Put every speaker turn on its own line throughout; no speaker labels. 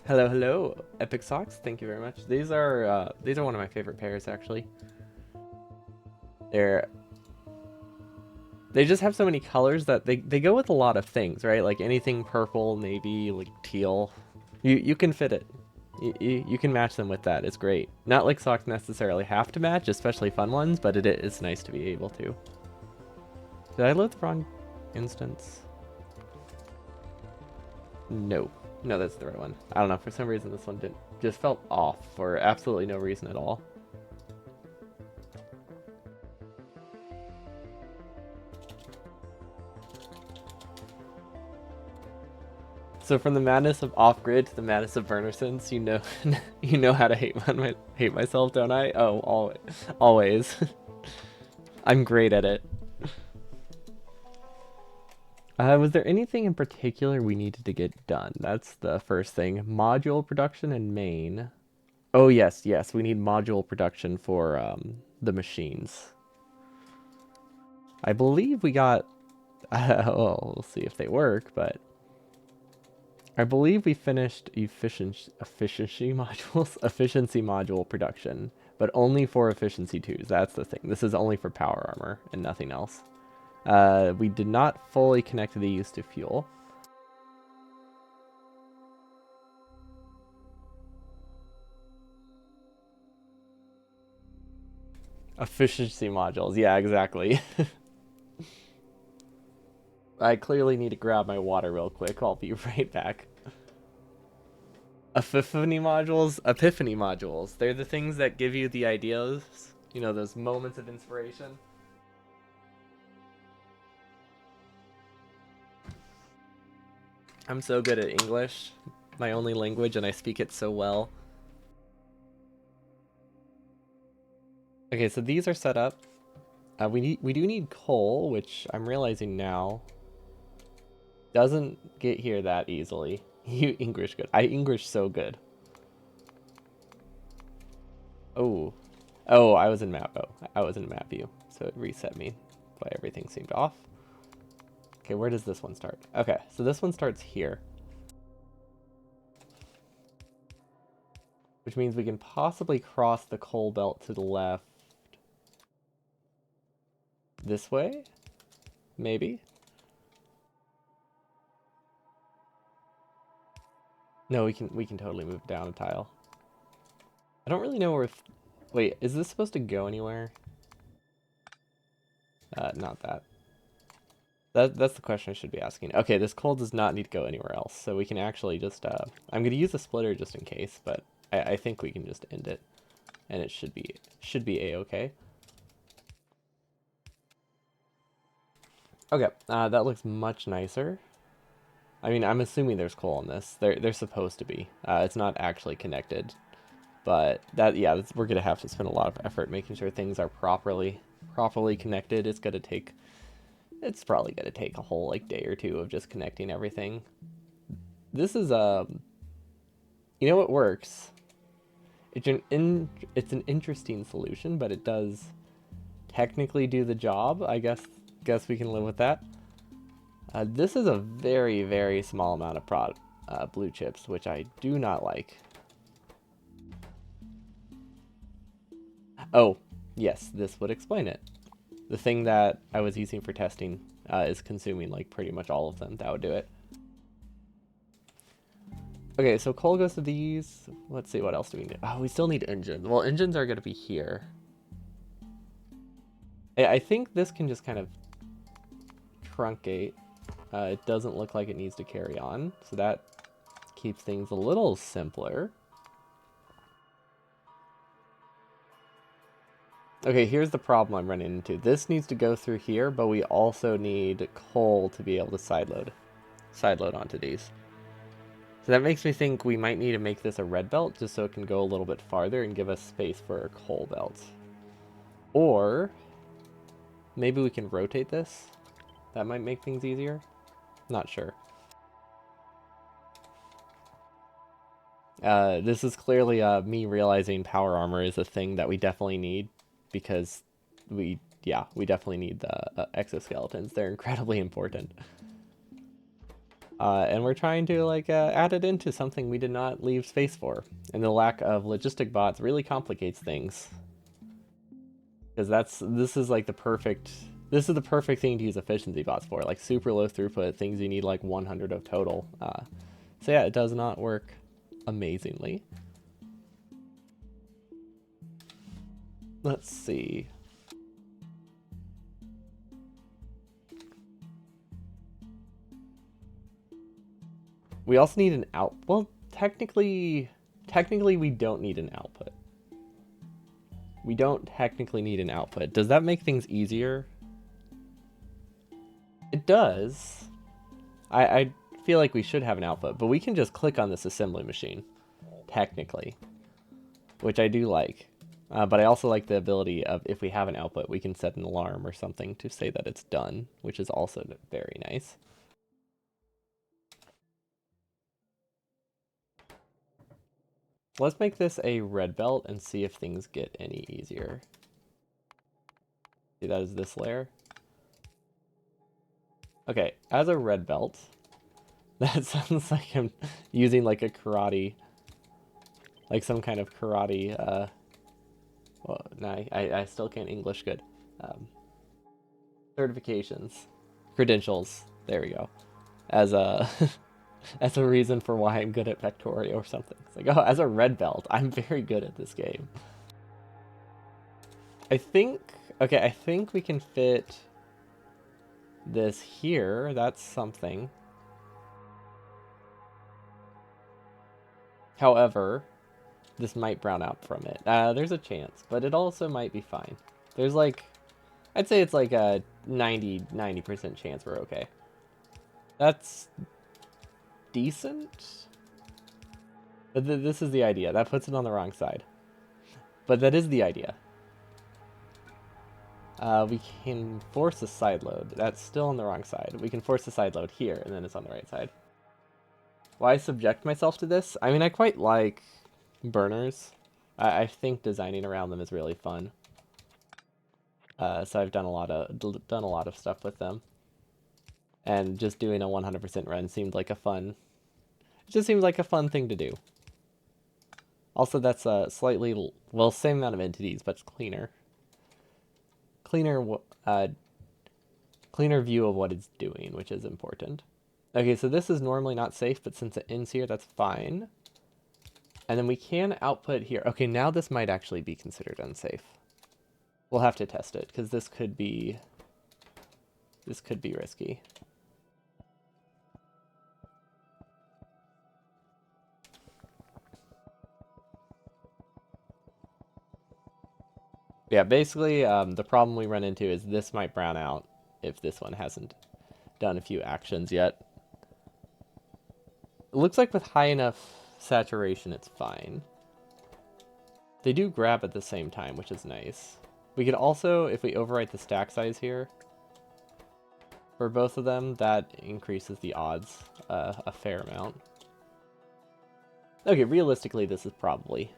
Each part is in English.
Hello, hello, Epic Socks. Thank you very much. These are one of my favorite pairs actually. They're they just have so many colors that they go with a lot of things, right? Like anything purple, navy, like teal. You can fit it. You can match them with that. It's great. Not like socks necessarily have to match, especially fun ones, but it is nice to be able to. Did I load the wrong instance? No. No, that's the right one. I don't know. For some reason, this one didn't. Just felt off for absolutely no reason at all. So from the madness of off grid to the madness of burner sense, you know, you know how to hate myself, don't I? Oh, always, always. I'm great at it. Was there anything in particular we needed to get done? That's the first thing. Module production and main. Oh yes, yes, we need module production for the machines. I believe we got. Well, we'll see if they work, but I believe we finished efficiency modules, efficiency module production, but only for efficiency twos. That's the thing. This is only for power armor and nothing else. We did not fully connect these to fuel. Efficiency modules. Yeah, exactly. I clearly need to grab my water real quick. I'll be right back. Epiphany modules? Epiphany modules. They're the things that give you the ideas. You know, those moments of inspiration. I'm so good at English, my only language, and I speak it so well. Okay, so these are set up. We do need coal, which I'm realizing now doesn't get here that easily. You English good. I English so good. Oh, oh, I was in map. Oh, I was in map view, so it reset me. Why everything seemed off. Okay, where does this one start? Okay, so this one starts here, which means we can possibly cross the coal belt to the left this way, maybe. No, we can totally move down a tile. I don't really know where. Wait, is this supposed to go anywhere? Not that. That's the question I should be asking. Okay, this coal does not need to go anywhere else, so we can actually just. I'm gonna use a splitter just in case, but I think we can just end it, and it should be a-okay. Okay, that looks much nicer. I mean, I'm assuming there's coal on this. They're supposed to be. It's not actually connected, but that yeah, we're gonna have to spend a lot of effort making sure things are properly connected. It's probably gonna take a whole like day or two of just connecting everything. This is you know, it works. It's an interesting solution, but it does technically do the job. I guess we can live with that. This is a very small amount of blue chips, which I do not like. Oh, yes, this would explain it. The thing that I was using for testing is consuming like pretty much all of them. That would do it. Okay, so coal goes to these. Let's see, what else do we need? Oh, we still need engines. Well, engines are going to be here. I think this can just kind of truncate. It doesn't look like it needs to carry on, so that keeps things a little simpler. Okay, here's the problem I'm running into. This needs to go through here, but we also need coal to be able to sideload onto these. So that makes me think we might need to make this a red belt just so it can go a little bit farther and give us space for a coal belt. Or maybe we can rotate this. That might make things easier. Not sure. This is clearly me realizing power armor is a thing that we definitely need because we definitely need the exoskeletons. They're incredibly important. And we're trying to like add it into something we did not leave space for. And the lack of logistic bots really complicates things. Because this is like the perfect thing to use efficiency bots for, like super low throughput things you need like 100 of total. So yeah, it does not work amazingly. Let's see. We also need an out. Well, technically we don't need an output. We don't technically need an output. Does that make things easier? It does. I feel like we should have an output, but we can just click on this assembly machine, technically, which I do like. But I also like the ability of, if we have an output, we can set an alarm or something to say that it's done, which is also very nice. Let's make this a red belt and see if things get any easier. See, that is this layer. Okay, as a red belt, that sounds like I'm using like a karate, like some kind of karate, well, no, I still can't English good. Um, Certifications, credentials, there we go. As a, as a reason for why I'm good at Factorio or something. It's like, oh, as a red belt, I'm very good at this game. I think, okay, I think we can fit this here. That's something. However, this might brown out from it. There's a chance, but it also might be fine. There's like, I'd say it's like a 90% chance we're okay. That's decent. But this is the idea. That puts it on the wrong side. But that is the idea. We can force a side load. That's still on the wrong side. We can force a side load here, and then it's on the right side. Why subject myself to this? I mean, I quite like burners. I think designing around them is really fun. So I've done a lot of stuff with them, and just doing a 100% run seemed like a fun. It just seems like a fun thing to do. Also, that's a slightly, well, same amount of entities, but it's cleaner. Cleaner view of what it's doing, which is important. Okay, so this is normally not safe, but since it ends here, that's fine. And then we can output here. Okay, now this might actually be considered unsafe. We'll have to test it, because this could be risky. Yeah, basically, the problem we run into is this might brown out if this one hasn't done a few actions yet. It looks like with high enough saturation, it's fine. They do grab at the same time, which is nice. We could also, if we overwrite the stack size here, for both of them, that increases the odds a fair amount. Okay, realistically, this is probably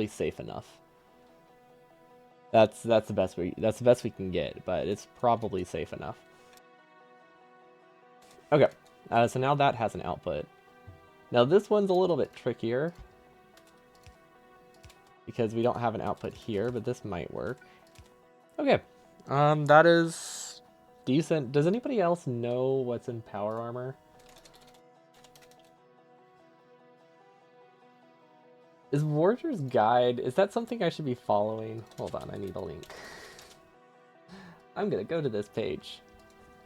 safe enough. That's the best we can get, but it's probably safe enough. Okay, so now that has an output. Now this one's a little bit trickier because we don't have an output here, but this might work. Okay, that is decent. Does anybody else know what's in power armor? Is Warder's Guide, is that something I should be following? Hold on, I need a link. I'm gonna go to this page.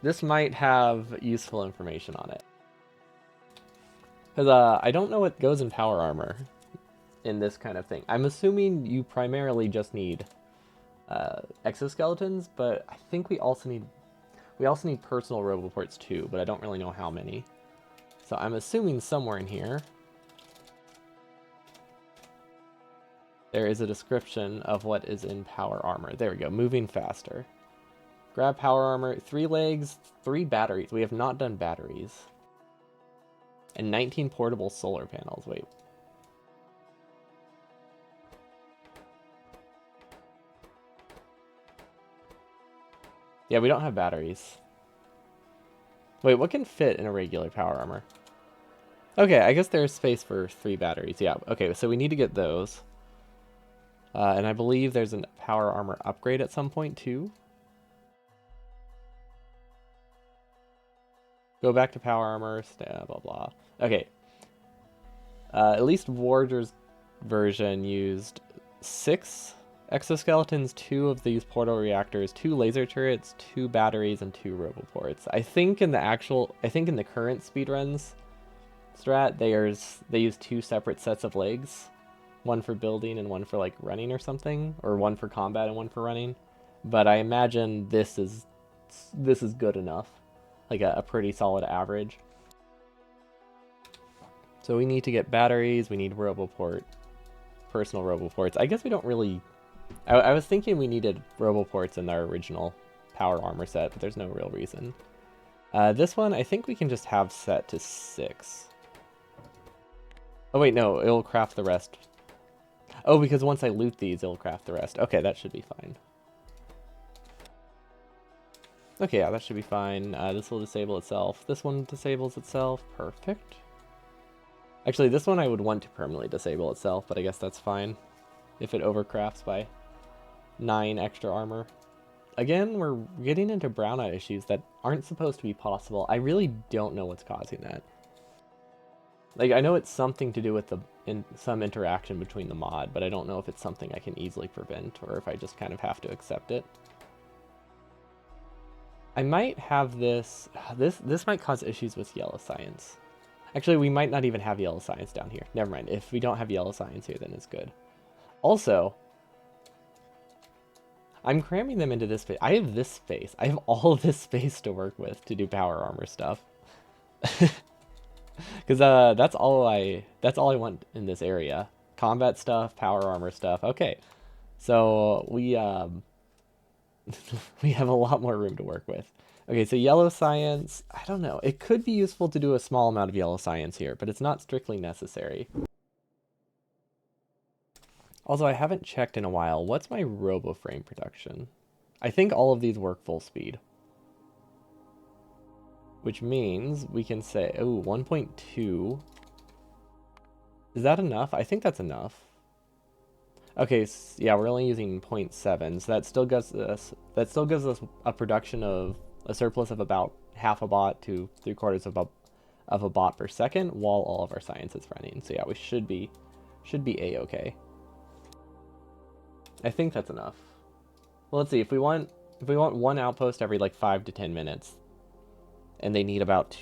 This might have useful information on it. Because I don't know what goes in power armor in this kind of thing. I'm assuming you primarily just need exoskeletons, but I think we also need personal roboports too, but I don't really know how many. So I'm assuming somewhere in here there is a description of what is in power armor. There we go, moving faster. Grab power armor, 3 legs, 3 batteries. We have not done batteries. And 19 portable solar panels. Wait. Yeah, we don't have batteries. Wait, what can fit in a regular power armor? Okay, I guess there's space for 3 batteries. Yeah, okay, so we need to get those. And I believe there's a power armor upgrade at some point too. Go back to power armor, blah blah. Okay. At least Warder's version used 6 exoskeletons, 2 of these portal reactors, 2 laser turrets, 2 batteries, and 2 roboports. I think in the current speedruns strat, they use 2 separate sets of legs, one for building and one for like running or something, or one for combat and one for running. But I imagine this is good enough, like a pretty solid average. So we need to get batteries. We need roboport, personal roboports. I guess we don't really. I was thinking we needed roboports in our original power armor set, but there's no real reason. This one, I think we can just have set to 6. Oh wait, no, it'll craft the rest. Oh, because once I loot these, it'll craft the rest. Okay, that should be fine. Okay, yeah, that should be fine. This will disable itself. This one disables itself. Perfect. Actually, this one I would want to permanently disable itself, but I guess that's fine if it overcrafts by 9 extra armor. Again, we're getting into brownout issues that aren't supposed to be possible. I really don't know what's causing that. Like, I know it's something to do with some interaction between the mod, but I don't know if it's something I can easily prevent or if I just kind of have to accept it. I might have this. This might cause issues with yellow science. Actually, we might not even have yellow science down here. Never mind. If we don't have yellow science here, then it's good. Also, I'm cramming them into this space. I have this space. I have all of this space to work with to do power armor stuff. Because that's all I want in this area. Combat stuff, power armor stuff. Okay, so we we have a lot more room to work with. Okay, so yellow science. I don't know. It could be useful to do a small amount of yellow science here, but it's not strictly necessary. Also, I haven't checked in a while. What's my RoboFrame production? I think all of these work full speed. Which means we can say, oh, 1.2. Is that enough? I think that's enough. Okay, so yeah, we're only using 0.7, so that still gives us a production of a surplus of about half a bot to 3/4 of a bot per second while all of our science is running. So yeah, we should be a-okay. I think that's enough. Well, let's see. If we want one outpost every like 5 to 10 minutes, and they need about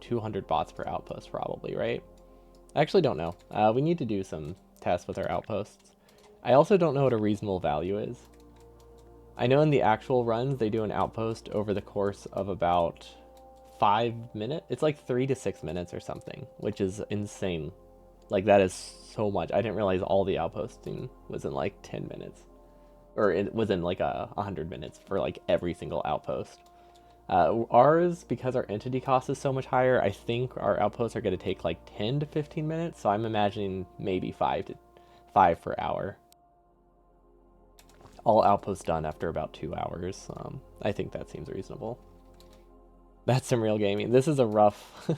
200 bots per outpost, probably, right? I actually don't know. We need to do some tests with our outposts. I also don't know what a reasonable value is. I know in the actual runs, they do an outpost over the course of about 5 minutes. It's like 3 to 6 minutes or something, which is insane. Like, that is so much. I didn't realize all the outposting was in like 10 minutes. Or it was in like 100 minutes for like every single outpost. Ours, because our entity cost is so much higher, I think our outposts are going to take like 10 to 15 minutes. So I'm imagining maybe 5 per hour. All outposts done after about 2 hours. I think that seems reasonable. That's some real gaming. This is a rough.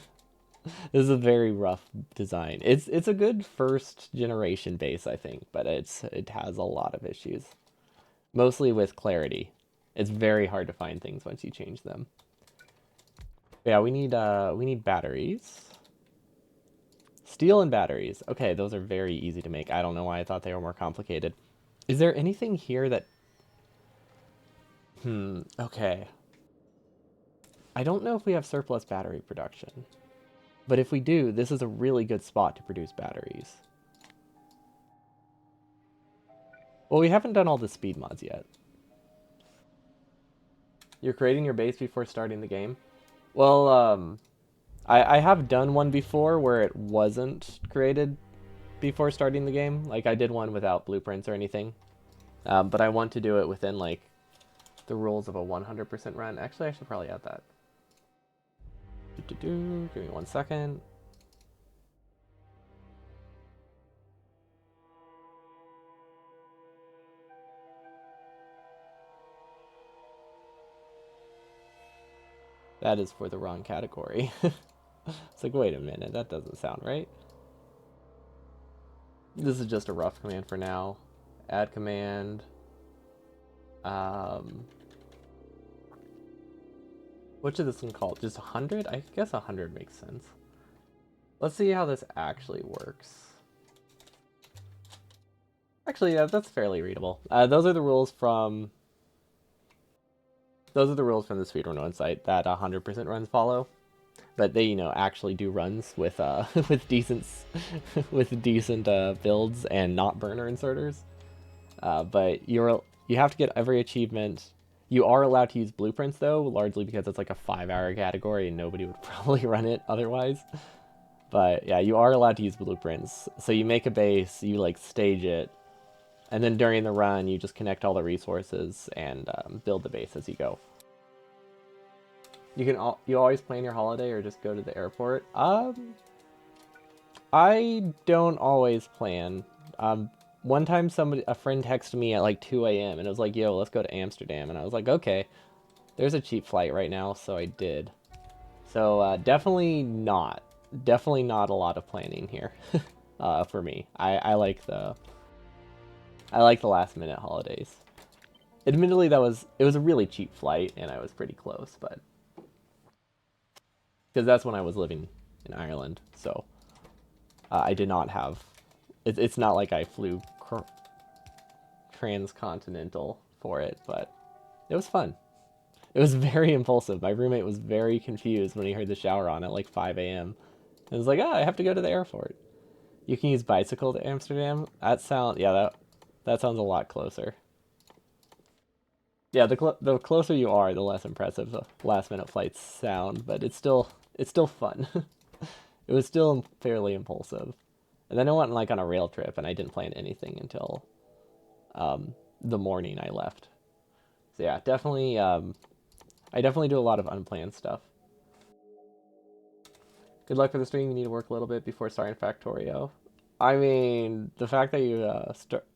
This is a very rough design. It's a good first generation base, I think, but it has a lot of issues, mostly with clarity. It's very hard to find things once you change them. Yeah, we need batteries. Steel and batteries. Okay, those are very easy to make. I don't know why I thought they were more complicated. Is there anything here that... okay. I don't know if we have surplus battery production. But if we do, this is a really good spot to produce batteries. Well, we haven't done all the speed mods yet. You're creating your base before starting the game? Well, I have done one before where it wasn't created before starting the game. Like, I did one without blueprints or anything. But I want to do it within, like, the rules of a 100% run. Actually, I should probably add that. Give me 1 second. That is for the wrong category. It's like, wait a minute, that doesn't sound right. This is just a rough command for now. Add command. Um, what should this one call? Just 100? I guess 100 makes sense. Let's see how this actually works. Actually, yeah, that's fairly readable. Those are the rules from the speedrun website that 100% runs follow. But they, actually do runs with with decent builds and not burner inserters. But you have to get every achievement. You are allowed to use blueprints though, largely because it's like a 5-hour category and nobody would probably run it otherwise. But yeah, you are allowed to use blueprints. So you make a base, you like stage it, and then during the run you just connect all the resources and build the base as you go. You always plan your holiday or just go to the airport. I don't always plan. One time a friend texted me at like 2 a.m. and it was like, "Yo, let's go to Amsterdam," and I was like, "Okay." There's a cheap flight right now, so I did. So definitely not a lot of planning here for me. I like the last minute holidays. Admittedly, it was a really cheap flight and I was pretty close, but because that's when I was living in Ireland, so I did not have. It's not like I flew transcontinental for it, but it was fun. It was very impulsive. My roommate was very confused when he heard the shower on at like 5 a.m. And was like, "Ah, I have to go to the airport." You can use bicycle to Amsterdam. That sounds a lot closer. Yeah, the closer you are, the less impressive the last minute flights sound, but it's still fun. It was still fairly impulsive. And then I went like on a rail trip, and I didn't plan anything until the morning I left. So yeah, definitely. I definitely do a lot of unplanned stuff. Good luck for the stream. You need to work a little bit before starting Factorio. I mean, the fact that you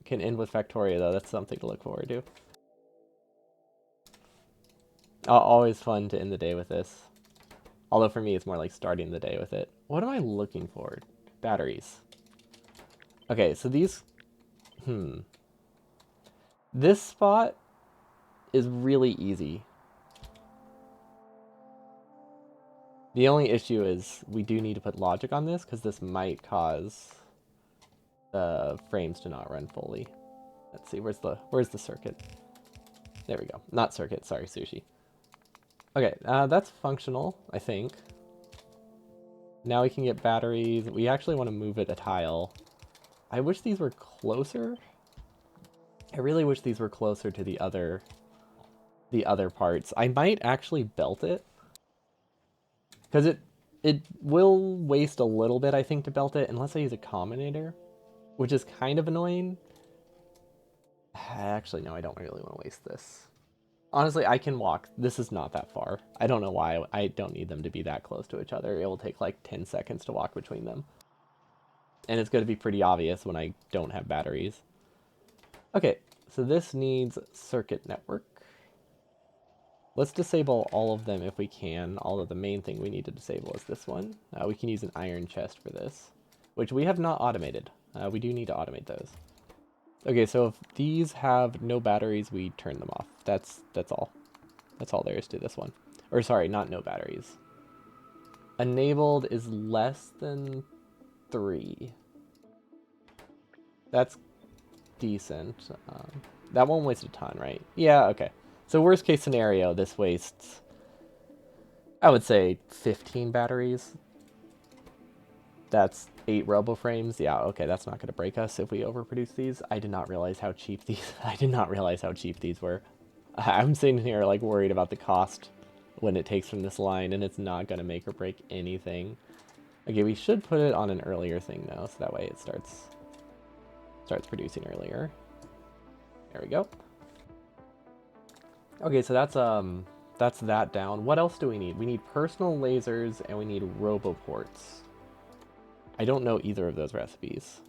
can end with Factorio, though, that's something to look forward to. Always fun to end the day with this. Although for me, it's more like starting the day with it. What am I looking for? Batteries. Okay, so these... This spot is really easy. The only issue is we do need to put logic on this because this might cause the frames to not run fully. Let's see, where's the circuit? There we go. Not circuit, sorry, sushi. Okay, that's functional, I think. Now we can get batteries. We actually want to move it a tile. I wish these were closer. I really wish these were closer to the other parts. I might actually belt it. Because it will waste a little bit, I think, to belt it, unless I use a combinator, which is kind of annoying. Actually, no, I don't really want to waste this. Honestly, I can walk. This is not that far. I don't know why I don't need them to be that close to each other. It will take like 10 seconds to walk between them. And it's going to be pretty obvious when I don't have batteries. Okay, so this needs circuit network. Let's disable all of them if we can, although the main thing we need to disable is this one. We can use an iron chest for this, which we have not automated. We do need to automate those. Okay, so if these have no batteries, we turn them off. That's all. That's all there is to this one. Or sorry, not no batteries. Enabled is less than 3. That's decent. That won't waste a ton, right? Yeah, okay. So worst case scenario, this wastes, I would say, 15 batteries. That's 8 RoboFrames. Yeah, okay, that's not going to break us if we overproduce these. I did not realize how cheap these. I did not realize how cheap these were. I'm sitting here like worried about the cost when it takes from this line, and it's not going to make or break anything. Okay, we should put it on an earlier thing though, so that way it starts producing earlier. There we go. Okay, so that's that down. What else do we need? We need personal lasers and we need roboports. I don't know either of those recipes.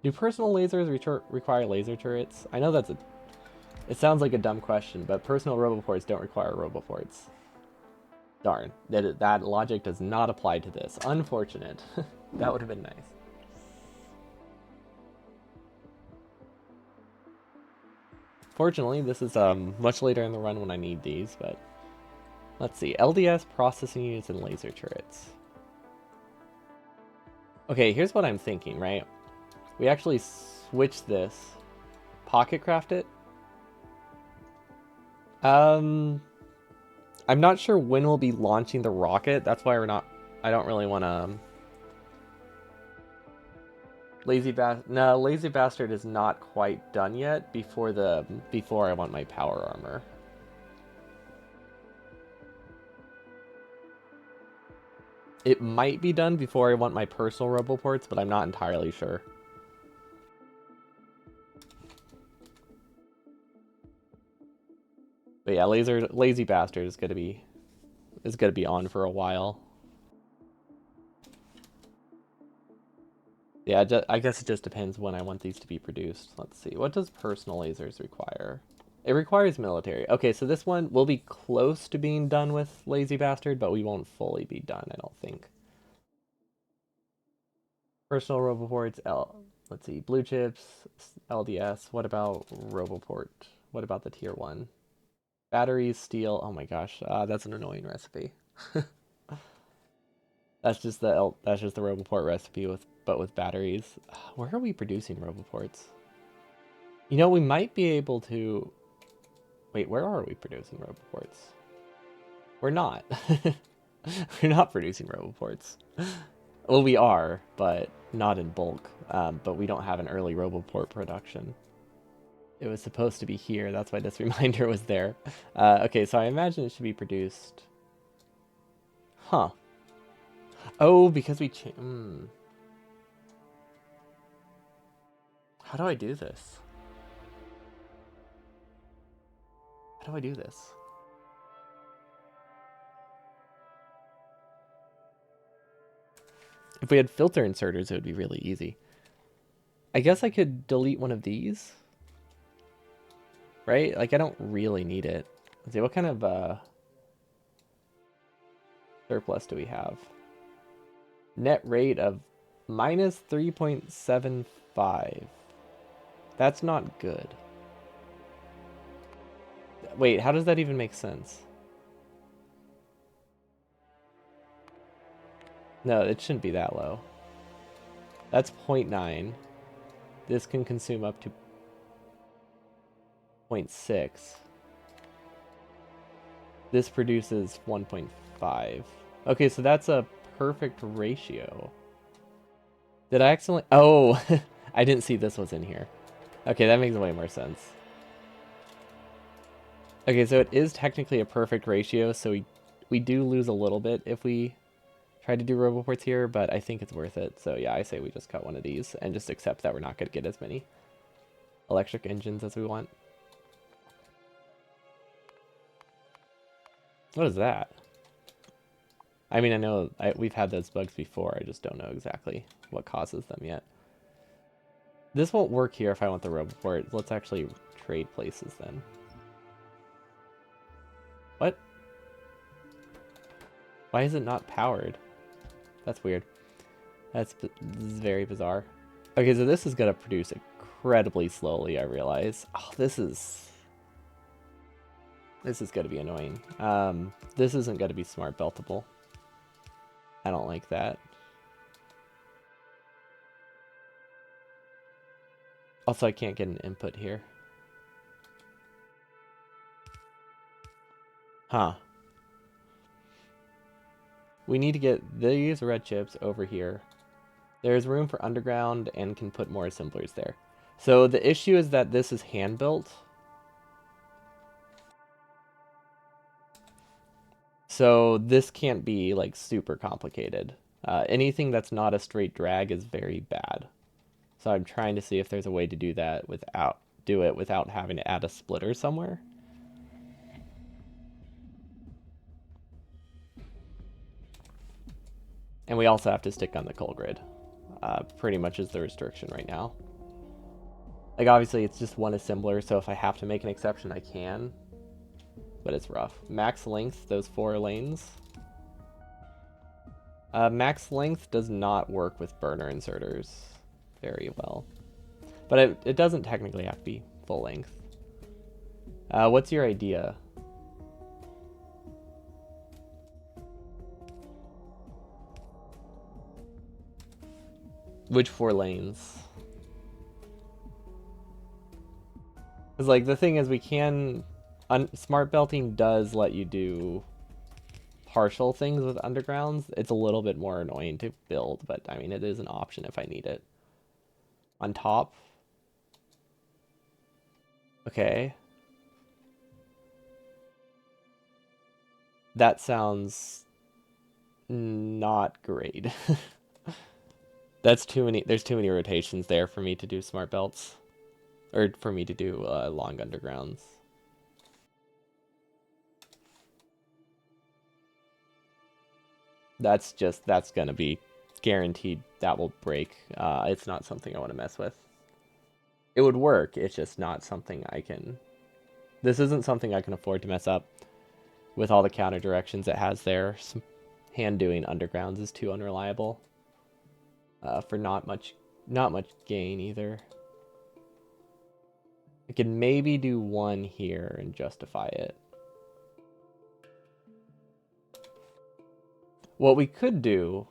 Do personal lasers require laser turrets? I know it sounds like a dumb question, but personal roboports don't require roboports. Darn, that logic does not apply to this. Unfortunate. That would have been nice. Fortunately, this is much later in the run when I need these, but let's see. LDS, processing units, and laser turrets. Okay, here's what I'm thinking, right? We actually switch this. Pocket craft it. I'm not sure when we'll be launching the rocket. That's why we're not... I don't really want to... No, Lazy Bastard is not quite done yet before I want my power armor. It might be done before I want my personal Roboports, but I'm not entirely sure. But yeah, Lazy Bastard is gonna be on for a while. Yeah, I guess it just depends when I want these to be produced. Let's see. What does personal lasers require? It requires military. Okay, so this one will be close to being done with Lazy Bastard, but we won't fully be done, I don't think. Personal Roboports, let's see, Blue Chips, LDS. What about Roboport? What about the tier 1? Batteries, steel. Oh my gosh, that's an annoying recipe. That's just the Roboport recipe with batteries. Where are we producing Roboports? You know, we might be able to... Wait, where are we producing Roboports? We're not. We're not producing Roboports. Well, we are, but not in bulk. But we don't have an early Roboport production. It was supposed to be here. That's why this reminder was there. Okay, so I imagine it should be produced... Huh. Oh, because we How do I do this? How do I do this? If we had filter inserters, it would be really easy. I guess I could delete one of these. Right? Like, I don't really need it. Let's see, what kind of surplus do we have? Net rate of minus 3.75. That's not good. Wait, how does that even make sense? No, it shouldn't be that low. That's 0.9. This can consume up to 0.6. This produces 1.5. Okay, so that's a perfect ratio. Did I accidentally... Oh, I didn't see this was in here. Okay, that makes way more sense. Okay, so it is technically a perfect ratio, so we do lose a little bit if we try to do Roboports here, but I think it's worth it. So yeah, I say we just cut one of these and just accept that we're not going to get as many electric engines as we want. What is that? I mean, I know we've had those bugs before. I just don't know exactly what causes them yet. This won't work here if I want the Roboport. Let's actually trade places then. What? Why is it not powered? That's weird. This is very bizarre. Okay, so this is going to produce incredibly slowly, I realize. Oh, this is going to be annoying. This isn't going to be smart beltable. I don't like that. Also, I can't get an input here. Huh. We need to get these red chips over here. There's room for underground and can put more assemblers there. So the issue is that this is hand-built. So this can't be like super complicated. Anything that's not a straight drag is very bad. So I'm trying to see if there's a way to do that without having to add a splitter somewhere. And we also have to stick on the coal grid. Pretty much is the restriction right now. Like, obviously, it's just one assembler, so if I have to make an exception, I can. But it's rough. Max length, those 4 lanes. Max length does not work with burner inserters very well. But it doesn't technically have to be full length. What's your idea? Which 4 lanes? Because, like, the thing is, we can... smart belting does let you do partial things with undergrounds. It's a little bit more annoying to build, but, I mean, it is an option if I need it. On top? Okay. That sounds not great. That's too many. There's too many rotations there for me to do smart belts, or for me to do long undergrounds. That's gonna be guaranteed. That will break. It's not something I want to mess with. It would work. It's just not something I can. This isn't something I can afford to mess up with all the counter directions it has there. Hand doing undergrounds is too unreliable for not much gain either. I can maybe do one here and justify it. What we could do,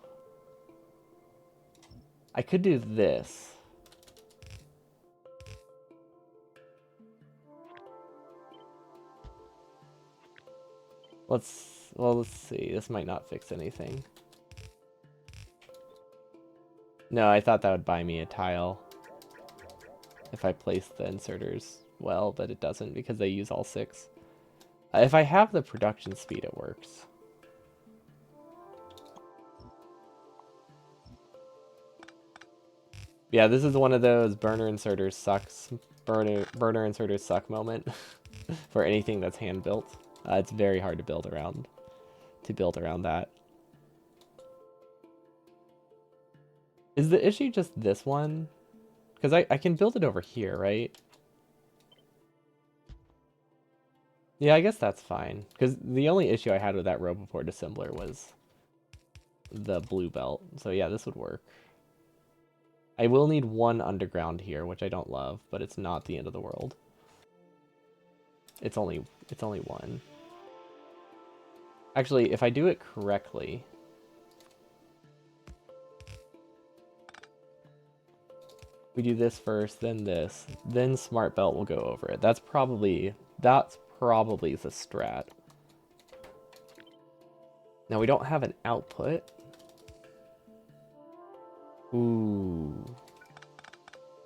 I could do this. Let's see. This might not fix anything. No, I thought that would buy me a tile if I place the inserters well, but it doesn't because they use all 6. If I have the production speed, it works. Yeah, this is one of those burner inserters sucks. Burner inserters suck moment for anything that's hand built. It's very hard to build around. That. Is the issue just this one? Because I can build it over here, right? Yeah, I guess that's fine. Because the only issue I had with that Roboport assembler was the blue belt. So yeah, this would work. I will need one underground here, which I don't love, but it's not the end of the world. It's only one. Actually, if I do it correctly, we do this first, then this, then smart belt will go over it. That's probably the strat. Now we don't have an output. Ooh.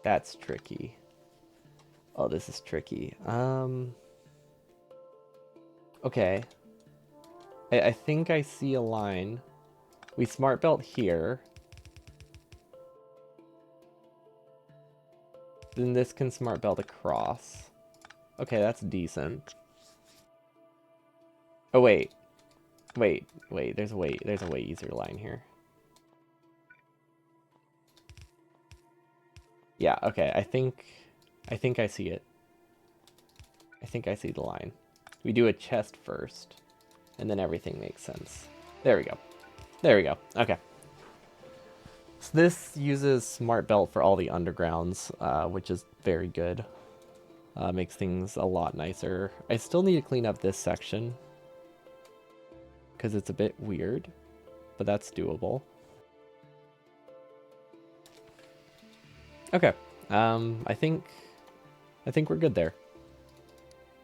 That's tricky. Oh, this is tricky. Okay. I think I see a line. We smart belt here. Then this can smart belt across. Okay, that's decent. Oh, wait. Wait. There's a way easier line here. Yeah, okay. I think I see it. I think I see the line. We do a chest first, and then everything makes sense. There we go. There we go. Okay. So this uses smart belt for all the undergrounds, which is very good. Makes things a lot nicer. I still need to clean up this section because it's a bit weird, but that's doable. Okay. I think we're good there.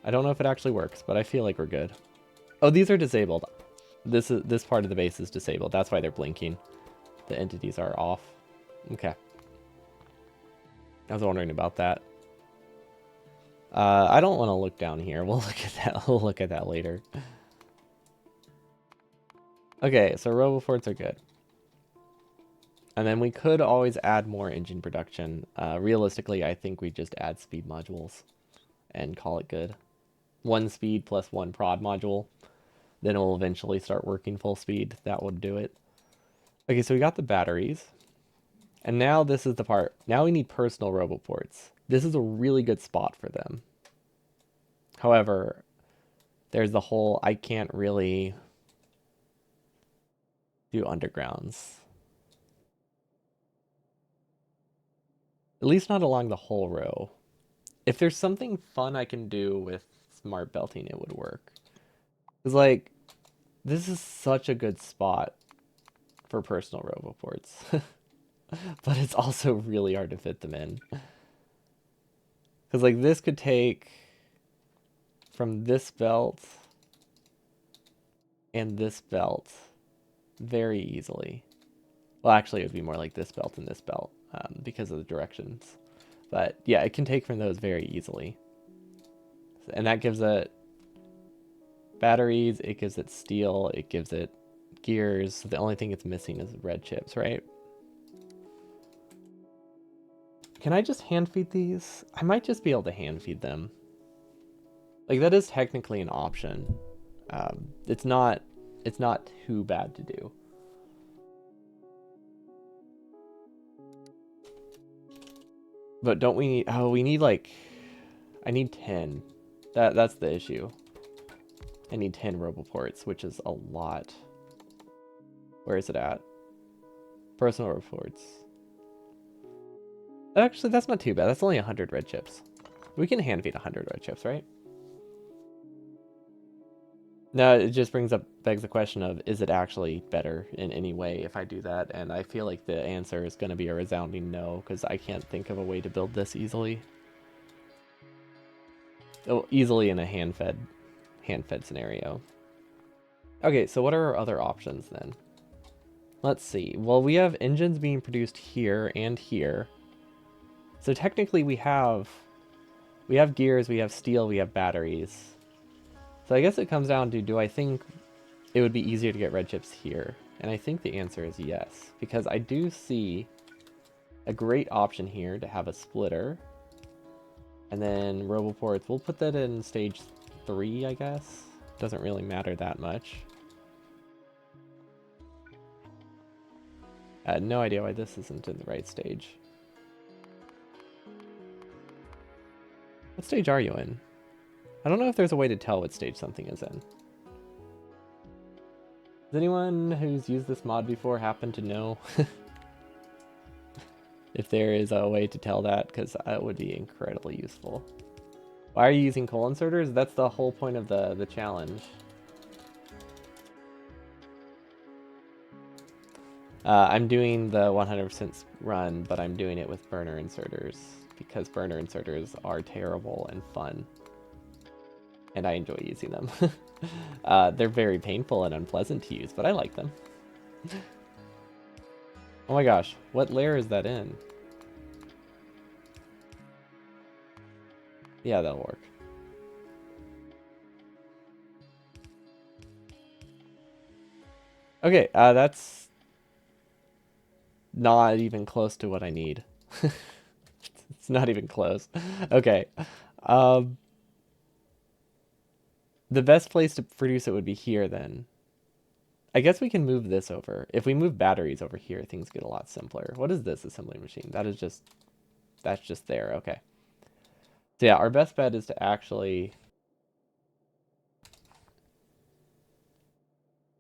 I don't know if it actually works, but I feel like we're good. Oh, these are disabled. This part of the base is disabled. That's why they're blinking. The entities are off. Okay. I was wondering about that. I don't want to look down here. We'll look at that. We'll look at that later. Okay, so Roboforts are good. And then we could always add more engine production. Realistically, I think we just add speed modules and call it good. 1 speed plus 1 prod module. Then it will eventually start working full speed. That would do it. Okay, so we got the batteries. And now this is the part. Now we need personal Roboports. This is a really good spot for them. However, there's the whole I can't really do undergrounds. At least not along the whole row. If there's something fun I can do with smart belting, it would work. It's like, this is such a good spot for personal roboports. But it's also really hard to fit them in. Because, like, this could take from this belt and this belt very easily. Well, actually, it would be more like this belt and this belt because of the directions. But yeah, it can take from those very easily. And that gives it batteries, it gives it steel, it gives it gears. The only thing it's missing is red chips, right? Can I just hand feed these? I might just be able to hand feed them. Like, that is technically an option. It's not too bad to do. But don't we need, oh, we need like, I need 10. That's the issue. I need 10 roboports, which is a lot. Where is it at? Personal reports. Actually, that's not too bad. That's only 100 red chips. We can hand feed 100 red chips, right? Now, it just begs the question of, is it actually better in any way if I do that? And I feel like the answer is going to be a resounding no, because I can't think of a way to build this easily. Oh, easily in a hand-fed scenario. Okay, so what are our other options then? Let's see. Well, we have engines being produced here and here. So technically we have gears, we have steel, we have batteries. So I guess it comes down to, do I think it would be easier to get red chips here? And I think the answer is yes, because I do see a great option here to have a splitter. And then roboports, we'll put that in stage 3, I guess. Doesn't really matter that much. I had no idea why this isn't in the right stage. What stage are you in? I don't know if there's a way to tell what stage something is in. Does anyone who's used this mod before happen to know if there is a way to tell that? Because that would be incredibly useful. Why are you using coal inserters? That's the whole point of the challenge. I'm doing the 100% run, but I'm doing it with burner inserters because burner inserters are terrible and fun. And I enjoy using them. They're very painful and unpleasant to use, but I like them. Oh my gosh, what layer is that in? Yeah, that'll work. Okay, that's not even close to what I need. It's not even close. Okay. The best place to produce it would be here then. I guess we can move this over. If we move batteries over here, things get a lot simpler. What is this assembly machine? That's just there. Okay. So yeah, our best bet is to actually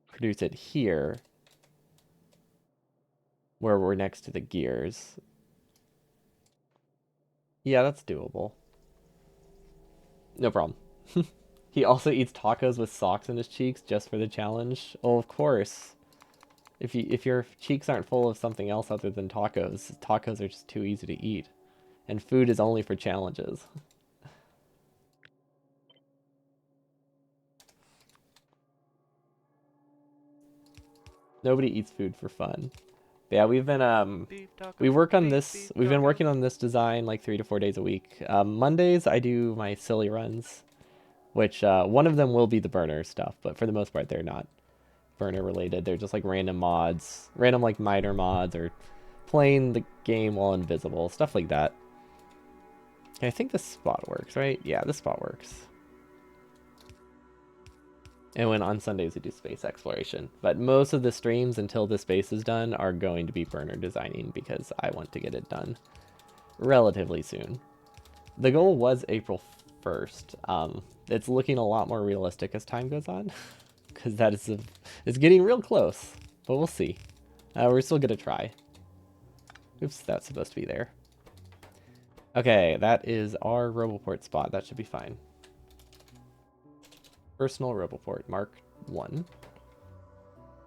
produce it here where we're next to the gears. Yeah, that's doable. No problem. He also eats tacos with socks in his cheeks just for the challenge. Oh, of course. If your cheeks aren't full of something else other than tacos, tacos are just too easy to eat. And food is only for challenges. Nobody eats food for fun. But yeah, we've been working on this design like 3 to 4 days a week. Mondays I do my silly runs, which one of them will be the burner stuff, but for the most part they're not burner related. They're just like random mods, random like miner mods, or playing the game while invisible, stuff like that. I think this spot works, right? Yeah, this spot works. And when on Sundays we do space exploration. But most of the streams until this base is done are going to be burner designing because I want to get it done relatively soon. The goal was April 1st. It's looking a lot more realistic as time goes on because it's getting real close. but we'll see. We're still gonna try. Oops, that's supposed to be there. Okay, that is our Roboport spot. That should be fine. Personal Roboport, Mark 1.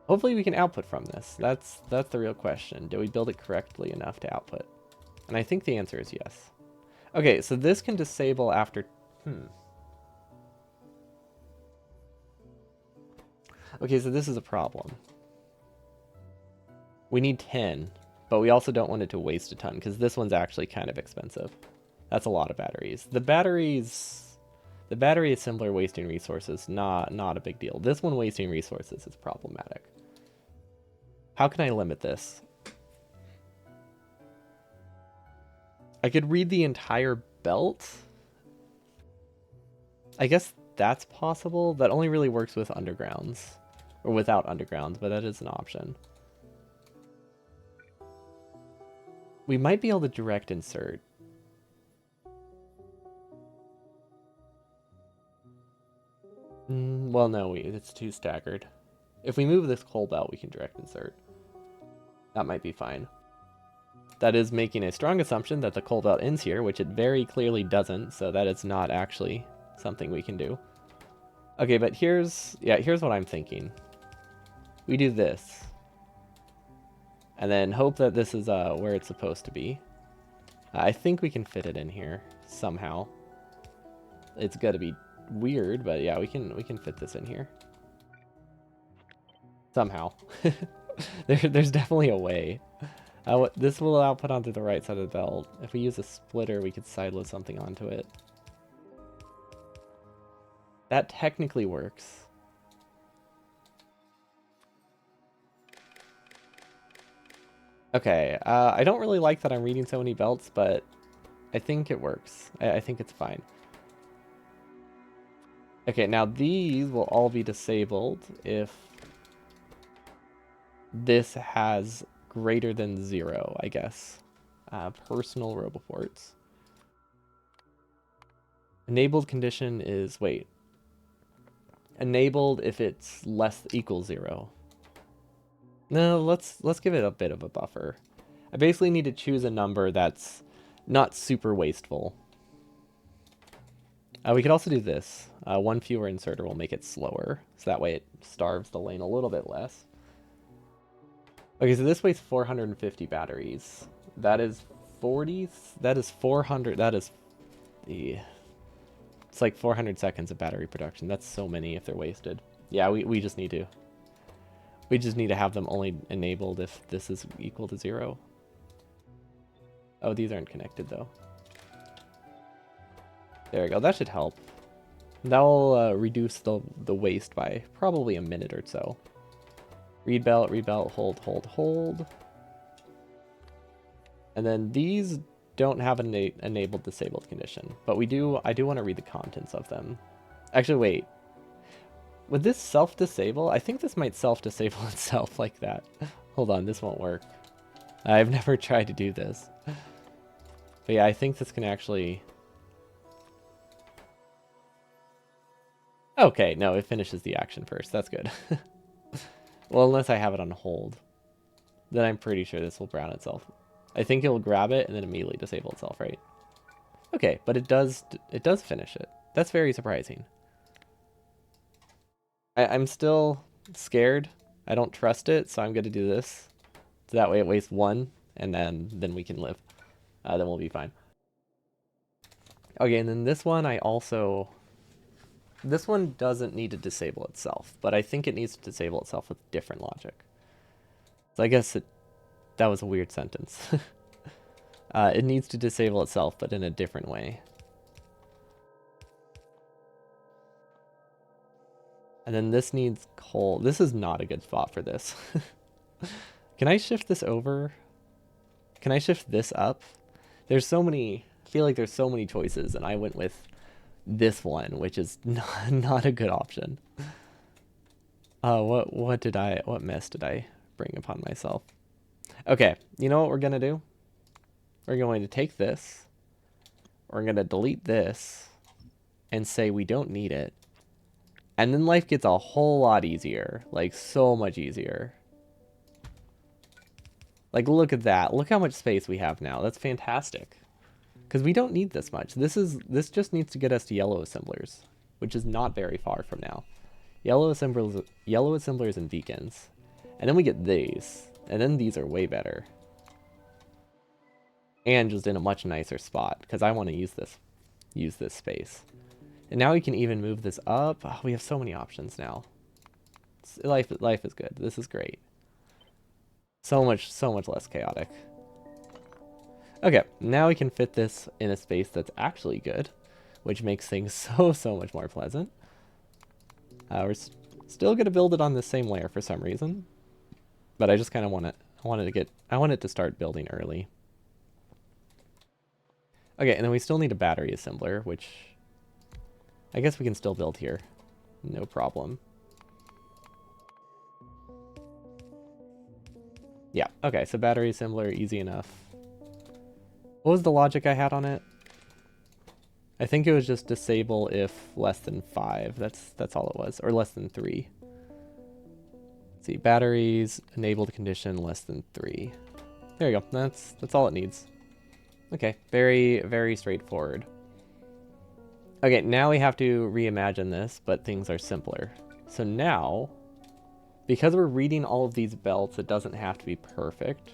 Hopefully we can output from this. That's the real question. Did we build it correctly enough to output? And I think the answer is yes. Okay, so this can disable after... Okay, so this is a problem. We need 10, but we also don't want it to waste a ton, because this one's actually kind of expensive. That's a lot of batteries. The battery assembler wasting resources, not a big deal. This one wasting resources is problematic. How can I limit this? I could read the entire belt. I guess that's possible. That only really works with undergrounds. Or without undergrounds, but that is an option. We might be able to direct insert. Well, no, it's too staggered. If we move this coal belt, we can direct insert. That might be fine. That is making a strong assumption that the coal belt ends here, which it very clearly doesn't, so that is not actually something we can do. Okay, but here's what I'm thinking. We do this. And then hope that this is where it's supposed to be. I think we can fit it in here somehow. It's got to be weird, but yeah, we can fit this in here. Somehow. There's definitely a way. This will output onto the right side of the belt. If we use a splitter, we could sideload something onto it. That technically works. Okay, I don't really like that I'm reading so many belts, but I think it works. I think it's fine. Okay, now these will all be disabled if this has greater than 0, I guess. Personal Roboports. Enabled condition is, wait. Enabled if it's less equals 0. No, let's give it a bit of a buffer. I basically need to choose a number that's not super wasteful. We could also do this. One fewer inserter will make it slower, so that way it starves the lane a little bit less. Okay, so this weighs 450 batteries. That is 40. That is 400. That is the. It's like 400 seconds of battery production. That's so many if they're wasted. Yeah, we just need to. We just need to have them only enabled if this is equal to 0. Oh, these aren't connected though. There we go. That should help. That will reduce the waste by probably a minute or so. Read belt, hold, hold, hold. And then these don't have an enabled disabled condition, but I do want to read the contents of them. Actually, wait. Would this self-disable? I think this might self-disable itself like that. Hold on, this won't work. I've never tried to do this. But yeah, I think this can actually... Okay, no, it finishes the action first. That's good. Well, unless I have it on hold. Then I'm pretty sure this will brown itself. I think it'll grab it and then immediately disable itself, right? Okay, but it does finish it. That's very surprising. I'm still scared. I don't trust it, so I'm going to do this. So that way it wastes 1, and then we can live. Then we'll be fine. Okay, and then this one This one doesn't need to disable itself, but I think it needs to disable itself with different logic. So I guess that was a weird sentence. It needs to disable itself, but in a different way. And then this needs coal. This is not a good spot for this. Can I shift this over? Can I shift this up? There's so many... I feel like there's so many choices, and I went with this one, which is not a good option. What mess did I bring upon myself? Okay, you know what we're gonna do? We're going to take this. We're gonna delete this and say we don't need it. And then life gets a whole lot easier, like so much easier. Like, look at that. Look how much space we have now. That's fantastic. Because we don't need this much. This just needs to get us to yellow assemblers, which is not very far from now. Yellow assemblers and beacons. And then we get these. And then these are way better. And just in a much nicer spot, because I want to use this space. And now we can even move this up. Oh, we have so many options now. Life is good. This is great. So much less chaotic. Okay, now we can fit this in a space that's actually good, which makes things so much more pleasant. We're still gonna build it on the same layer for some reason, but I just kind of want it. I want it to start building early. Okay, and then we still need a battery assembler, which I guess we can still build here. No problem. Yeah, okay, so battery assembler, easy enough. What was the logic I had on it? I think it was just disable if less than 5. That's all it was, or less than 3. Let's see, batteries, enabled condition less than 3. There you go, that's all it needs. Okay, very straightforward. Okay, now we have to reimagine this, but things are simpler. So now, because we're reading all of these belts, it doesn't have to be perfect.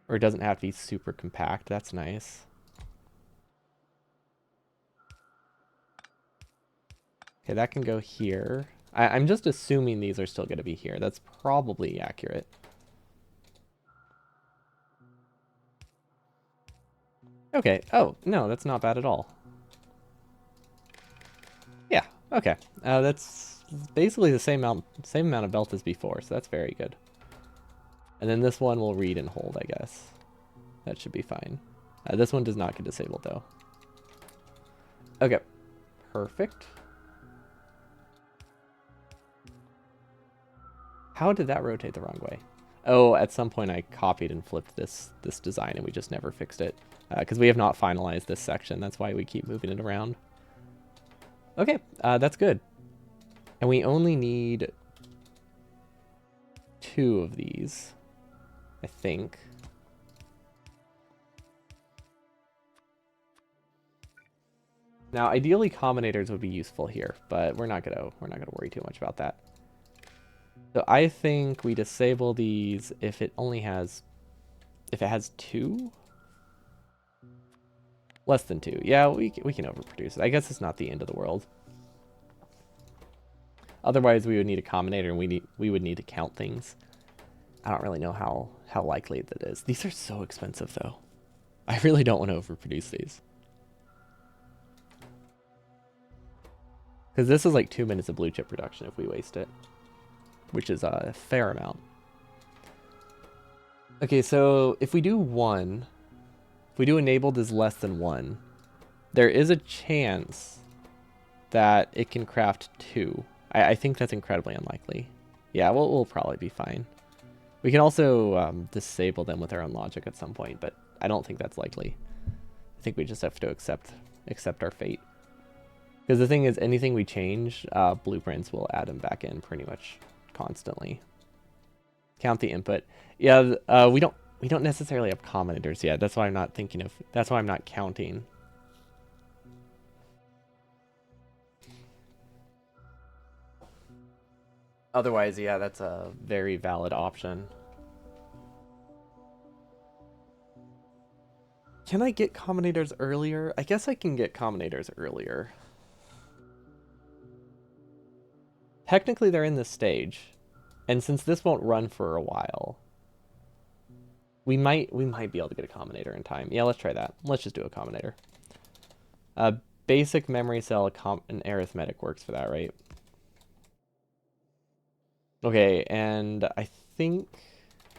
Or it doesn't have to be super compact, that's nice. Okay, that can go here. I'm just assuming these are still going to be here. That's probably accurate. Okay, oh, no, that's not bad at all. Yeah, okay. That's basically the same amount of belt as before, so that's very good. And then this one will read and hold, I guess. That should be fine. This one does not get disabled, though. Okay, perfect. How did that rotate the wrong way? Oh, at some point I copied and flipped this design and we just never fixed it. Because we have not finalized this section. That's why we keep moving it around. Okay, that's good. And we only need 2 of these, I think. Now, ideally, combinators would be useful here, but we're not gonna worry too much about that. So I think we disable these if it has 2. Less than 2. Yeah, we can overproduce it. I guess it's not the end of the world. Otherwise, we would need a combinator, and we would need to count things. I don't really know how likely that is. These are so expensive, though. I really don't want to overproduce these. Because this is like 2 minutes of blue chip production if we waste it, which is a fair amount. Okay, so if we do enabled is less than 1, there is a chance that it can craft 2. I think that's incredibly unlikely. Yeah, we'll probably be fine. We can also disable them with our own logic at some point, but I don't think that's likely. I think we just have to accept our fate. Because the thing is, anything we change, blueprints will add them back in pretty much constantly. Count the input. Yeah, we don't necessarily have combinators yet. That's why I'm not thinking of. That's why I'm not counting. Otherwise, yeah, that's a very valid option. Can I get combinators earlier? I guess I can get combinators earlier. Technically, they're in this stage. And since this won't run for a while, we might be able to get a combinator in time. Yeah, let's try that. Let's just do a combinator. Basic memory cell and arithmetic works for that, right? Okay, and I think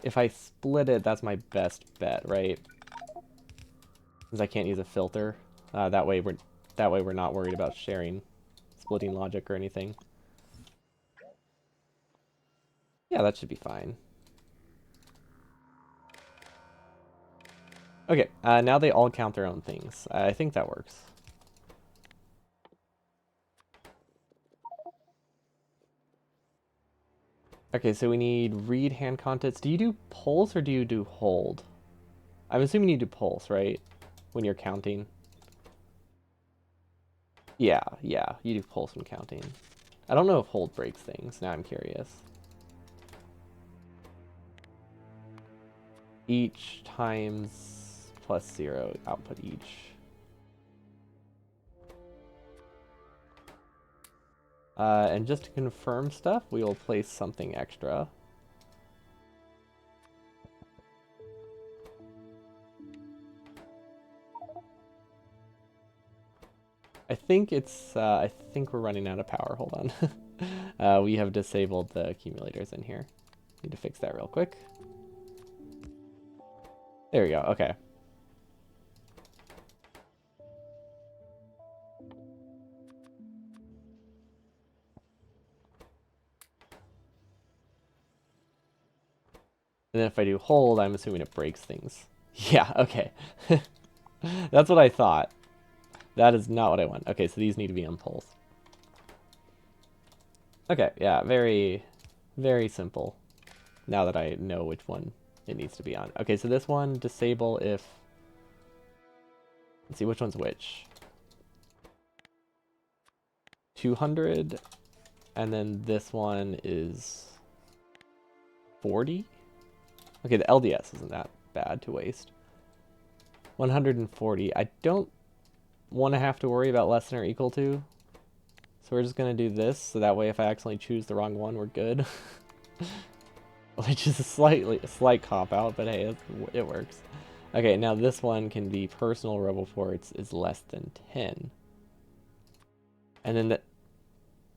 if I split it, that's my best bet, right? Because I can't use a filter. That way we're not worried about splitting logic or anything. Yeah, that should be fine. Okay, now they all count their own things. I think that works. Okay, so we need read hand contents. Do you do pulse or do you do hold? I'm assuming you do pulse, right? When you're counting. Yeah, yeah, you do pulse when counting. I don't know if hold breaks things. Now I'm curious. Each times plus 0 output each. And just to confirm stuff, we will place something extra. I think we're running out of power. Hold on. We have disabled the accumulators in here. Need to fix that real quick. There we go. Okay. And then if I do hold, I'm assuming it breaks things. Yeah, okay. That's what I thought. That is not what I want. Okay, so these need to be on pulse. Okay, yeah, very, very simple. Now that I know which one it needs to be on. Okay, so this one, disable if... Let's see, which one's which? 200, and then this one is 40? Okay, the LDS isn't that bad to waste. 140. I don't want to have to worry about less than or equal to. So we're just going to do this, so that way if I accidentally choose the wrong one, we're good. Which is a slight cop-out, but hey, it works. Okay, now this one can be personal roboports is less than 10. And then that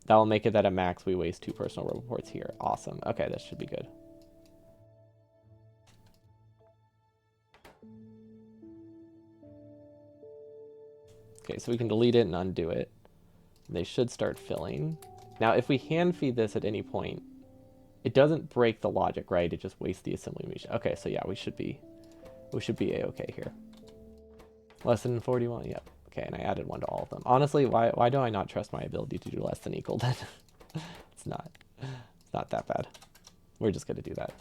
will make it that at max we waste 2 personal roboports here. Awesome. Okay, this should be good. Okay, so we can delete it and undo it. They should start filling. Now, if we hand feed this at any point, it doesn't break the logic, right? It just wastes the assembly machine. Okay, so yeah, we should be a-okay here. Less than 41, yep. Okay, and I added 1 to all of them. Honestly, why do I not trust my ability to do less than equal then? It's not that bad. We're just gonna do that.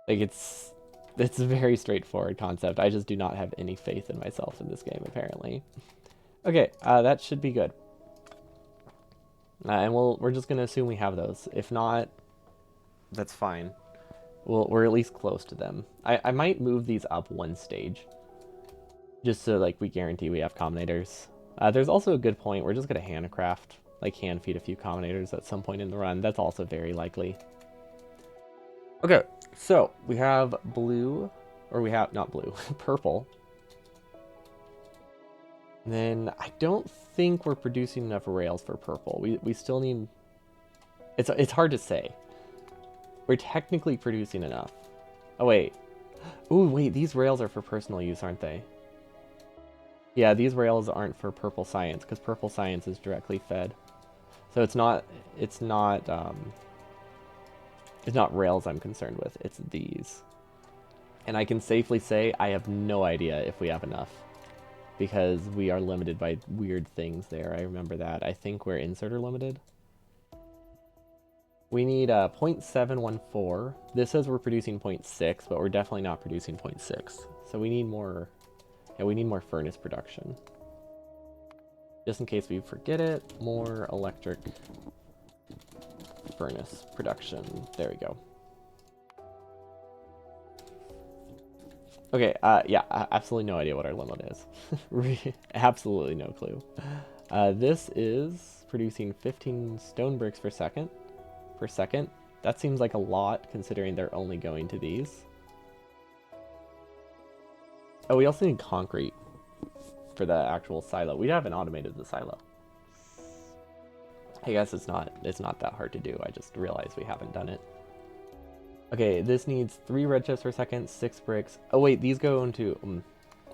Like it's a very straightforward concept. I just do not have any faith in myself in this game, apparently. Okay, that should be good. And we're just gonna assume we have those. If not, that's fine. We're at least close to them. I might move these up 1 stage, just so like we guarantee we have combinators. There's also a good point. We're just gonna handcraft, like hand feed a few combinators at some point in the run. That's also very likely. Okay, so we have blue, or we have not blue, purple. And then I don't think we're producing enough rails for purple. We still need. It's hard to say. We're technically producing enough. Oh wait. Ooh, wait, these rails are for personal use, aren't they? Yeah, these rails aren't for purple science, because purple science is directly fed. So it's not rails I'm concerned with, it's these. And I can safely say I have no idea if we have enough, because we are limited by weird things there. I remember that. I think we're inserter limited. We need 0.714. This says we're producing 0.6, but we're definitely not producing 0.6. So we need more, yeah, we need more furnace production. Just in case we forget it, more electric furnace production. There we go. Okay, yeah, absolutely no idea what our limit is. Absolutely no clue. This is producing 15 stone bricks per second. That seems like a lot, considering they're only going to these. Oh, we also need concrete for the actual silo. We haven't automated the silo. I guess it's not that hard to do. I just realized we haven't done it. Okay, this needs 3 redshifts per second, 6 bricks. Oh wait, these go into...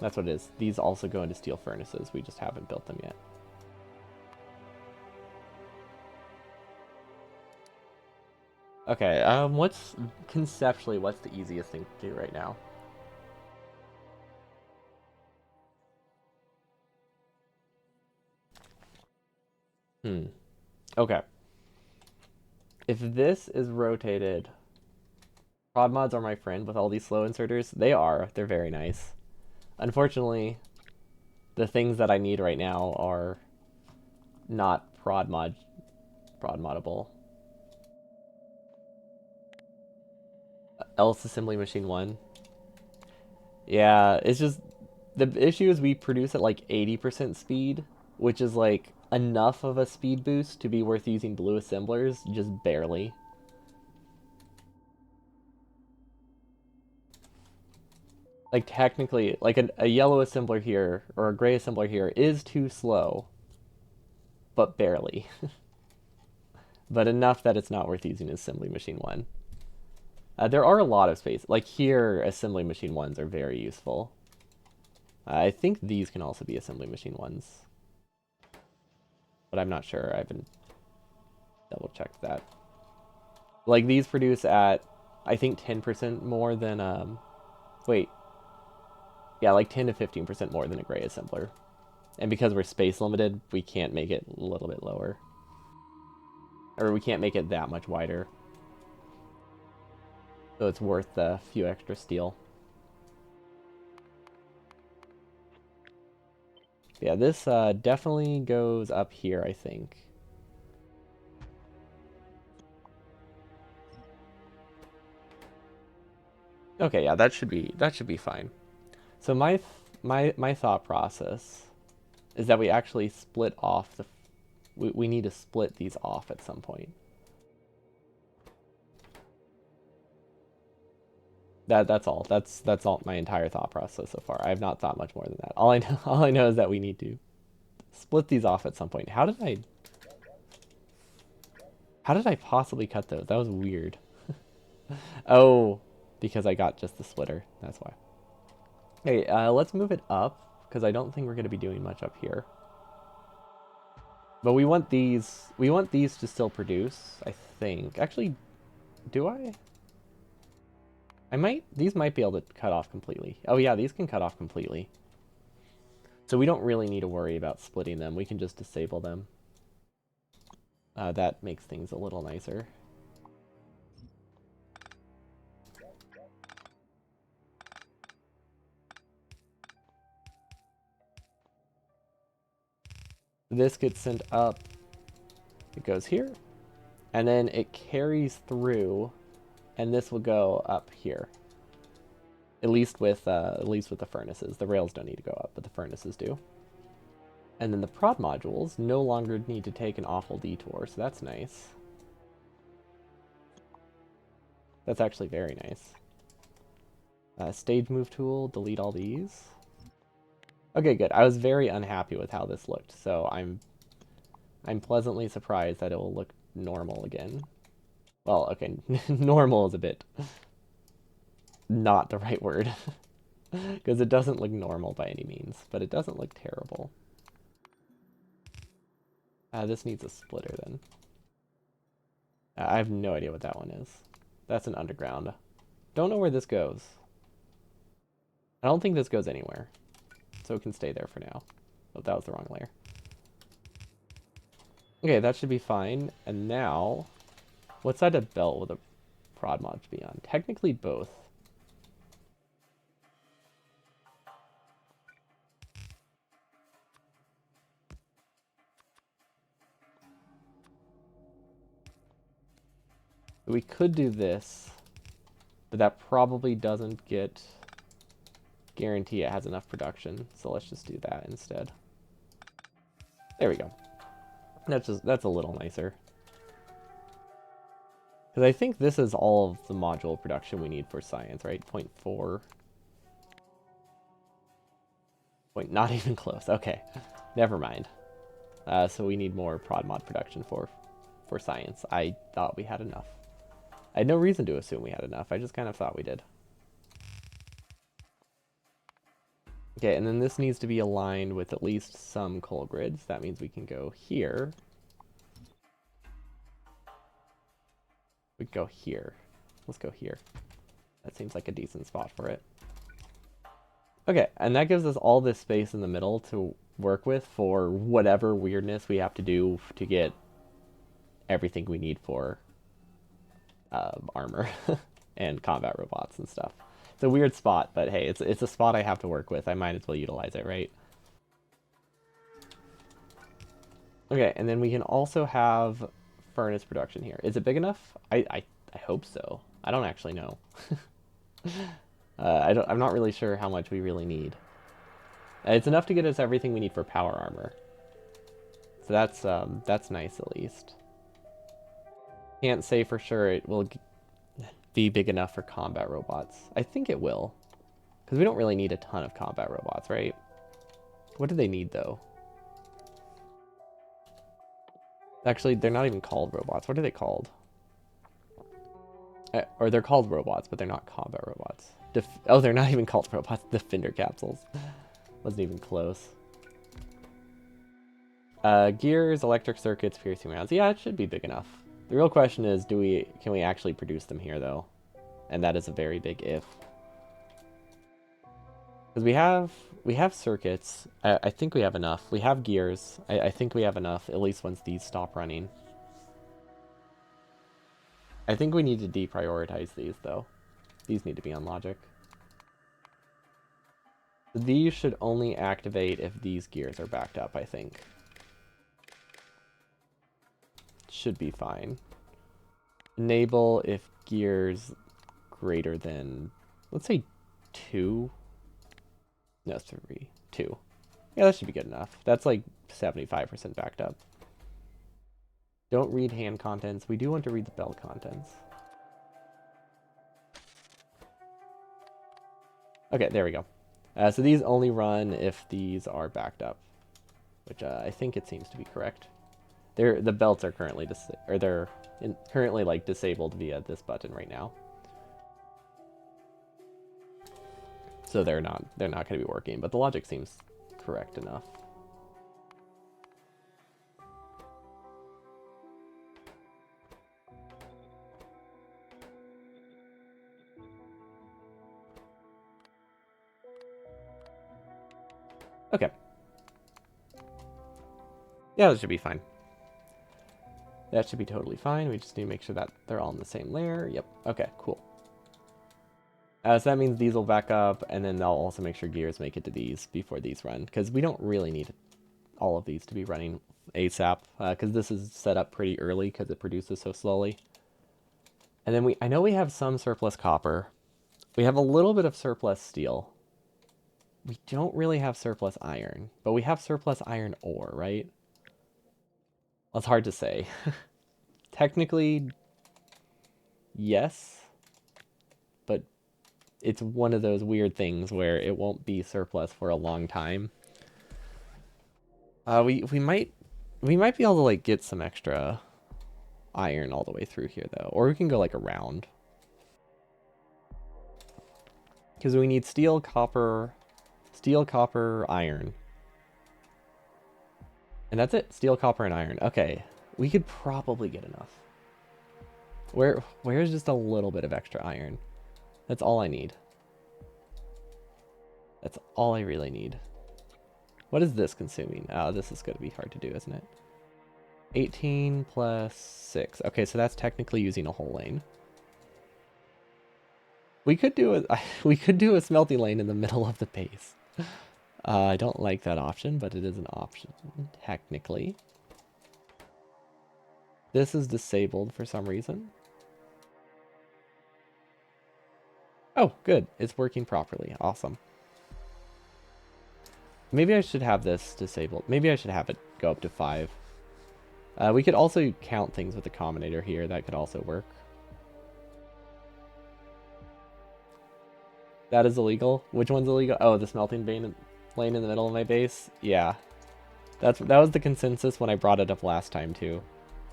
that's what it is. These also go into steel furnaces. We just haven't built them yet. Okay, conceptually, what's the easiest thing to do right now? Okay. If this is rotated, prod mods are my friend with all these slow inserters. They are. They're very nice. Unfortunately, the things that I need right now are not prod moddable. Else assembly machine 1. Yeah, it's just the issue is we produce at like 80% speed, which is like enough of a speed boost to be worth using blue assemblers, just barely. Like technically, like a yellow assembler here or a gray assembler here is too slow, but barely. But enough that it's not worth using assembly machine 1. There are a lot of space. Like here, assembly machine 1s are very useful. I think these can also be assembly machine 1s, but I'm not sure. I haven't double checked that. Like these produce at, I think 10% more than, wait, yeah, like 10 to 15% more than a gray assembler. And because we're space limited, we can't make it a little bit lower. Or we can't make it that much wider. So it's worth the few extra steel. Yeah, this definitely goes up here, I think. Okay, yeah, that should be fine. So my thought process is that we actually split off the we need to split these off at some point. That's all. That's all my entire thought process so far. I have not thought much more than that. All I know all I know is that we need to split these off at some point. How did I possibly cut those? That was weird. Oh, because I got just the splitter. That's why. Okay, let's move it up because I don't think we're going to be doing much up here. But we want these to still produce, I think. Actually, do I? These might be able to cut off completely. Oh yeah, these can cut off completely. So we don't really need to worry about splitting them. We can just disable them. That makes things a little nicer. This gets sent up. It goes here. And then it carries through. And this will go up here. At least with the furnaces. The rails don't need to go up, but the furnaces do. And then the prod modules no longer need to take an awful detour, so that's nice. That's actually very nice. Stage move tool, delete all these. Okay, good. I was very unhappy with how this looked, so I'm pleasantly surprised that it will look normal again. Well, okay, normal is a bit not the right word. Because it doesn't look normal by any means, but it doesn't look terrible. This needs a splitter then. I have no idea what that one is. That's an underground. Don't know where this goes. I don't think this goes anywhere. So it can stay there for now. Oh, that was the wrong layer. Okay, that should be fine. And now, what side of belt will the prod mod be on? Technically both. We could do this, but that probably doesn't guarantee it has enough production. So let's just do that instead. There we go. That's a little nicer. Because I think this is all of the module production we need for science, right? 0.4. Wait, not even close. Okay, never mind. So we need more prod mod production for science. I thought we had enough. I had no reason to assume we had enough. I just kind of thought we did. Okay, and then this needs to be aligned with at least some coal grids. That means we can go here. We can go here. Let's go here. That seems like a decent spot for it. Okay, and that gives us all this space in the middle to work with for whatever weirdness we have to do to get everything we need for armor and combat robots and stuff. It's a weird spot, but hey, it's a spot I have to work with. I might as well utilize it, right? Okay, and then we can also have furnace production here. Is it big enough? I hope so. I don't actually know. I'm not really sure how much we really need. It's enough to get us everything we need for power armor. So that's nice at least. Can't say for sure it will be big enough for combat robots. I think it will. Because we don't really need a ton of combat robots, right? What do they need, though? Actually, they're not even called robots. What are they called? Or they're called robots, but they're not combat robots. Oh, they're not even called robots. Defender capsules. Wasn't even close. Gears, electric circuits, piercing rounds. Yeah, it should be big enough. The real question is, can we actually produce them here, though? And that is a very big if. Because we have circuits. I think we have enough. We have gears. I think we have enough, at least once these stop running. I think we need to deprioritize these, though. These need to be on logic. These should only activate if these gears are backed up, I think. Should be fine. Enable if gears greater than, let's say 2. No, 3. 2. Yeah, that should be good enough. That's like 75% backed up. Don't read hand contents. We do want to read the belt contents. Okay, there we go. So these only run if these are backed up, which I think it seems to be correct. The belts are currently currently like disabled via this button right now. So they're not going to be working, but the logic seems correct enough. Okay. Yeah, that should be fine. That should be totally fine. We just need to make sure that they're all in the same layer. Yep. Okay, cool. So that means these will back up, and then they'll also make sure gears make it to these before these run, because we don't really need all of these to be running ASAP, because this is set up pretty early because it produces so slowly. And then I know we have some surplus copper. We have a little bit of surplus steel. We don't really have surplus iron, but we have surplus iron ore, right? Well, it's hard to say. Technically, yes, but it's one of those weird things where it won't be surplus for a long time. We might be able to like get some extra iron all the way through here though, or we can go like around. Because we need steel, copper, iron. And that's it. Steel, copper, and iron. Okay. We could probably get enough. Where's just a little bit of extra iron? That's all I need. That's all I really need. What is this consuming? Oh, this is going to be hard to do, isn't it? 18 plus 6. Okay, so that's technically using a whole lane. We could do a smelting lane in the middle of the base. I don't like that option, but it is an option, technically. This is disabled for some reason. Oh, good. It's working properly. Awesome. Maybe I should have this disabled. Maybe I should have it go up to 5. We could also count things with the combinator here. That could also work. That is illegal. Which one's illegal? Oh, the smelting lane in the middle of my base? Yeah. That was the consensus when I brought it up last time too.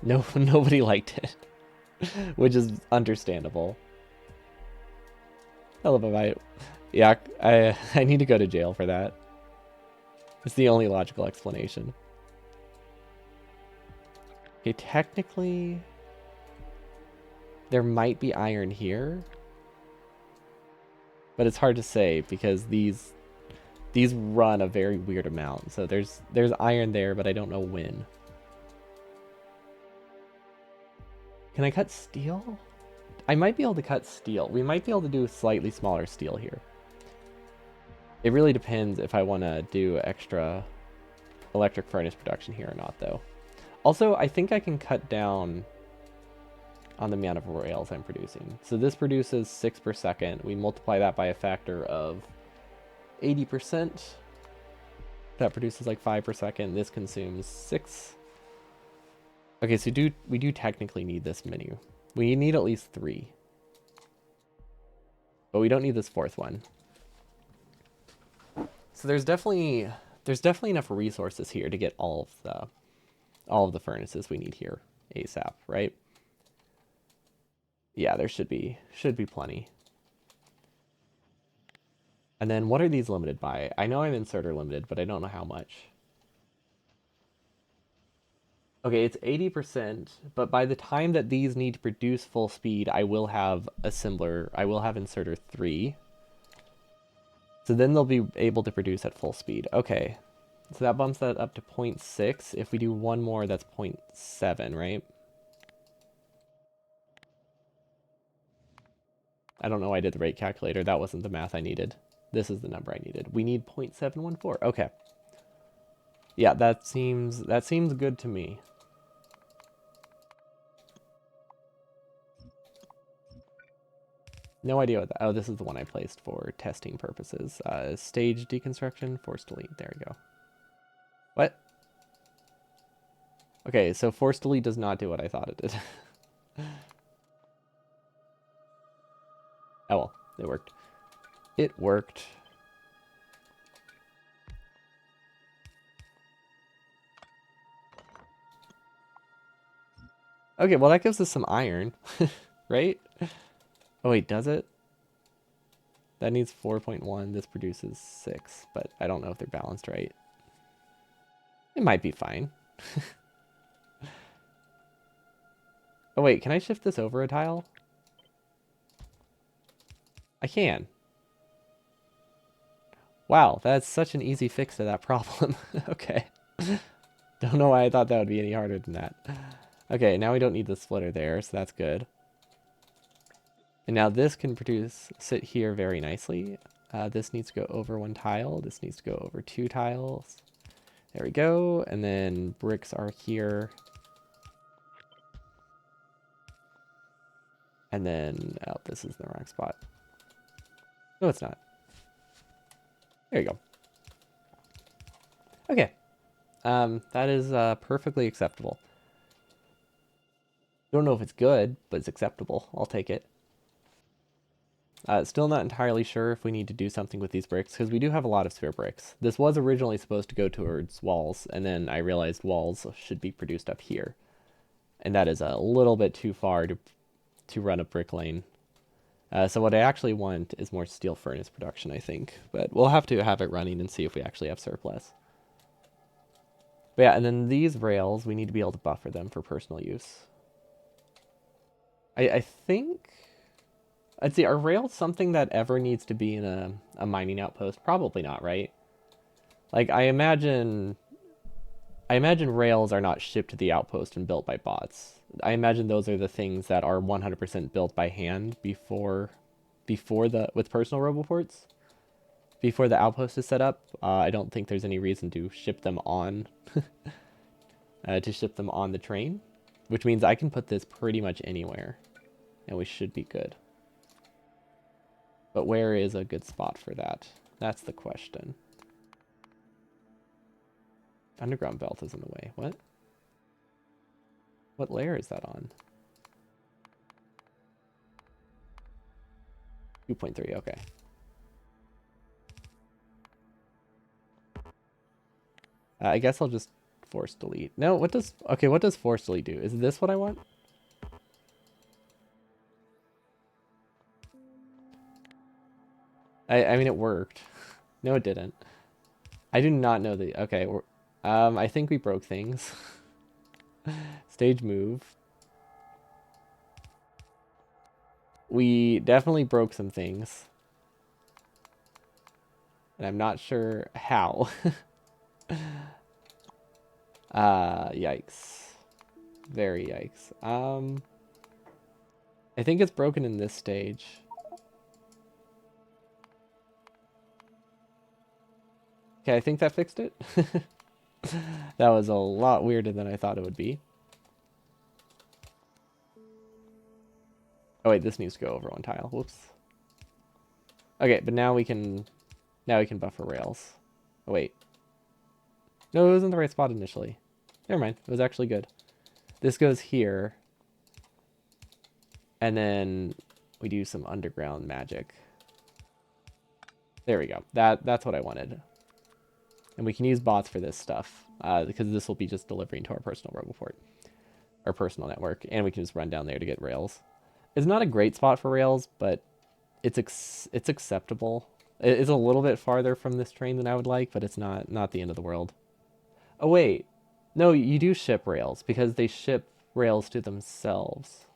No, nobody liked it. Which is understandable. I love it. Yeah, I need to go to jail for that. It's the only logical explanation. Okay, technically there might be iron here. But it's hard to say because these run a very weird amount. So there's iron there, but I don't know when. Can I cut steel? I might be able to cut steel. We might be able to do slightly smaller steel here. It really depends if I want to do extra electric furnace production here or not, though. Also, I think I can cut down on the amount of rails I'm producing. So this produces 6 per second. We multiply that by a factor of 80%. That produces like 5 per second. This consumes 6. Okay, so we do technically need this menu. We need at least 3. But we don't need this 4th one. So there's definitely enough resources here to get all of the furnaces we need here ASAP, right? Yeah, there should be plenty. And then what are these limited by? I know I'm inserter limited, but I don't know how much. Okay, it's 80%, but by the time that these need to produce full speed, I will have inserter 3. So then they'll be able to produce at full speed. Okay, so that bumps that up to 0.6. If we do one more, that's 0.7, right? I don't know why I did the rate calculator. That wasn't the math I needed. This is the number I needed. We need 0.714. Okay. Yeah, that seems good to me. No idea what that... Oh, this is the one I placed for testing purposes. Stage deconstruction, force delete. There we go. What? Okay, so force delete does not do what I thought it did. Oh well, it worked. It worked. Okay, well that gives us some iron, right? Oh wait, does it? That needs 4.1. This produces 6, but I don't know if they're balanced right. It might be fine. Oh wait, can I shift this over a tile? I can. Wow, that's such an easy fix to that problem. Okay. Don't know why I thought that would be any harder than that. Okay, now we don't need the splitter there, so that's good. And now this can sit here very nicely. This needs to go over 1 tile. This needs to go over 2 tiles. There we go. And then bricks are here. And then, oh, this is the wrong spot. No, it's not. There you go. Okay. That is perfectly acceptable. Don't know if it's good, but it's acceptable. I'll take it. Still not entirely sure if we need to do something with these bricks, because we do have a lot of spare bricks. This was originally supposed to go towards walls, and then I realized walls should be produced up here. And that is a little bit too far to run a brick lane. So what I actually want is more steel furnace production, I think. But we'll have to have it running and see if we actually have surplus. But yeah, and then these rails, we need to be able to buffer them for personal use. I think... Let's see, are rails something that ever needs to be in a mining outpost? Probably not, right? Like, I imagine rails are not shipped to the outpost and built by bots. I imagine those are the things that are 100% built by hand with personal roboports. Before the outpost is set up, I don't think there's any reason to ship them on the train, which means I can put this pretty much anywhere, and we should be good. But where is a good spot for that? That's the question. Underground belt is in the way. What? What layer is that on? 2.3, okay. I guess I'll just force delete. No, what does force delete do? Is this what I want? I mean, it worked. No, it didn't. I do not know the... Okay, I think we broke things. Stage move. We definitely broke some things. And I'm not sure how. Yikes. Very yikes. I think it's broken in this stage. Okay, I think that fixed it. That was a lot weirder than I thought it would be. Oh wait, this needs to go over one tile. Whoops. Okay, but now we can buffer rails. Oh wait. No, it wasn't the right spot initially. Never mind. It was actually good. This goes here. And then we do some underground magic. There we go. That's what I wanted. And we can use bots for this stuff. Because this will be just delivering to our personal Roboport. Our personal network. And we can just run down there to get rails. It's not a great spot for rails, but it's acceptable. It's a little bit farther from this train than I would like, but it's not the end of the world. Oh wait, no, you do ship rails because they ship rails to themselves.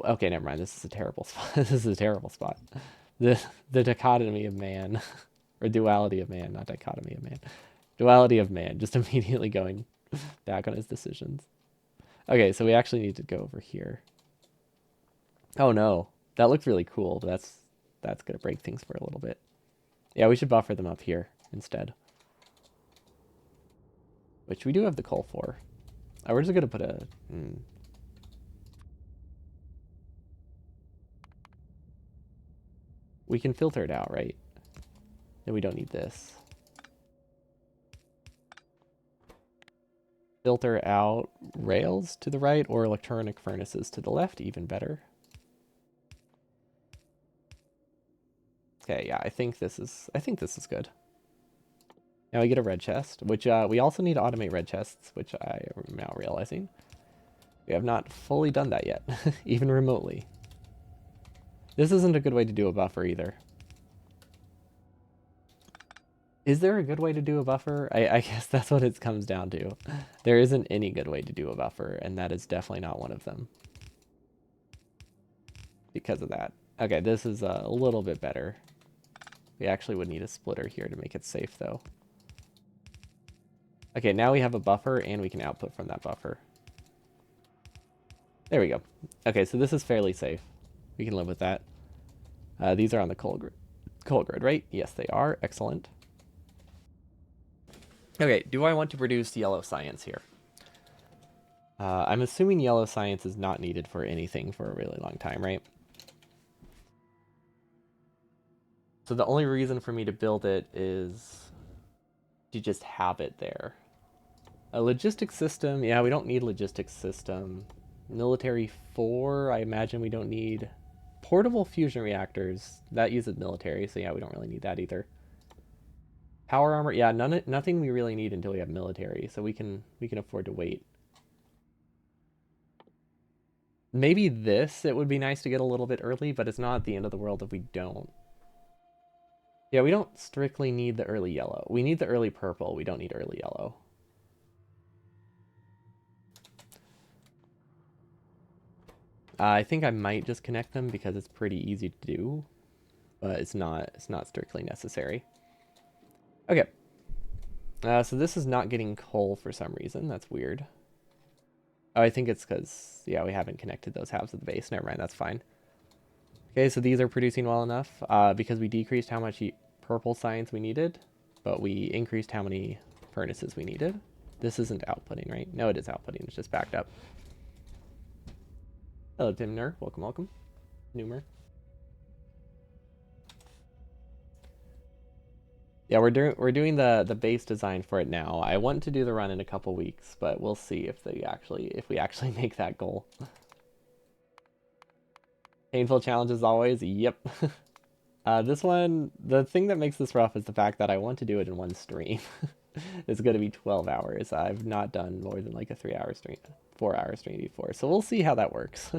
Okay, never mind. This is a terrible spot. This is a terrible spot. The dichotomy of man, or duality of man, not dichotomy of man. Duality of man, just immediately going back on his decisions. Okay, so we actually need to go over here. Oh no, that looks really cool, but that's gonna break things for a little bit. Yeah, we should buffer them up here instead. Which we do have the coal for. Oh, we're just gonna put a... We can filter it out, right? Then we don't need this. Filter out rails to the right or electronic furnaces to the left, even better. Okay, yeah, I think this is good. Now we get a red chest, which we also need to automate red chests, which I am now realizing. We have not fully done that yet, even remotely. This isn't a good way to do a buffer either. Is there a good way to do a buffer? I guess that's what it comes down to. There isn't any good way to do a buffer, and that is definitely not one of them. Because of that. Okay, this is a little bit better. We actually would need a splitter here to make it safe, though. Okay, now we have a buffer, and we can output from that buffer. There we go. Okay, so this is fairly safe. We can live with that. These are on the coal grid, right? Yes, they are. Excellent. Okay, do I want to produce yellow science here? I'm assuming yellow science is not needed for anything for a really long time, right? So the only reason for me to build it is to just have it there. A logistics system, yeah, we don't need logistics system. Military 4, I imagine we don't need. Portable fusion reactors, that uses military, so yeah, we don't really need that either. Power armor, yeah, nothing we really need until we have military, so we can afford to wait. Maybe this, it would be nice to get a little bit early, but it's not the end of the world if we don't. Yeah, we don't strictly need the early yellow. We need the early purple, we don't need early yellow. I think I might just connect them because it's pretty easy to do, but it's not strictly necessary. Okay. So this is not getting coal for some reason. That's weird. Oh, I think it's because, yeah, we haven't connected those halves of the base. Never mind, that's fine. Okay, so these are producing well enough because we decreased how much purple science we needed, but we increased how many furnaces we needed. This isn't outputting, right? No, it is outputting. It's just backed up. Hello, Timner. Welcome, welcome. Numer. Yeah, we're doing the base design for it now. I want to do the run in a couple weeks, but we'll see if we actually make that goal. Painful challenge as always. Yep. This one, the thing that makes this rough is the fact that I want to do it in one stream. It's going to be 12 hours. I've not done more than like a 3-hour stream, 4-hour stream before, so we'll see how that works.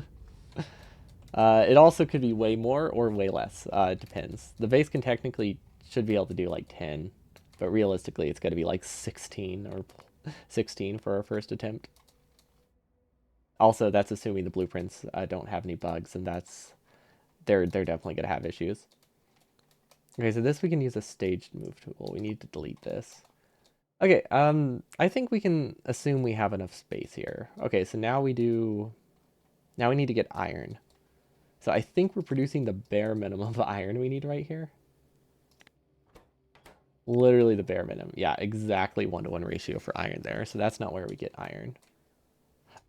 It also could be way more or way less. It depends. The base can technically should be able to do like 10, but realistically it's going to be like 16 or 16 for our first attempt. Also, that's assuming the blueprints don't have any bugs, and they're definitely going to have issues. Okay, so this we can use a staged move tool. We need to delete this. Okay, I think we can assume we have enough space here. Okay, so now we do Now we need to get iron. So I think we're producing the bare minimum of iron we need right here. Literally the bare minimum. Yeah, exactly 1-to-1 ratio for iron there. So that's not where we get iron.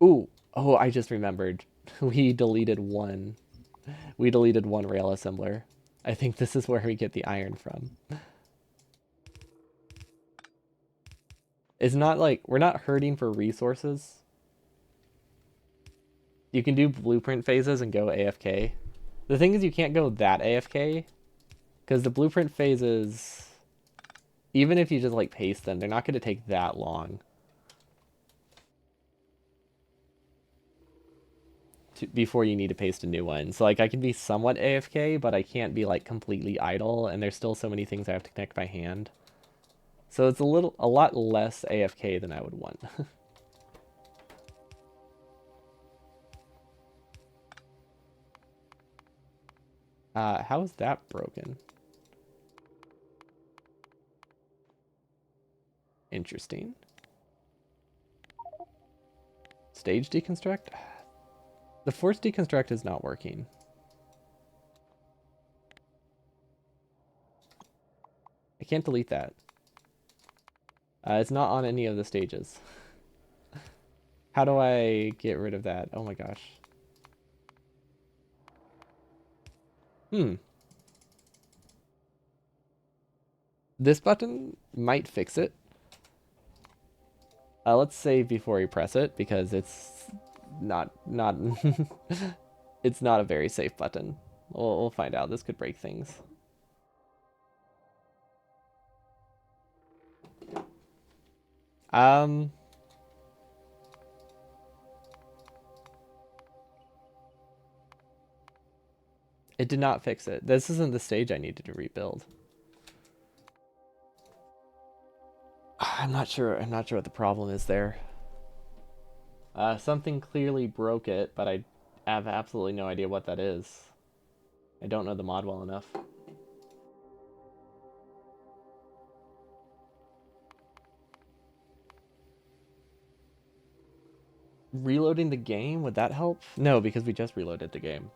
Ooh, oh, I just remembered. We deleted one. We deleted one rail assembler. I think this is where we get the iron from. It's not like we're not hurting for resources. You can do blueprint phases and go AFK. The thing is you can't go that AFK because the blueprint phases, even if you just like paste them, they're not going to take that long before you need to paste a new one. So like I can be somewhat AFK, but I can't be like completely idle, and there's still so many things I have to connect by hand. So it's a lot less AFK than I would want. How is that broken? Interesting. Stage deconstruct? The force deconstruct is not working. I can't delete that. It's not on any of the stages. How do I get rid of that? Oh my gosh. Hmm. This button might fix it. Let's save before we press it because it's not it's not a very safe button. We'll find out. This could break things. Um, it did not fix it. This isn't the stage I needed to rebuild. I'm not sure. I'm not sure what the problem is there. Something clearly broke it, but I have absolutely no idea what that is. I don't know the mod well enough. Reloading the game, would that help? No, because we just reloaded the game.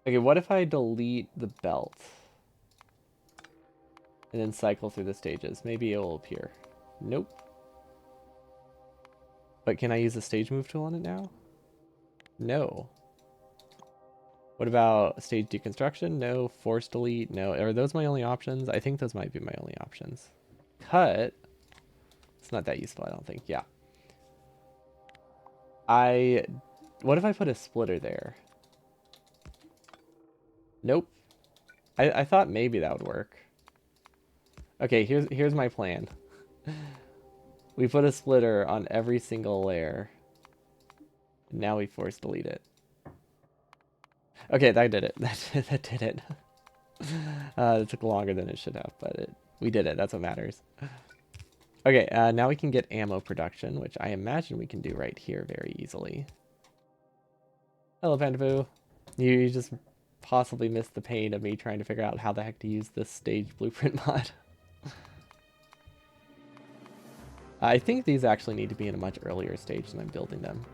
Okay, what if I delete the belt? And then cycle through the stages. Maybe it will appear. Nope. But can I use the stage move tool on it now? No. What about stage deconstruction? No. Force delete? No. Are those my only options? I think those might be my only options. Cut. It's not that useful, I don't think. Yeah. What if I put a splitter there? Nope. I thought maybe that would work. Okay, here's my plan. We put a splitter on every single layer. Now we force delete it. Okay, that did it. That did it. It took longer than it should have, but we did it. That's what matters. Okay, now we can get ammo production, which I imagine we can do right here very easily. Hello, Pandaboo. You just possibly missed the pain of me trying to figure out how the heck to use this stage blueprint mod. I think these actually need to be in a much earlier stage than I'm building them.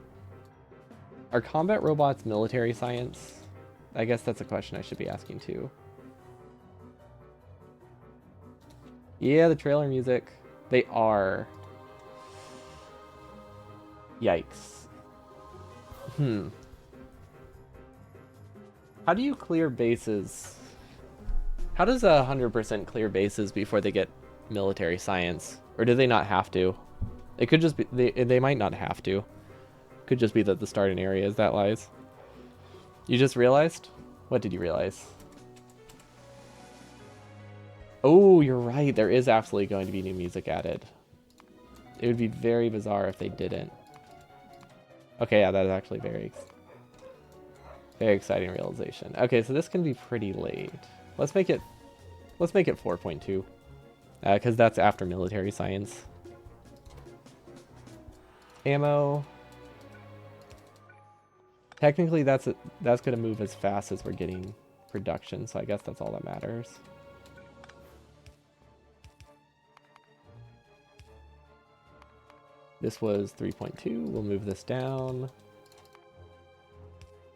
Are combat robots military science? I guess that's a question I should be asking too. Yeah, the trailer music. They are. Yikes. How do you clear bases? How does 100% clear bases before they get military science? Or do they not have to? It could just be, they might not have to. Could just be that the starting area is that lies. You just realized? What did you realize? Oh, you're right. There is absolutely going to be new music added. It would be very bizarre if they didn't. Okay, yeah, that is actually very exciting realization. Okay, so this can be pretty late. Let's make it 4.2. Because that's after military science. Ammo. Technically, that's going to move as fast as we're getting production, so I guess that's all that matters. This was 3.2. We'll move this down.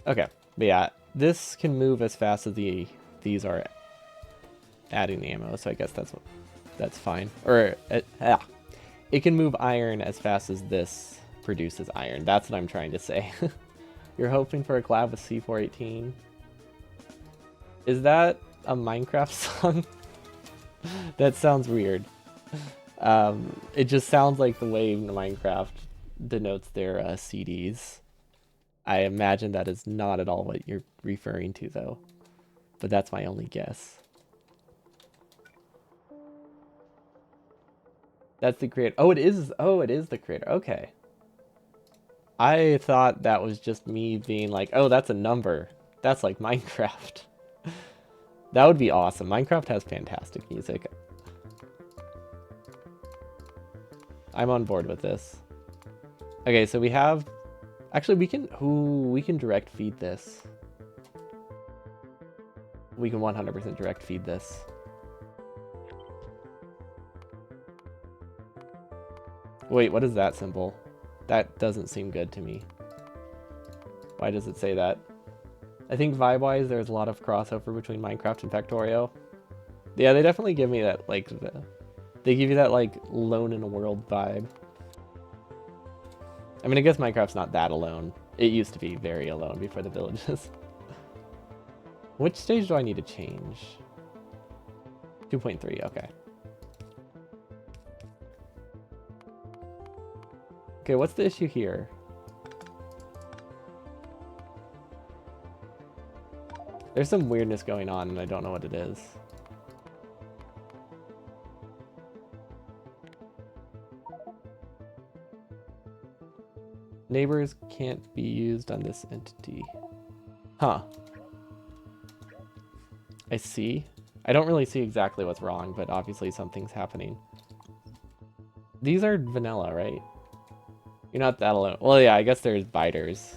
Okay, but yeah, this can move as fast as these are adding the ammo, so I guess that's fine. Or it can move iron as fast as this produces iron. That's what I'm trying to say. You're hoping for a collab with C418. Is that a Minecraft song? That sounds weird. It just sounds like the way Minecraft denotes their CDs. I imagine that is not at all what you're referring to, though. But that's my only guess. That's the creator. Oh, it is. Oh, it is the creator. Okay. I thought that was just me being like, oh, that's a number. That's like Minecraft. That would be awesome. Minecraft has fantastic music. I'm on board with this. Okay, so we have... Actually, we can direct feed this. We can 100% direct feed this. Wait, what is that symbol? That doesn't seem good to me. Why does it say that? I think vibe-wise, there's a lot of crossover between Minecraft and Factorio. Yeah, they definitely give me that, like, they give you that, like, lone in a world vibe. I mean, I guess Minecraft's not that alone. It used to be very alone before the villages. Which stage do I need to change? 2.3, okay. Okay, what's the issue here? There's some weirdness going on and I don't know what it is. Neighbors can't be used on this entity. Huh. I see. I don't really see exactly what's wrong, but obviously something's happening. These are vanilla, right? You're not that alone. Well, yeah, I guess there's biters.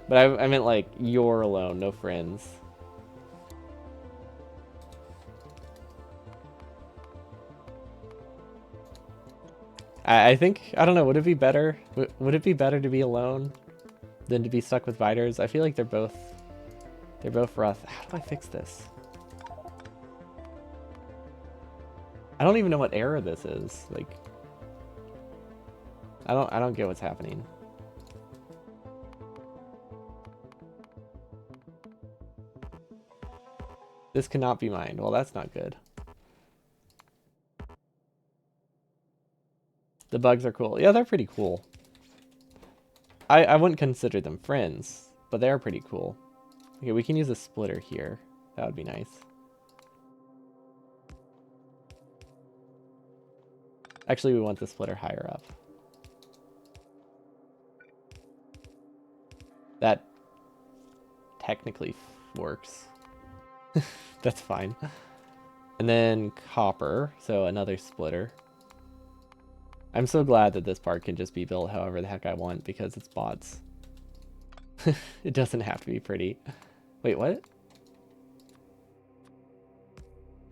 But I meant like, you're alone, no friends. I think, I don't know, would it be better? Would it be better to be alone than to be stuck with biters? I feel like they're both rough. How do I fix this? I don't even know what error this is. Like, I don't get what's happening. This cannot be mined. Well, that's not good. The bugs are cool. Yeah, they're pretty cool. I wouldn't consider them friends, but they're pretty cool. Okay, we can use a splitter here. That would be nice. Actually, we want the splitter higher up. That technically works. That's fine. And then copper, so another splitter. I'm so glad that this part can just be built however the heck I want because it's bots. It doesn't have to be pretty. Wait, what?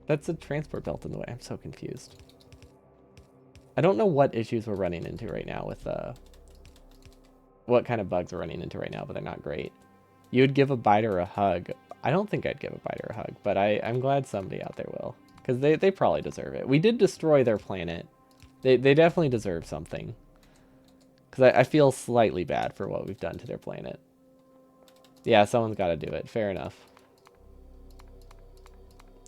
That's a transport belt in the way. I'm so confused. I don't know what issues we're running into right now with what kind of bugs we're running into right now, but they're not great. You would give a biter a hug. I don't think I'd give a biter a hug, but I'm glad somebody out there will. Because they probably deserve it. We did destroy their planet. They definitely deserve something. Because I feel slightly bad for what we've done to their planet. Yeah, someone's got to do it. Fair enough.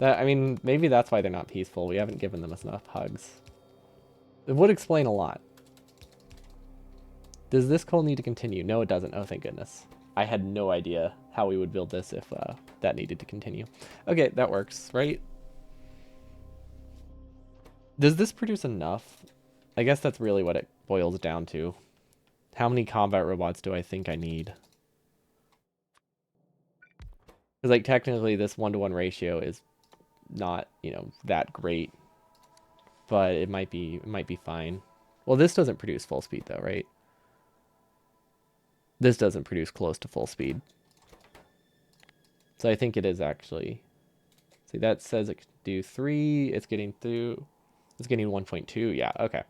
I mean, maybe that's why they're not peaceful. We haven't given them enough hugs. It would explain a lot. Does this coal need to continue? No, it doesn't. Oh, thank goodness. I had no idea how we would build this if that needed to continue. Okay, that works, right? Does this produce enough? I guess that's really what it boils down to. How many combat robots do I think I need? Because, like, technically this 1-to-1 ratio is not, you know, that great. But it might be fine. Well, this doesn't produce full speed, though, right? This doesn't produce close to full speed. So I think it is actually... See, that says it can do 3. It's getting through... It's getting 1.2. Yeah, okay.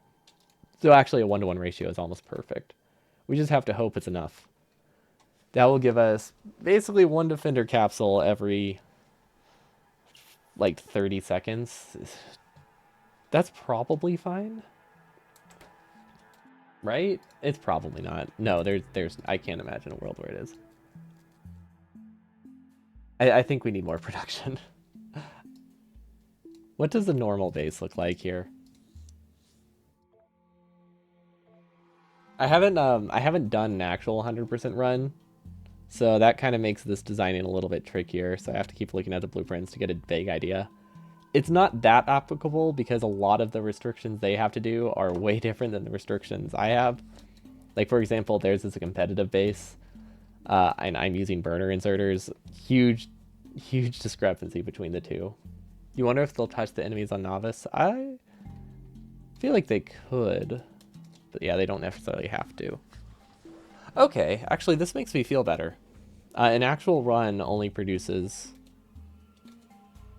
So actually a 1-to-1 ratio is almost perfect. We just have to hope it's enough. That will give us basically one defender capsule every like 30 seconds. That's probably fine, right? It's probably not. No, there's I can't imagine a world where it is. I think we need more production. What does the normal base look like here? I haven't done an actual 100% run, so that kind of makes this designing a little bit trickier. So I have to keep looking at the blueprints to get a vague idea. It's not that applicable because a lot of the restrictions they have to do are way different than the restrictions I have. Like for example, theirs is a competitive base, and I'm using burner inserters. Huge discrepancy between the two. You wonder if they'll touch the enemies on novice? I feel like they could, but yeah, they don't necessarily have to. Okay, actually, this makes me feel better. An actual run only produces...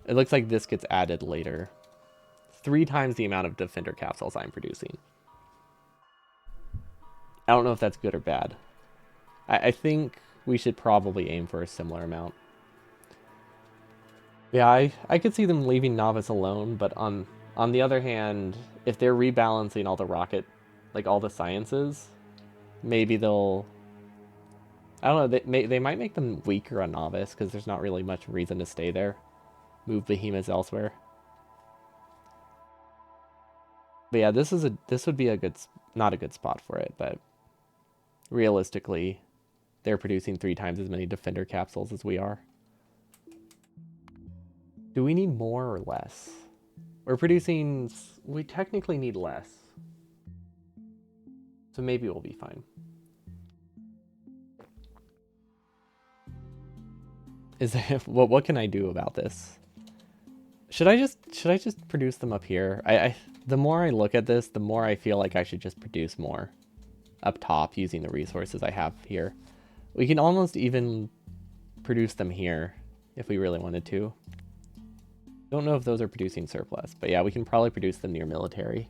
It looks like this gets added later. 3 times the amount of defender capsules I'm producing. I don't know if that's good or bad. I think we should probably aim for a similar amount. Yeah, I could see them leaving novice alone, but on the other hand, if they're rebalancing all the rocket, like all the sciences, maybe they'll... I don't know, they might make them weaker on novice because there's not really much reason to stay there. Move behemoths elsewhere. But yeah, this would be a good, not a good spot for it, but realistically, they're producing 3 times as many defender capsules as we are. Do we need more or less? We're producing... We technically need less. So maybe we'll be fine. Is there... What can I do about this? Should I just produce them up here? The more I look at this, the more I feel like I should just produce more up top using the resources I have here. We can almost even produce them here if we really wanted to. Don't know if those are producing surplus, but yeah, we can probably produce them near military.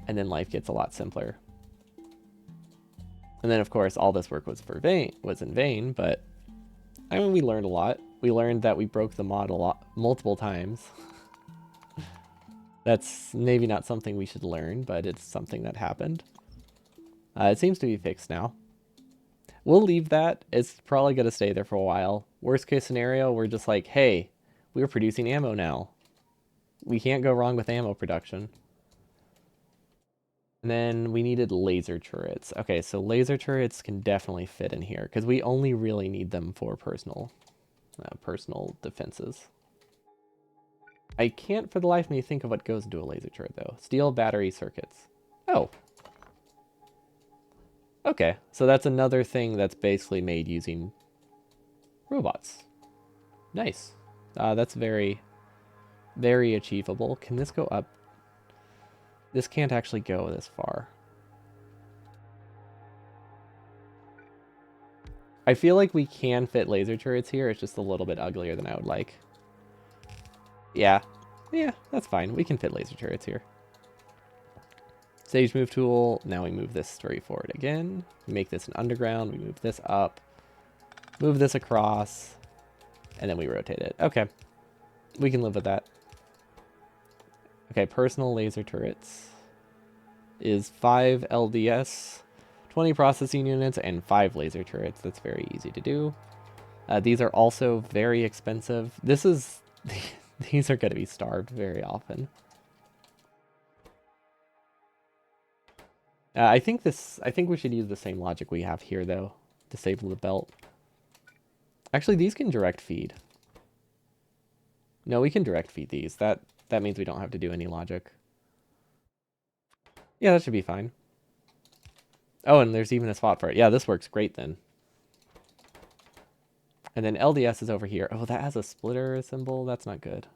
And then life gets a lot simpler. And then of course all this work was in vain, but I mean we learned a lot. We learned that we broke the mod multiple times. That's maybe not something we should learn, but it's something that happened. It seems to be fixed now. We'll leave that. It's probably going to stay there for a while. Worst case scenario, we're just like, hey, we're producing ammo now. We can't go wrong with ammo production. And then we needed laser turrets. Okay, so laser turrets can definitely fit in here because we only really need them for personal defenses. I can't for the life of me think of what goes into a laser turret though. Steel battery circuits. Oh. Okay, so that's another thing that's basically made using robots. Nice. That's very, very achievable. Can this go up? This can't actually go this far. I feel like we can fit laser turrets here. It's just a little bit uglier than I would like. Yeah. Yeah, that's fine. We can fit laser turrets here. Stage move tool. Now we move this straight forward again. We make this an underground. We move this up. Move this across. And then we rotate it. Okay. We can live with that. Okay, personal laser turrets is 5 LDS, 20 processing units, and 5 laser turrets. That's very easy to do. These are also very expensive. These are going to be starved very often. I think we should use the same logic we have here though. Disable the belt. Actually, these can direct feed. No, we can direct feed these. That means we don't have to do any logic. Yeah, that should be fine. Oh, and there's even a spot for it. Yeah, this works great then. And then LDS is over here. Oh, that has a splitter symbol. That's not good.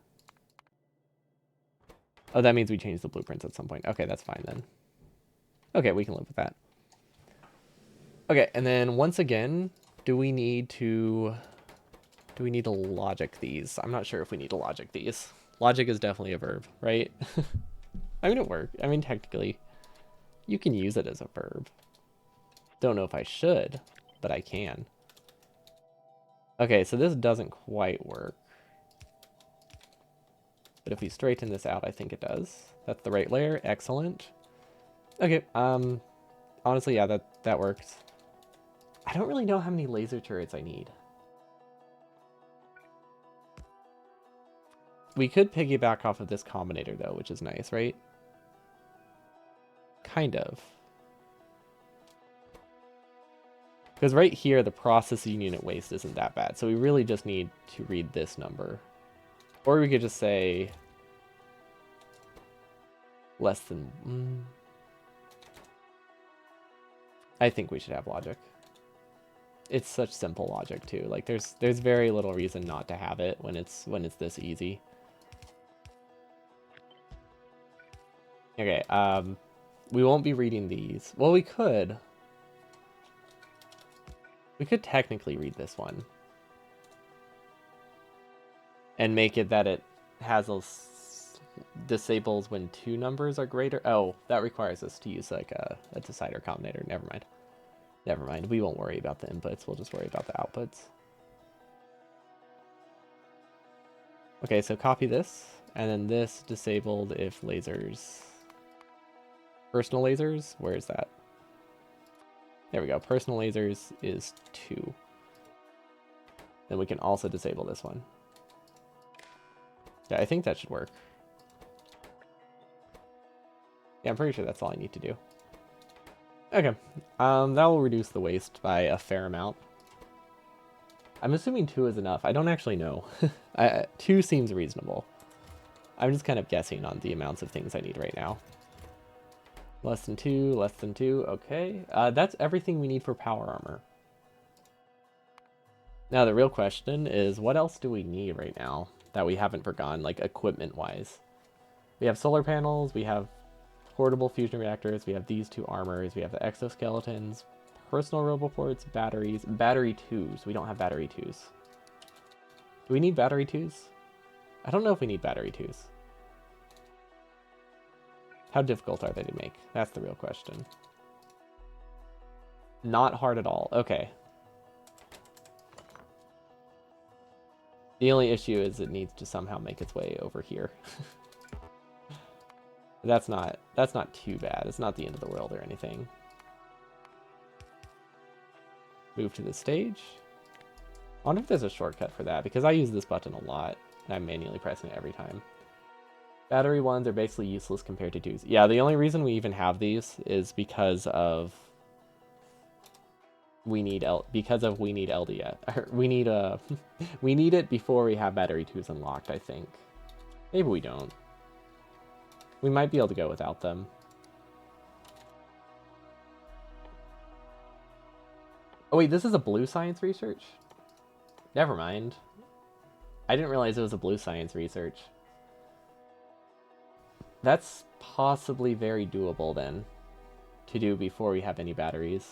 Oh, that means we change the blueprints at some point. Okay, that's fine then. Okay, we can live with that. Okay, and then once again, do we need to logic these? I'm not sure if we need to logic these. Logic is definitely a verb, right? I mean, it works. I mean, technically, you can use it as a verb. Don't know if I should. but I can. Okay, so this doesn't quite work. But if we straighten this out, I think it does. That's the right layer. Excellent. Okay, honestly, yeah, that works. I don't really know how many laser turrets I need. We could piggyback off of this combinator, though, which is nice, right? Kind of. Because right here, the processing unit waste isn't that bad. So we really just need to read this number. Or we could just say less than... I think we should have logic. It's such simple logic, too. Like, there's very little reason not to have it when it's this easy. Okay, we won't be reading these. Well, we could. We could technically read this one. And make it that it has a disables when two numbers are greater. Oh, that requires us to use like a decider combinator. Never mind. Never mind. We won't worry about the inputs. We'll just worry about the outputs. Okay, so copy this. And then this disabled if lasers... Personal lasers? Where is that? There we go. Personal lasers is 2. Then we can also disable this one. Yeah, I think that should work. Yeah, I'm pretty sure that's all I need to do. Okay. That will reduce the waste by a fair amount. I'm assuming 2 is enough. I don't actually know. 2 seems reasonable. I'm just kind of guessing on the amounts of things I need right now. Less than 2, less than 2. Okay. That's everything we need for power armor. Now, the real question is, what else do we need right now that we haven't forgotten, like equipment-wise? We have solar panels, we have portable fusion reactors, we have these 2 armors, we have the exoskeletons, personal roboports, batteries, battery 2s. We don't have battery 2s. Do we need battery 2s? I don't know if we need battery 2s. How difficult are they to make? That's the real question. Not hard at all. Okay. The only issue is it needs to somehow make its way over here. That's not too bad. It's not the end of the world or anything. Move to the stage. I wonder if there's a shortcut for that, because I use this button a lot, and I'm manually pressing it every time. Battery 1s are basically useless compared to 2s. Yeah, the only reason we even have these is because of we need LDS. We need we need it before we have battery 2s unlocked, I think. Maybe we don't. We might be able to go without them. Oh wait, this is a blue science research? Never mind. I didn't realize it was a blue science research. That's possibly very doable then, to do before we have any batteries.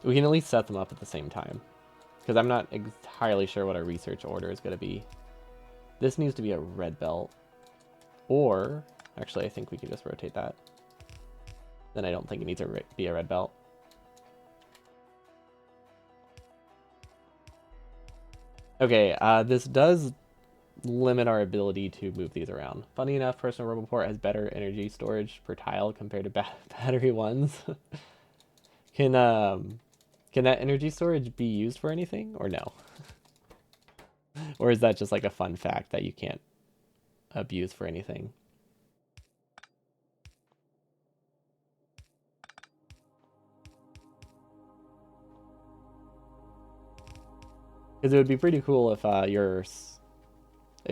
We can at least set them up at the same time, because I'm not entirely sure what our research order is going to be. This needs to be a red belt, or actually I think we can just rotate that. Then I don't think it needs to be a red belt. Okay, this does limit our ability to move these around. Funny enough, personal roboport has better energy storage per tile compared to battery 1s. Can that energy storage be used for anything, or no? Or is that just like a fun fact that you can't abuse for anything? Because it would be pretty cool if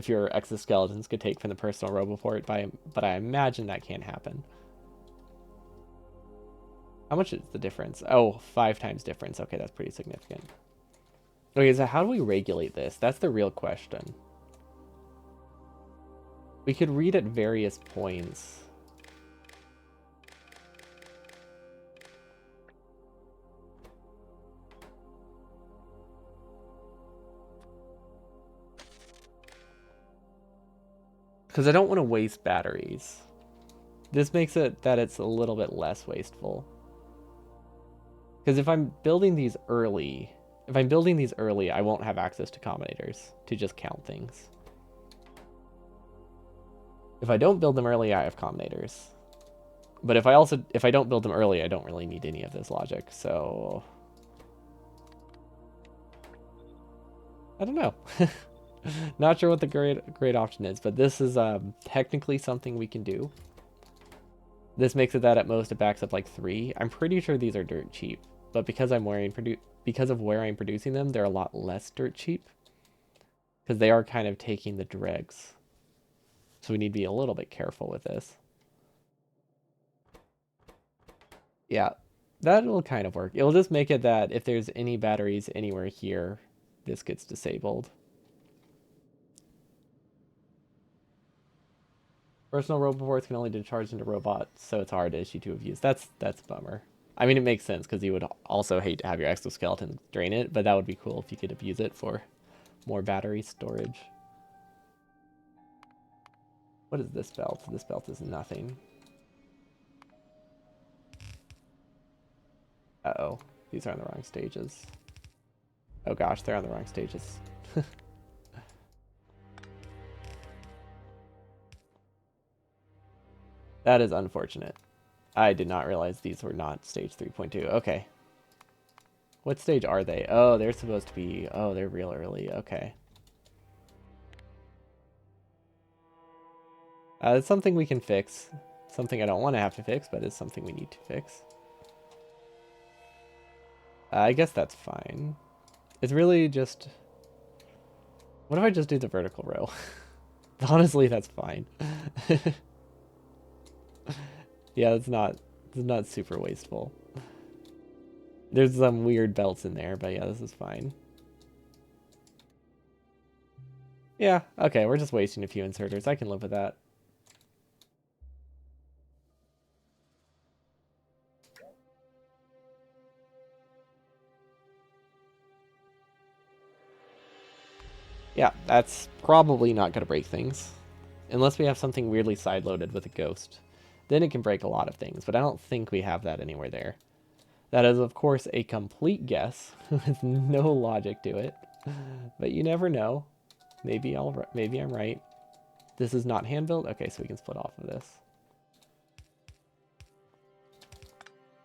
your exoskeletons could take from the personal roboport, but I imagine that can't happen. How much is the difference? Oh, 5 times difference. Okay, that's pretty significant. Okay, so how do we regulate this? That's the real question. We could read at various points. Because I don't want to waste batteries. This makes it that it's a little bit less wasteful. Because if I'm building these early, I won't have access to combinators to just count things. If I don't build them early, I have combinators. But if I don't build them early, I don't really need any of this logic. So I don't know. Not sure what the great option is, but this is technically something we can do. This makes it that at most it backs up like 3. I'm pretty sure these are dirt cheap, but because of where I'm producing them, they're a lot less dirt cheap. Because they are kind of taking the dregs. So we need to be a little bit careful with this. Yeah, that'll kind of work. It'll just make it that if there's any batteries anywhere here, this gets disabled. Personal roboports can only discharge into robots, so it's hard to issue to abuse. That's a bummer. I mean, it makes sense because you would also hate to have your exoskeleton drain it, but that would be cool if you could abuse it for more battery storage. What is this belt? This belt is nothing. Uh-oh. These are on the wrong stages. Oh gosh, they're on the wrong stages. That is unfortunate. I did not realize these were not stage 3.2. Okay. What stage are they? Oh, they're supposed to be... Oh, they're real early. Okay. It's something we can fix. Something I don't want to have to fix, but it's something we need to fix. I guess that's fine. It's really just... What if I just do the vertical row? Honestly, that's fine. Yeah, it's not super wasteful. There's some weird belts in there, but yeah, this is fine. Yeah, okay, we're just wasting a few inserters. I can live with that. Yeah, that's probably not going to break things. Unless we have something weirdly side-loaded with a ghost. Then it can break a lot of things, but I don't think we have that anywhere there. That is, of course, a complete guess with no logic to it. But you never know. Maybe I'm right. This is not hand-built? Okay, so we can split off of this.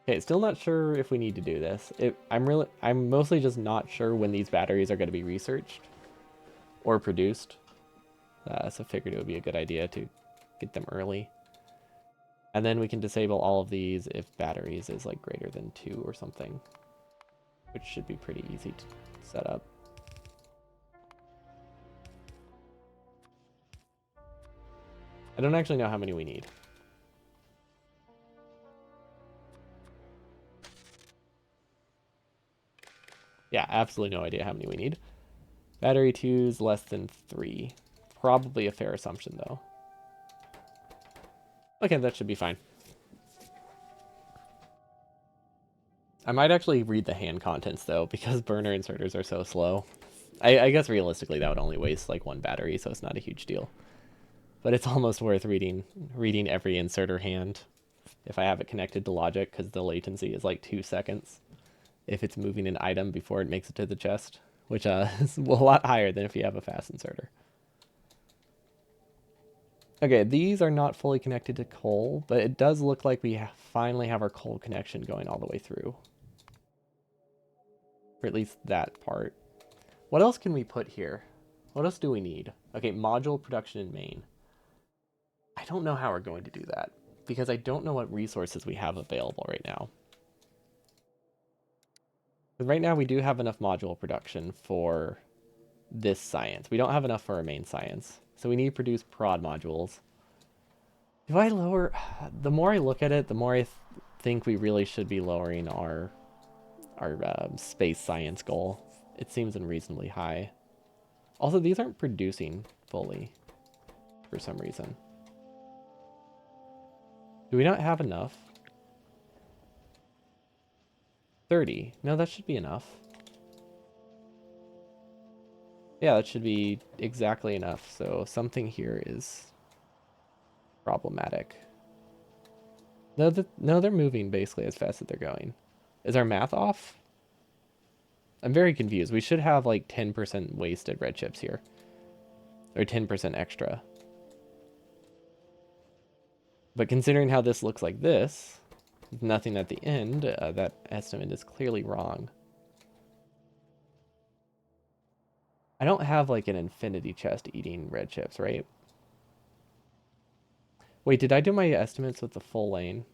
Okay, still not sure if we need to do this. I'm mostly just not sure when these batteries are going to be researched or produced. So I figured it would be a good idea to get them early. And then we can disable all of these if batteries is like greater than 2 or something, which should be pretty easy to set up. I don't actually know how many we need. Yeah, absolutely no idea how many we need. Battery 2 is less than 3. Probably a fair assumption, though. Okay, that should be fine. I might actually read the hand contents, though, because burner inserters are so slow. I guess realistically that would only waste like 1 battery, so it's not a huge deal. But it's almost worth reading every inserter hand if I have it connected to logic, because the latency is like 2 seconds if it's moving an item before it makes it to the chest, which is a lot higher than if you have a fast inserter. Okay, these are not fully connected to coal, but it does look like we finally have our coal connection going all the way through. Or at least that part. What else can we put here? What else do we need? Okay, module production in main. I don't know how we're going to do that, because I don't know what resources we have available right now. But right now we do have enough module production for this science. We don't have enough for our main science. So we need to produce prod modules. Do I lower... The more I look at it, the more I think we really should be lowering our space science goal. It seems unreasonably high. Also, these aren't producing fully for some reason. Do we not have enough? 30. No, that should be enough. Yeah, that should be exactly enough. So something here is problematic. No, no, they're moving basically as fast as they're going. Is our math off? I'm very confused. We should have like 10% wasted red chips here. Or 10% extra. But considering how this looks like this, with nothing at the end, that estimate is clearly wrong. I don't have like an infinity chest eating red chips, right? Wait, did I do my estimates with the full lane?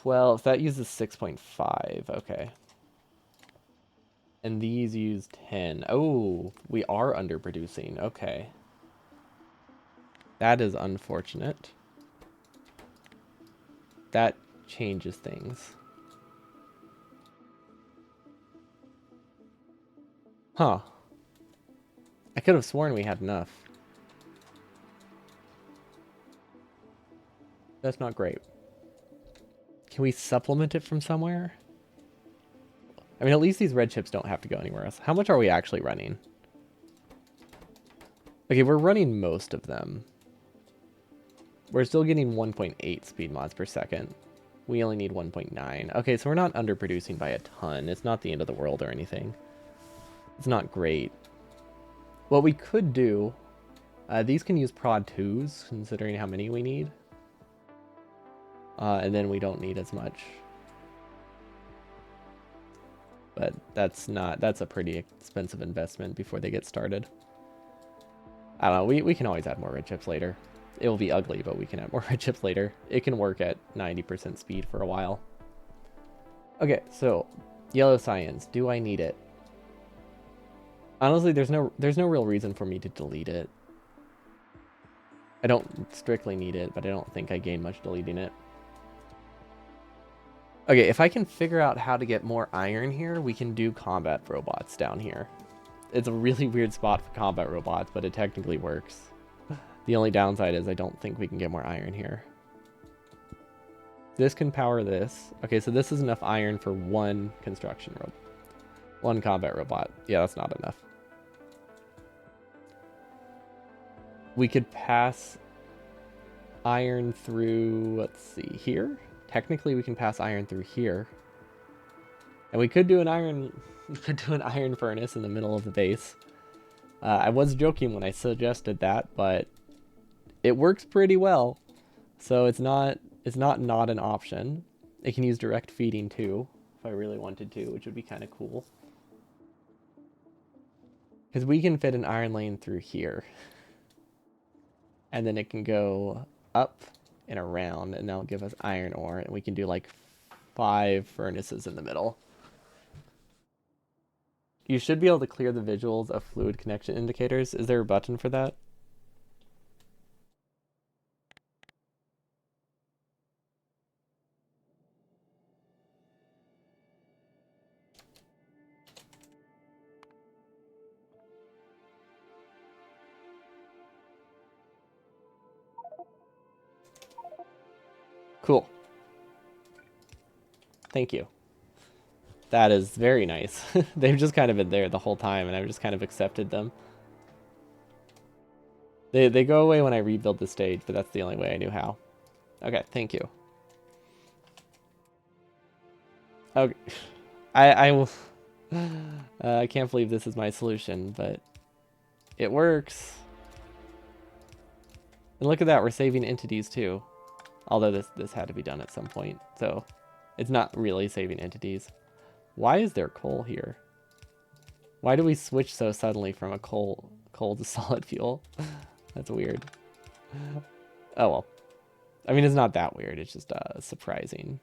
12, that uses 6.5, okay. And these use 10. Oh, we are underproducing, okay. That is unfortunate. That changes things. Huh. I could have sworn we had enough. That's not great. Can we supplement it from somewhere? I mean, at least these red chips don't have to go anywhere else. How much are we actually running? Okay, we're running most of them. We're still getting 1.8 speed mods per second. We only need 1.9. Okay, so we're not underproducing by a ton. It's not the end of the world or anything. It's not great. What we could do, these can use prod 2s, considering how many we need. And then we don't need as much. But that's a pretty expensive investment before they get started. I don't know, we can always add more red chips later. It will be ugly, but we can add more red chips later. It can work at 90% speed for a while. Okay, so yellow science, do I need it? Honestly, there's no real reason for me to delete it. I don't strictly need it, but I don't think I gain much deleting it. Okay, if I can figure out how to get more iron here, we can do combat robots down here. It's a really weird spot for combat robots, but it technically works. The only downside is I don't think we can get more iron here. This can power this. Okay, so this is enough iron for one construction robot. One combat robot. Yeah, that's not enough. We could pass iron through, let's see, here? Technically, we can pass iron through here. And we could do an iron furnace in the middle of the base. I was joking when I suggested that, but it works pretty well. So it's not an option. It can use direct feeding too, if I really wanted to, which would be kind of cool. Because we can fit an iron lane through here. And then it can go up and around, and that'll give us iron ore, and we can do like 5 furnaces in the middle. You should be able to clear the visuals of fluid connection indicators. Is there a button for that? Cool. Thank you. That is very nice. They've just kind of been there the whole time, and I've just kind of accepted them. They go away when I rebuild the stage, but that's the only way I knew how. Okay, thank you. Okay, I will. I can't believe this is my solution, but it works. And look at that, we're saving entities too. Although this had to be done at some point, so it's not really saving entities. Why is there coal here? Why do we switch so suddenly from a coal to solid fuel? That's weird. Oh well. I mean, it's not that weird. It's just surprising.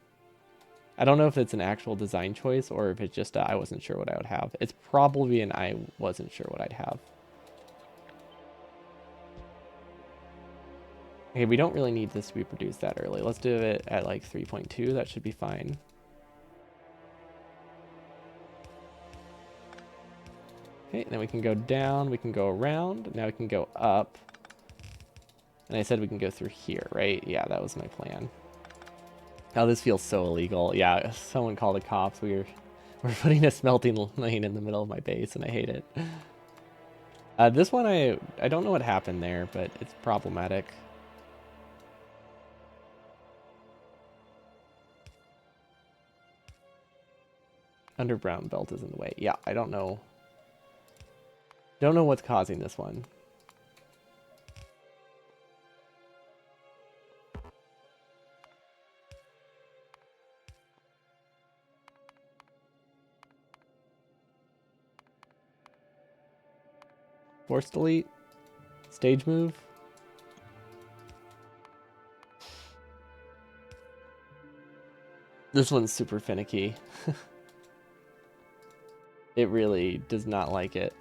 I don't know if it's an actual design choice or if it's just I wasn't sure what I would have. It's probably an I wasn't sure what I'd have. Okay, we don't really need this to be produced that early. Let's do it at like 3.2. That should be fine. Okay, then we can go down, we can go around, now we can go up. And I said we can go through here, right? Yeah, that was my plan. Oh, this feels so illegal. Yeah, someone called the cops. We're putting a smelting lane in the middle of my base, and I hate it. This one, I don't know what happened there, but it's problematic. Underground belt is in the way. Yeah, I don't know. Don't know what's causing this one. Force delete. Stage move. This one's super finicky. It really does not like it.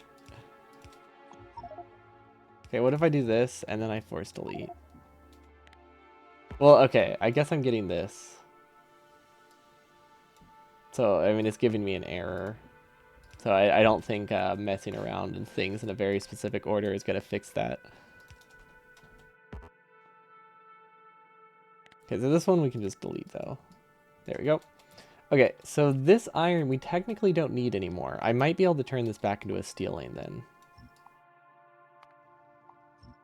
Okay, what if I do this and then I force delete? Well, okay, I guess I'm getting this. So, I mean, it's giving me an error. So I don't think messing around and things in a very specific order is going to fix that. Okay, so this one we can just delete, though. There we go. Okay, so this iron we technically don't need anymore. I might be able to turn this back into a steel lane then.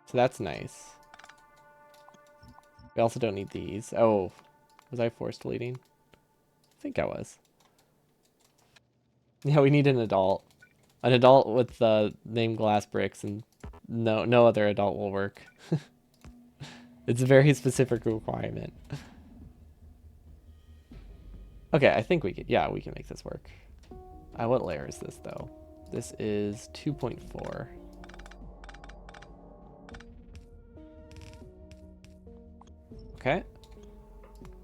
So that's nice. We also don't need these. Oh, was I force deleting? I think I was. Yeah, we need an adult. An adult with the name glass bricks, and no other adult will work. It's a very specific requirement. Okay, I think we can, yeah, we can make this work. What layer is this, though? This is 2.4. Okay.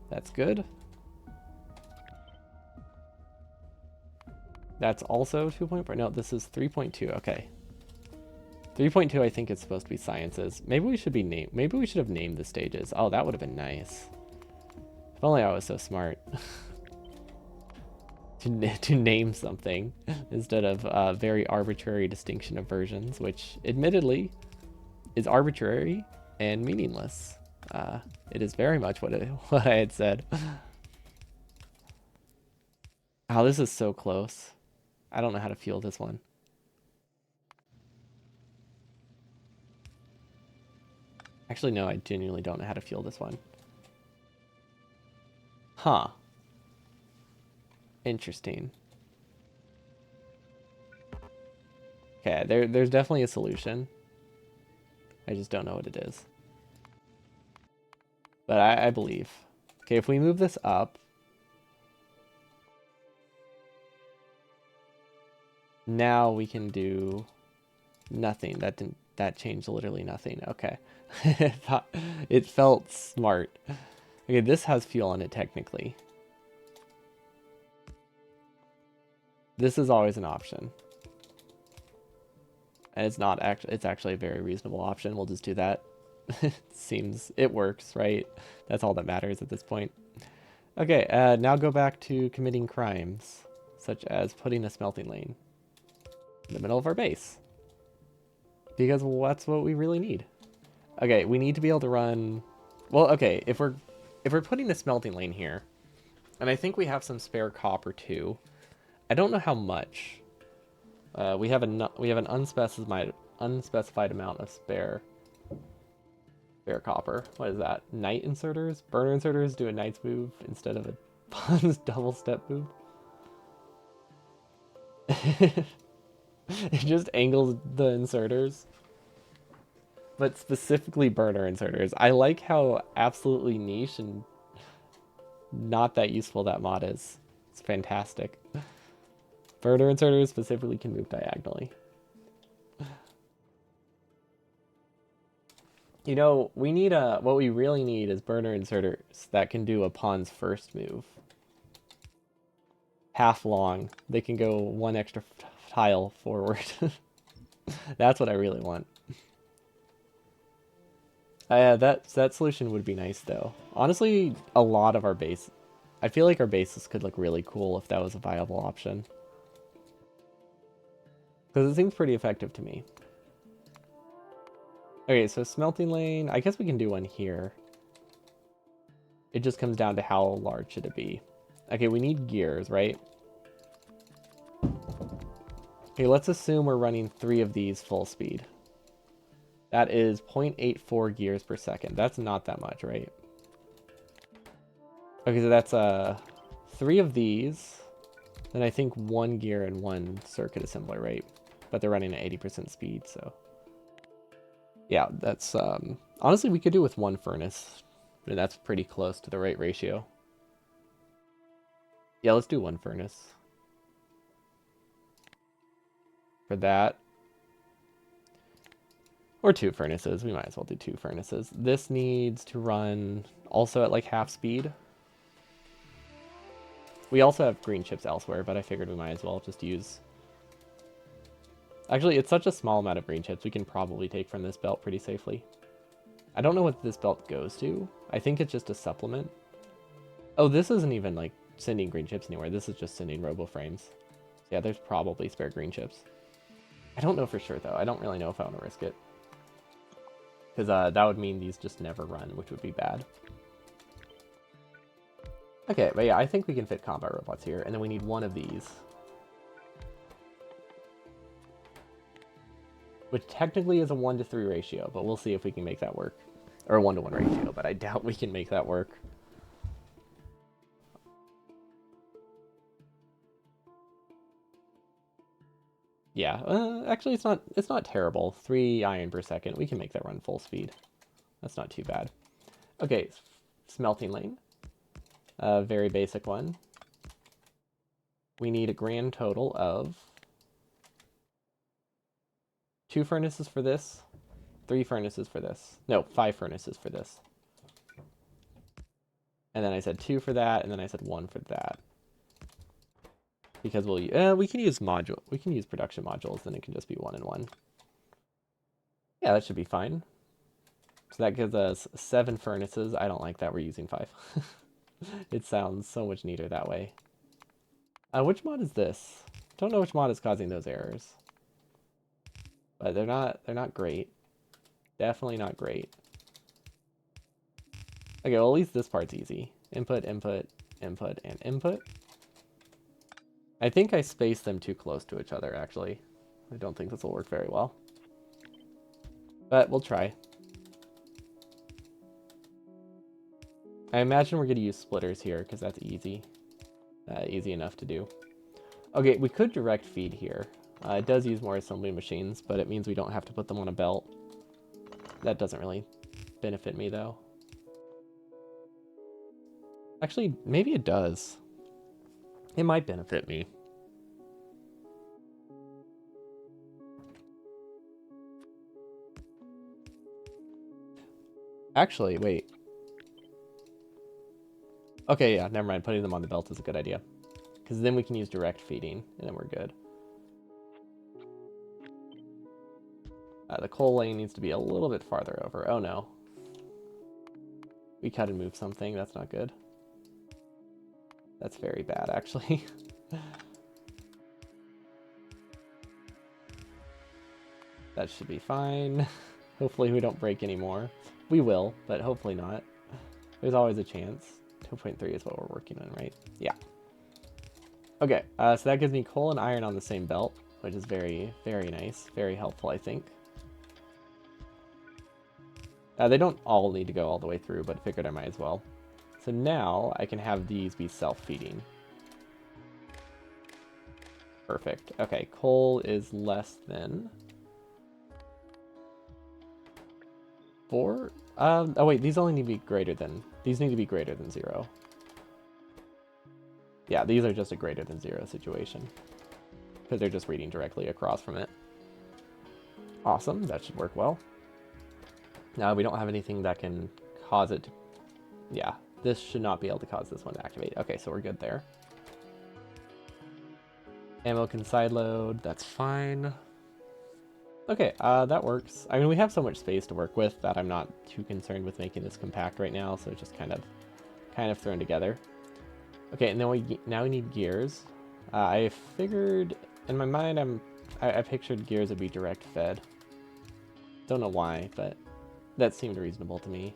That's good. That's also 2.4. No, this is 3.2. Okay. 3.2 I think is supposed to be sciences. Maybe we should have named the stages. Oh, that would have been nice. If only I was so smart. to name something instead of a very arbitrary distinction of versions, which admittedly is arbitrary and meaningless. It is very much what I had said. Oh, this is so close. I don't know how to feel this one. Actually, no, I genuinely don't know how to feel this one. Huh. Interesting. Okay, there's definitely a solution. I just don't know what it is. But I believe. Okay, if we move this up. Now we can do nothing. That changed literally nothing. Okay. It felt smart. Okay, this has fuel on it technically. This is always an option. And it's actually a very reasonable option. We'll just do that. It works, right? That's all that matters at this point. Okay, now go back to committing crimes, such as putting a smelting lane in the middle of our base. Because that's what we really need. Okay, we need to be able to run... Well, okay, if we're putting a smelting lane here, and I think we have some spare copper too. I don't know how much. We have an unspecified amount of spare copper. What is that? Knight inserters? Burner inserters do a knight's move instead of a pawn's double step move. It just angles the inserters. But specifically burner inserters. I like how absolutely niche and not that useful that mod is. It's fantastic. Burner inserters specifically can move diagonally. You know, we need what we really need is burner inserters that can do a pawn's first move. Half long. They can go one extra tile forward. That's what I really want. That solution would be nice though. Honestly, a lot of our base, I feel like our bases could look really cool if that was a viable option. Because it seems pretty effective to me. Okay, so smelting lane, I guess we can do one here. It just comes down to how large should it be. Okay, we need gears, right? Okay, let's assume we're running 3 of these full speed. That is 0.84 gears per second. That's not that much, right? Okay, so that's 3 of these. Then I think one gear and one circuit assembler, right? But they're running at 80% speed, so. Yeah, that's, honestly, we could do with one furnace. I mean, that's pretty close to the right ratio. Yeah, let's do one furnace. For that. Or two furnaces. We might as well do two furnaces. This needs to run also at like half speed. We also have green chips elsewhere, but I figured we might as well just use... Actually, it's such a small amount of green chips, we can probably take from this belt pretty safely. I don't know what this belt goes to. I think it's just a supplement. Oh, this isn't even like sending green chips anywhere. This is just sending robo frames. So yeah, there's probably spare green chips. I don't know for sure though. I don't really know if I want to risk it. Because that would mean these just never run, which would be bad. Okay, but yeah, I think we can fit combat robots here. And then we need one of these. Which technically is a 1-to-3 ratio, but we'll see if we can make that work. Or a 1-to-1 ratio, but I doubt we can make that work. Yeah, actually it's not terrible. 3 iron per second. We can make that run full speed. That's not too bad. Okay, smelting lane. Very basic one. We need a grand total of 2 furnaces for this, 3 furnaces for this. No, 5 furnaces for this. And then I said 2 for that, and then I said 1 for that. Because we can use production modules, then it can just be 1 and 1. Yeah, that should be fine. So that gives us 7 furnaces. I don't like that we're using 5. It sounds so much neater that way. Which mod is this? Don't know which mod is causing those errors. But they're not great. Definitely not great. Okay, well at least this part's easy. Input, input, input, and input. I think I spaced them too close to each other, actually. I don't think this will work very well. But we'll try. I imagine we're going to use splitters here, because that's easy. Easy enough to do. Okay, we could direct feed here. It does use more assembly machines, but it means we don't have to put them on a belt. That doesn't really benefit me, though. Actually, maybe it does. It might benefit me. Actually, wait. Okay, yeah, never mind. Putting them on the belt is a good idea. Because then we can use direct feeding, and then we're good. The coal lane needs to be a little bit farther over. Oh, no. We cut and move something. That's not good. That's very bad, actually. That should be fine. Hopefully we don't break any more. We will, but hopefully not. There's always a chance. 2.3 is what we're working on, right? Yeah. Okay, so that gives me coal and iron on the same belt, which is very, very nice. Very helpful, I think. They don't all need to go all the way through, but figured I might as well. So now I can have these be self-feeding. Perfect. Okay, coal is less than 4. Oh wait, these only need to be greater than... These need to be greater than 0. Yeah, these are just a greater than 0 situation. Because they're just reading directly across from it. Awesome, that should work well. Now we don't have anything that can cause it to... Yeah, this should not be able to cause this one to activate. Okay, so we're good there. Ammo can sideload, that's fine. Okay, that works. I mean, we have so much space to work with that I'm not too concerned with making this compact right now, so it's just kind of thrown together. Okay, and then now we need gears. I figured, in my mind, I pictured gears would be direct fed. Don't know why, but that seemed reasonable to me.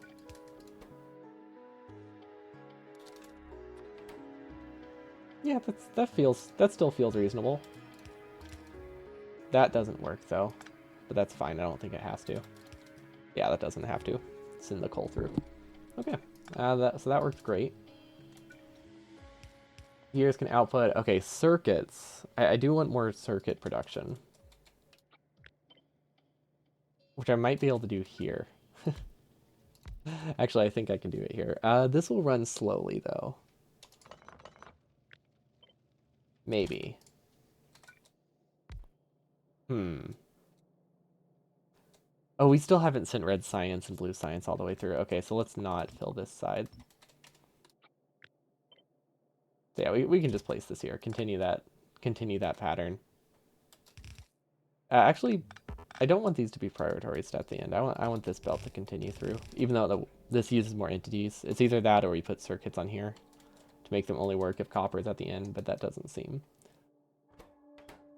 Yeah, that still feels reasonable. That doesn't work though, but that's fine. I don't think it has to. Yeah, that doesn't have to. Send the coal through. Okay, so that works great. Gears can output. Okay, circuits. I do want more circuit production, which I might be able to do here. Actually, I think I can do it here. This will run slowly, though. Maybe. Hmm. Oh, we still haven't sent red science and blue science all the way through. Okay, so let's not fill this side. So yeah, we can just place this here. Continue that pattern. Actually, I don't want these to be prioritized at the end. I want this belt to continue through, even though this uses more entities. It's either that or we put circuits on here to make them only work if copper is at the end, but that doesn't seem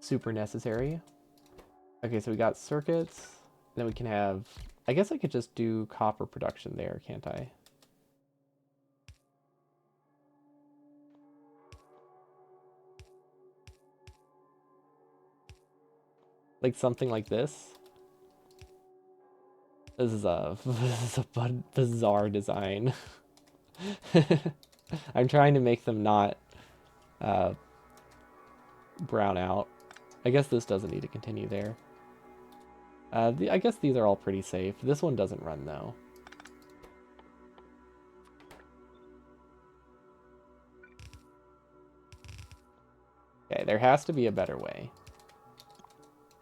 super necessary. Okay, so we got circuits. Then we can have, I guess I could just do copper production there, can't I? Like something like this. This is a this is a bizarre design. I'm trying to make them not uh, brown out. I guess this doesn't need to continue there. I guess these are all pretty safe. This one doesn't run though. Okay, there has to be a better way.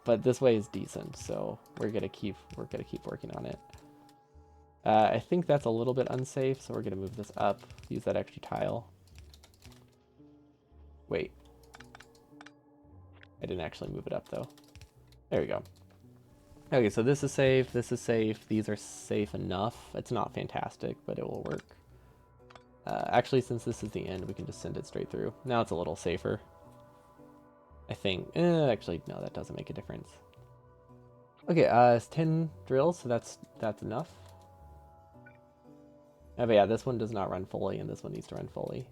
But this way is decent, so we're gonna keep working on it. I think that's a little bit unsafe, so we're gonna move this up. Use that extra tile. Wait. I didn't actually move it up though. There we go. Okay, so this is safe, this is safe, these are safe enough. It's not fantastic, but it will work. Actually, since this is the end, we can just send it straight through. Now it's a little safer. I think. Actually, no, that doesn't make a difference. Okay, it's 10 drills, so that's enough. Oh, but yeah, this one does not run fully, and this one needs to run fully.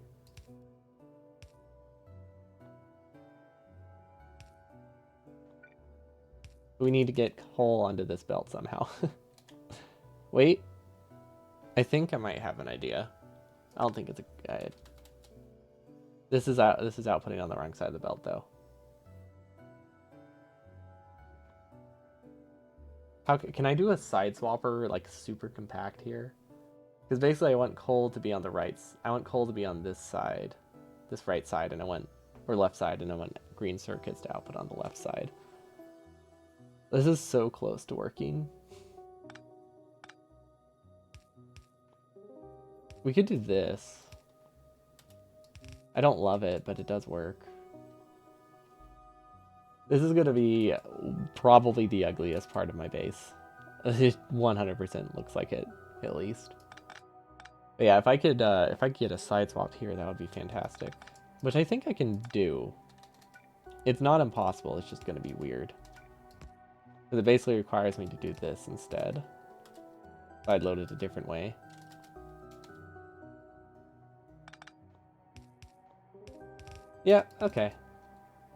We need to get coal onto this belt somehow. Wait. I think I might have an idea. I don't think it's a... This is outputting on the wrong side of the belt, though. How can I do a side swapper, like, super compact here? Because basically I want coal to be on the right... I want coal to be on this side. This right side, and I want... Or left side, and I want green circuits to output on the left side. This is so close to working. We could do this. I don't love it, but it does work. This is going to be probably the ugliest part of my base. It 100% looks like it, at least. But yeah, if I could get a side swap here, that would be fantastic. Which I think I can do. It's not impossible, it's just going to be weird. Because it basically requires me to do this instead. I'd load it a different way. Yeah, okay.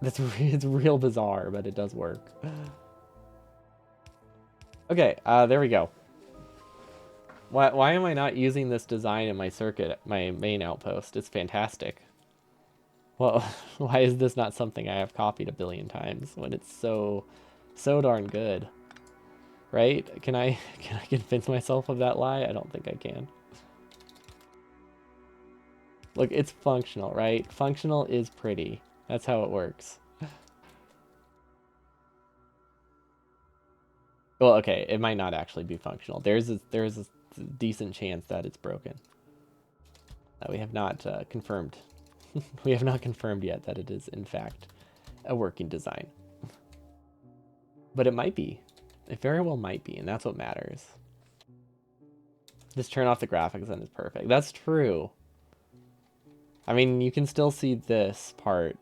It's real bizarre, but it does work. Okay, there we go. Why am I not using this design in my circuit, my main outpost? It's fantastic. Well, why is this not something I have copied a billion times when it's so darn good? Right? Can I convince myself of that lie? I don't think I can. Look, it's functional, right? Functional is pretty. That's how it works. Well, okay, it might not actually be functional. There's a decent chance that it's broken. We have not confirmed. We have not confirmed yet that it is in fact a working design. But it might be. It very well might be, and that's what matters. Just turn off the graphics and it's perfect. That's true. I mean, you can still see this part,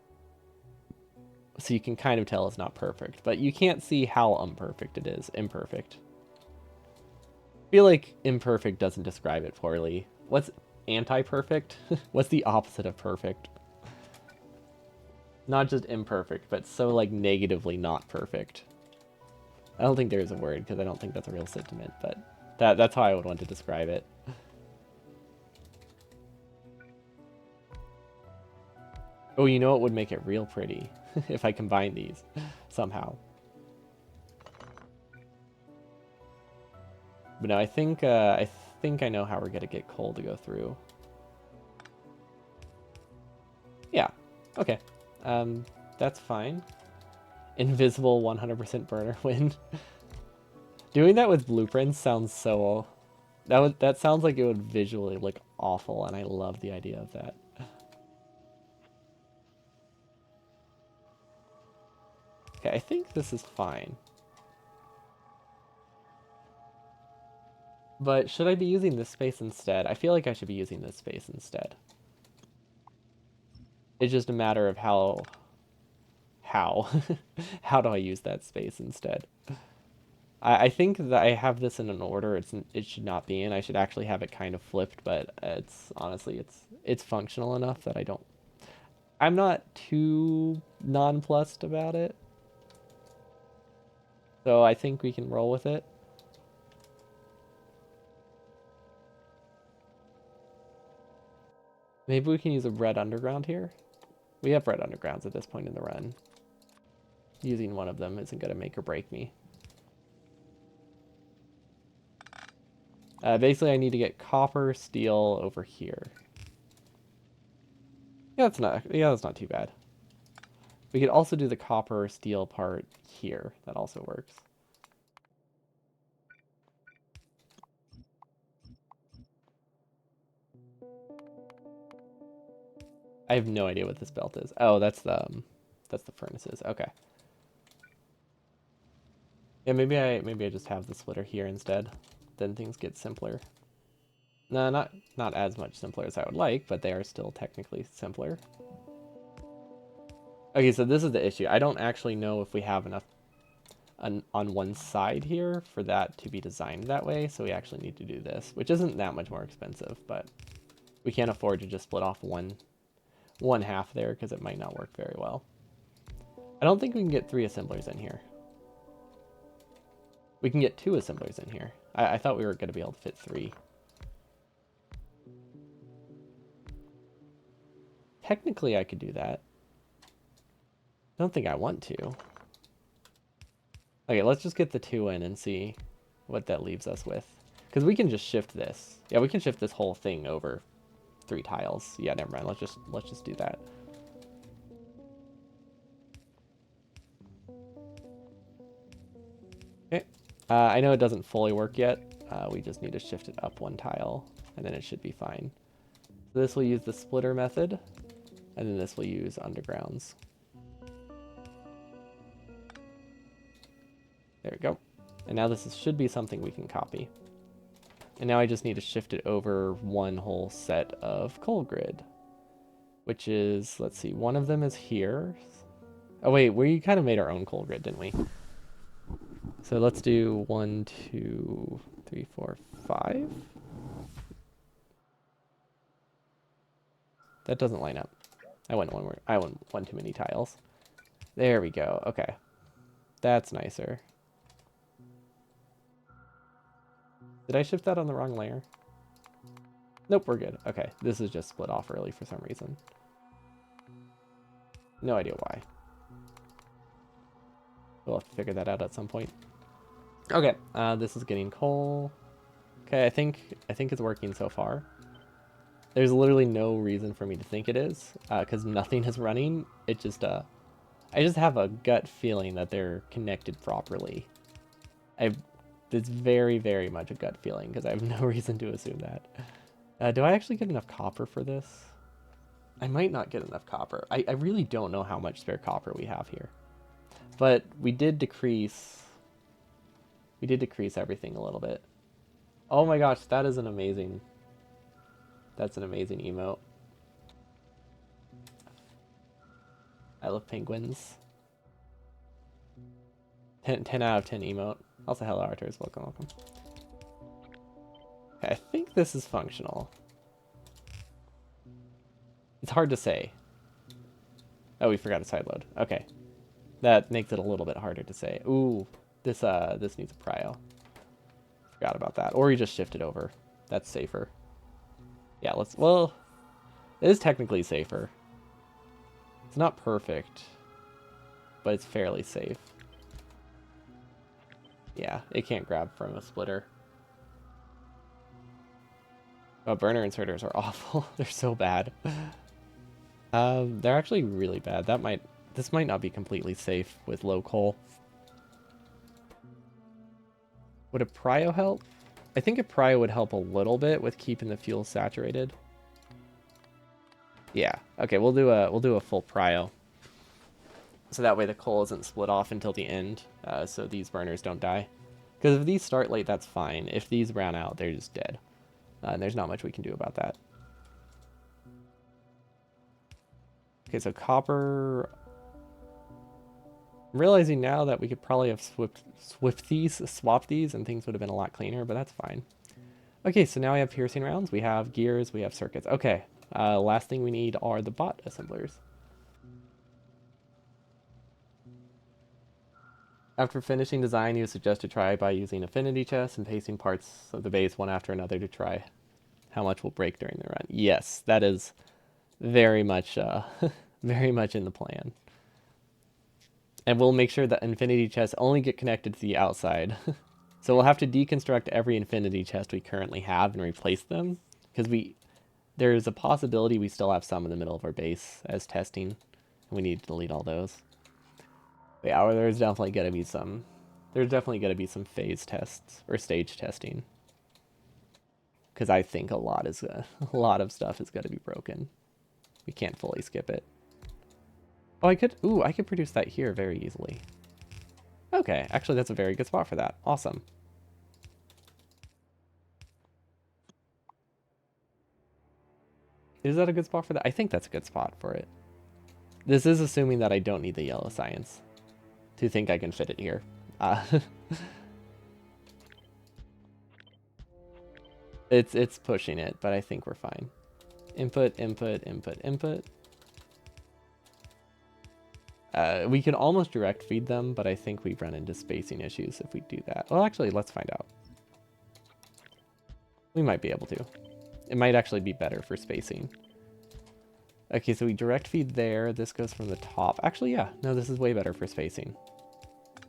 so you can kind of tell it's not perfect, but you can't see how imperfect it is. Imperfect. I feel like imperfect doesn't describe it poorly. What's anti-perfect? What's the opposite of perfect? Not just imperfect, but so like negatively not perfect. I don't think there's a word, because I don't think that's a real sentiment, but that's how I would want to describe it. Oh, you know what would make it real pretty? If I combine these somehow. But no, I think I know how we're gonna get coal to go through. Yeah. Okay. That's fine. Invisible 100% burner win. Doing that with blueprints sounds so... That sounds like it would visually look awful, and I love the idea of that. Okay, I think this is fine. But should I be using this space instead? I feel like I should be using this space instead. It's just a matter of how how do I use that space instead? I think that I have this in an order it should not be in. I should actually have it kind of flipped, but it's honestly it's functional enough that I'm not too nonplussed about it. So I think we can roll with it. Maybe we can use a red underground here. We have red undergrounds at this point in the run. Using one of them isn't going to make or break me. Basically, I need to get copper, steel over here. Yeah, that's not too bad. We could also do the copper, steel part here. That also works. I have no idea what this belt is. Oh, that's the furnaces. Okay. Yeah, maybe I just have the splitter here instead. Then things get simpler. No, not as much simpler as I would like, but they are still technically simpler. Okay, so this is the issue. I don't actually know if we have enough on one side here for that to be designed that way, so we actually need to do this, which isn't that much more expensive, but we can't afford to just split off one half there because it might not work very well. I don't think we can get 3 assemblers in here. We can get 2 assemblers in here. I thought we were going to be able to fit 3. Technically, I could do that. I don't think I want to. Okay, let's just get the 2 in and see what that leaves us with. Because we can just shift this. Yeah, we can shift this whole thing over 3 tiles. Yeah, never mind. Let's just do that. Okay. I know it doesn't fully work yet. We just need to shift it up 1 tile, and then it should be fine. So this will use the splitter method, and then this will use undergrounds. There we go. And now should be something we can copy. And now I just need to shift it over 1 whole set of coal grid, which is, let's see, one of them is here. Oh wait, we kind of made our own coal grid, didn't we? So let's do 1, 2, 3, 4, 5. That doesn't line up. I went one too many tiles. There we go. Okay. That's nicer. Did I shift that on the wrong layer? Nope, we're good. Okay, this is just split off early for some reason. No idea why. We'll have to figure that out at some point. Okay, this is getting coal. Okay, I think it's working so far. There's literally no reason for me to think it is, because nothing is running. It just, I just have a gut feeling that they're connected properly. It's very, very much a gut feeling, because I have no reason to assume that. Do I actually get enough copper for this? I might not get enough copper. I really don't know how much spare copper we have here. But we did decrease everything a little bit. Oh my gosh, that's an amazing emote. I love penguins. 10 out of 10 emote. Also, hello Arturs, welcome. Okay, I think this is functional. It's hard to say. Oh, we forgot a side load. Okay. That makes it a little bit harder to say. Ooh, this needs a prio. Forgot about that. Or you just shift it over. That's safer. Yeah, well, it is technically safer. It's not perfect, but it's fairly safe. Yeah, it can't grab from a splitter. Oh, burner inserters are awful. They're so bad. They're actually really bad. This might not be completely safe with low coal. Would a prio help? I think a prio would help a little bit with keeping the fuel saturated. Yeah. Okay, we'll do a full prio. So that way the coal isn't split off until the end, so these burners don't die. Because if these start late, that's fine. If these round out, they're just dead. And there's not much we can do about that. Okay, so copper... I'm realizing now that we could probably have swapped these, and things would have been a lot cleaner, but that's fine. Okay, so now we have piercing rounds, we have gears, we have circuits. Okay, last thing we need are the bot assemblers. After finishing design, you suggest to try by using affinity chests and pasting parts of the base one after another to try how much will break during the run. Yes, that is very much, very much in the plan. And we'll make sure that infinity chests only get connected to the outside. So we'll have to deconstruct every infinity chest we currently have and replace them. Because there's a possibility we still have some in the middle of our base as testing. And we need to delete all those. But yeah, there's definitely going to be some phase tests or stage testing. Because I think a lot of stuff is going to be broken. We can't fully skip it. Oh, I could produce that here very easily. Okay, actually that's a very good spot for that. Awesome. Is that a good spot for that? I think that's a good spot for it. This is assuming that I don't need the yellow science to think I can fit it here. It's pushing it, but I think we're fine. Input, input, input, input. We can almost direct feed them, but I think we run into spacing issues if we do that. Well, actually, let's find out. We might be able to. It might actually be better for spacing. Okay, so we direct feed there. This goes from the top. Actually, yeah. No, this is way better for spacing.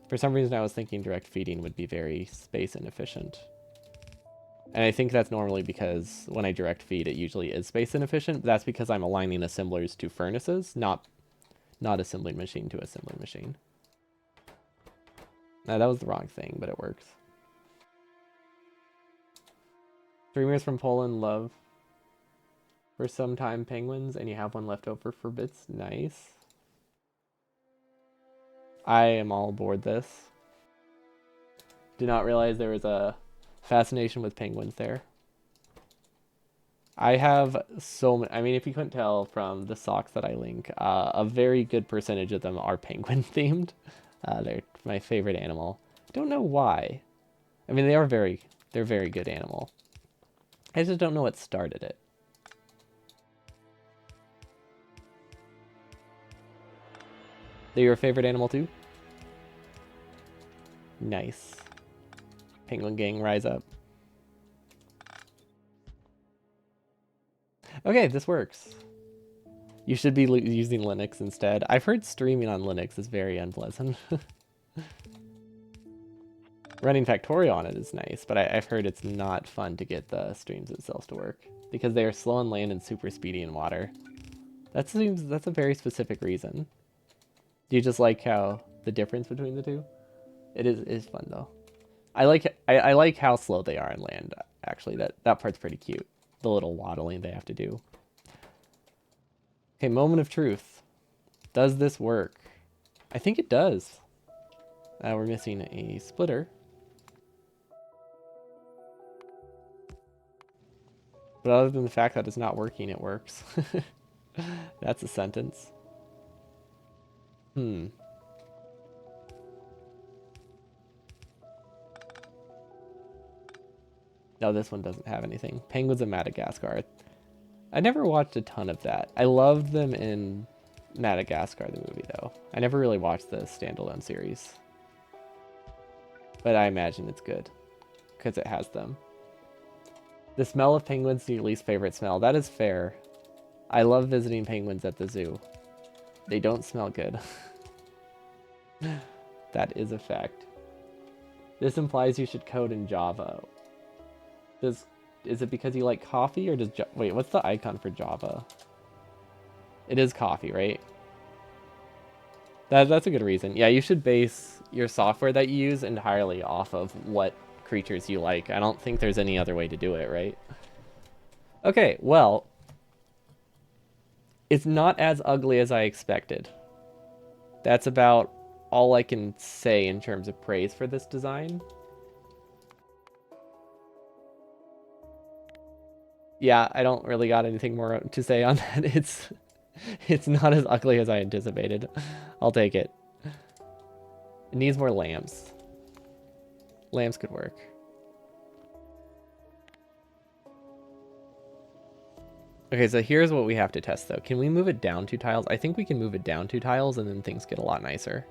For some reason, I was thinking direct feeding would be very space inefficient. And I think that's normally because when I direct feed, it usually is space inefficient. But that's because I'm aligning assemblers to furnaces, not assembling machine to assembling machine. Now, that was the wrong thing, but it works. Streamers from Poland love for some time penguins, and you have one left over for bits. Nice. I am all aboard this. Did not realize there was a fascination with penguins there. I have so many. I mean, if you couldn't tell from the socks that I link, a very good percentage of them are penguin themed. They're my favorite animal. Don't know why. I mean, they're very good animal. I just don't know what started it. They're your favorite animal too? Nice. Penguin gang, rise up. Okay, this works. You should be using Linux instead. I've heard streaming on Linux is very unpleasant. Running Factorial on it is nice, but I've heard it's not fun to get the streams itself to work because they are slow on land and super speedy in water. That's a very specific reason. Do you just like how the difference between the two? It is fun though. I like how slow they are on land. Actually, that part's pretty cute. The little waddling they have to do. Okay, moment of truth. Does this work? I think it does. We're missing a splitter. But other than the fact that it's not working, it works. That's a sentence. No, this one doesn't have anything. Penguins of Madagascar. I never watched a ton of that. I loved them in Madagascar, the movie, though. I never really watched the standalone series. But I imagine it's good. Because it has them. The smell of penguins is your least favorite smell. That is fair. I love visiting penguins at the zoo. They don't smell good. That is a fact. This implies you should code in Java. Is it because you like coffee, or wait, what's the icon for Java? It is coffee, right? That's a good reason. Yeah, you should base your software that you use entirely off of what creatures you like. I don't think there's any other way to do it, right? Okay, well, it's not as ugly as I expected. That's about all I can say in terms of praise for this design. Yeah, I don't really got anything more to say on that. It's not as ugly as I anticipated. I'll take it. It needs more lamps. Lamps could work. Okay, so here's what we have to test, though. Can we move it down 2 tiles? I think we can move it down 2 tiles, and then things get a lot nicer.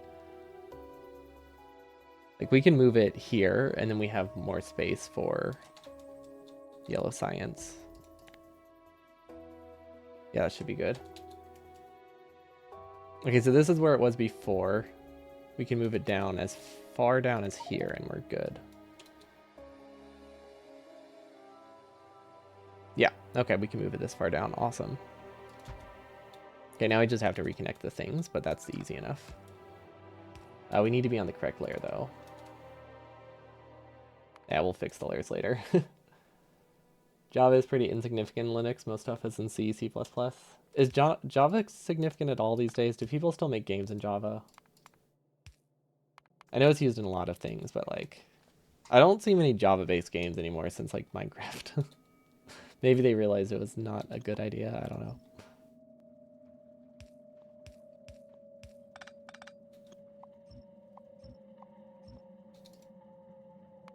Like, we can move it here, and then we have more space for yellow science. Yeah, that should be good. Okay, so this is where it was before. We can move it down as far down as here, and we're good. Yeah, okay, we can move it this far down. Awesome. Okay, now we just have to reconnect the things, but that's easy enough. We need to be on the correct layer, though. Yeah, we'll fix the layers later. Java is pretty insignificant in Linux. Most stuff is in C, C++. Is Java significant at all these days? Do people still make games in Java? I know it's used in a lot of things, but like, I don't see many Java-based games anymore since like Minecraft. Maybe they realized it was not a good idea. I don't know.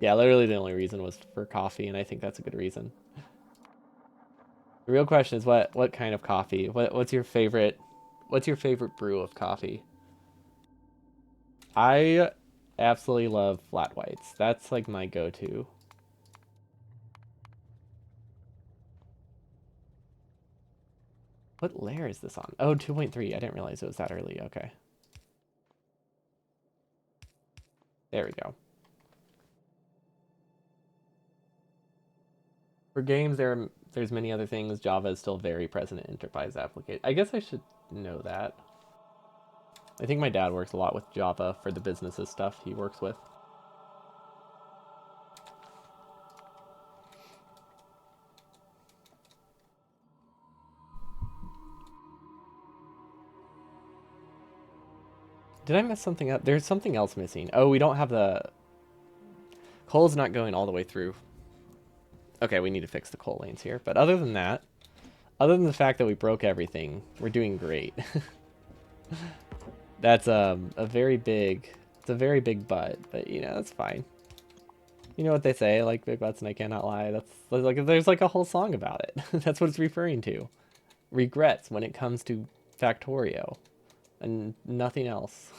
Yeah, literally the only reason was for coffee, and I think that's a good reason. The real question is what kind of coffee? What's your favorite brew of coffee? I absolutely love flat whites. That's like my go-to. What layer is this on? Oh, 2.3. I didn't realize it was that early. Okay. There we go. For games, there's many other things. Java is still very present in enterprise application. I guess I should know that. I think my dad works a lot with Java for the businesses stuff he works with. Did I mess something up? There's something else missing. Oh, we don't have the... Coal's not going all the way through. Okay, we need to fix the coal lanes here. But other than that, other than the fact that we broke everything, we're doing great. That's a very big... It's a very big butt, but you know, that's fine. You know what they say, like big butts and I cannot lie. That's like there's like a whole song about it. That's what it's referring to. Regrets when it comes to Factorio and nothing else.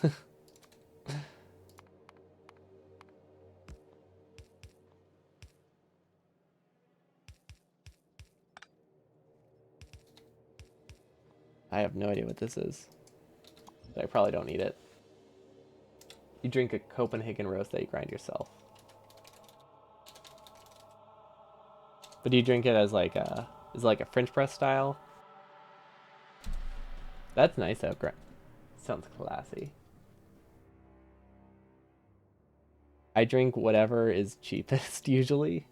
I have no idea what this is. I probably don't need it. You drink a Copenhagen roast that you grind yourself. But do you drink it as like is it like a French press style? That's nice though. Sounds classy. I drink whatever is cheapest usually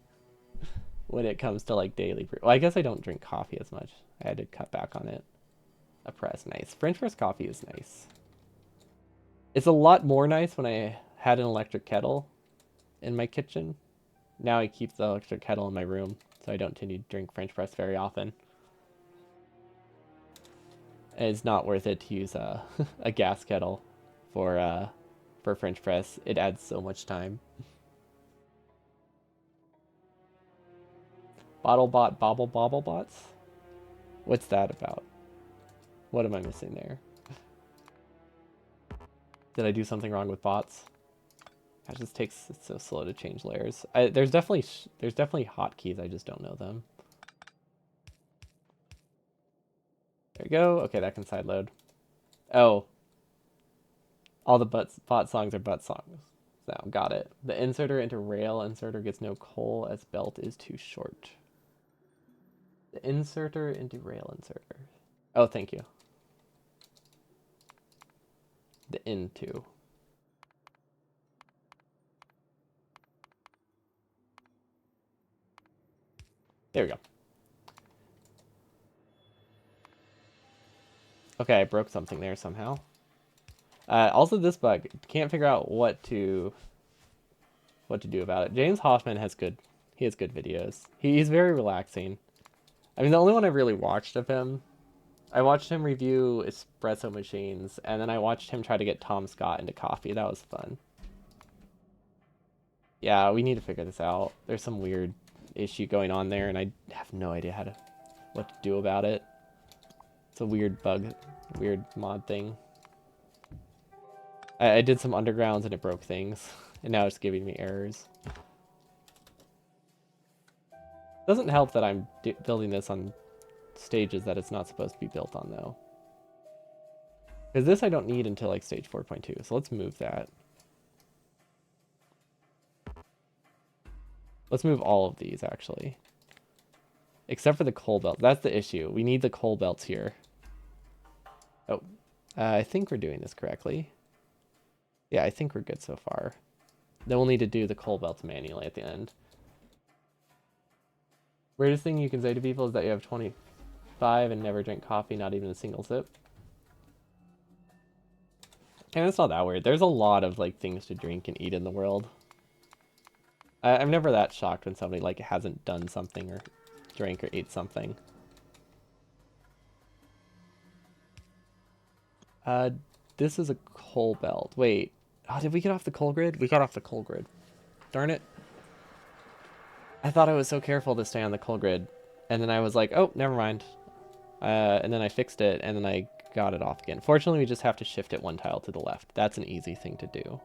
when it comes to like daily brew. Well, I guess I don't drink coffee as much. I had to cut back on it. A press, nice. French press coffee is nice. It's a lot more nice when I had an electric kettle in my kitchen. Now I keep the electric kettle in my room, so I don't tend to drink French press very often. And it's not worth it to use a gas kettle for French press. It adds so much time. Bobble bots? What's that about? What am I missing there? Did I do something wrong with bots? It just takes it's so slow to change layers. There's definitely hotkeys. I just don't know them. There we go. Okay, that can side load. Oh, all the bot songs are butt songs. So, got it. The inserter into rail inserter gets no coal as belt is too short. The inserter into rail inserter. Oh, thank you. The into. There we go. Okay, I broke something there somehow. Also, this bug can't figure out what to do about it. James Hoffman has good. He has good videos. He's very relaxing. I mean, the only one I really watched of him, I watched him review espresso machines, and then I watched him try to get Tom Scott into coffee. That was fun. Yeah, we need to figure this out. There's some weird issue going on there, and I have no idea what to do about it. It's a weird bug, weird mod thing. I did some undergrounds and it broke things, and now it's giving me errors. Doesn't help that I'm building this on stages that it's not supposed to be built on, though. Because this I don't need until like stage 4.2, so let's move that. Let's move all of these, actually. Except for the coal belt. That's the issue. We need the coal belts here. Oh, I think we're doing this correctly. Yeah, I think we're good so far. Then we'll need to do the coal belts manually at the end. Weirdest thing you can say to people is that you have 25 and never drink coffee, not even a single sip. And it's not that weird. There's a lot of like things to drink and eat in the world. I'm never that shocked when somebody like hasn't done something or drank or ate something. Uh, this is a coal belt. Wait, oh, did we get off the coal grid? We got off the coal grid. Darn it. I thought I was so careful to stay on the coal grid. And then I was like, oh, never mind. And then I fixed it, and then I got it off again. Fortunately, we just have to shift it one tile to the left. That's an easy thing to do.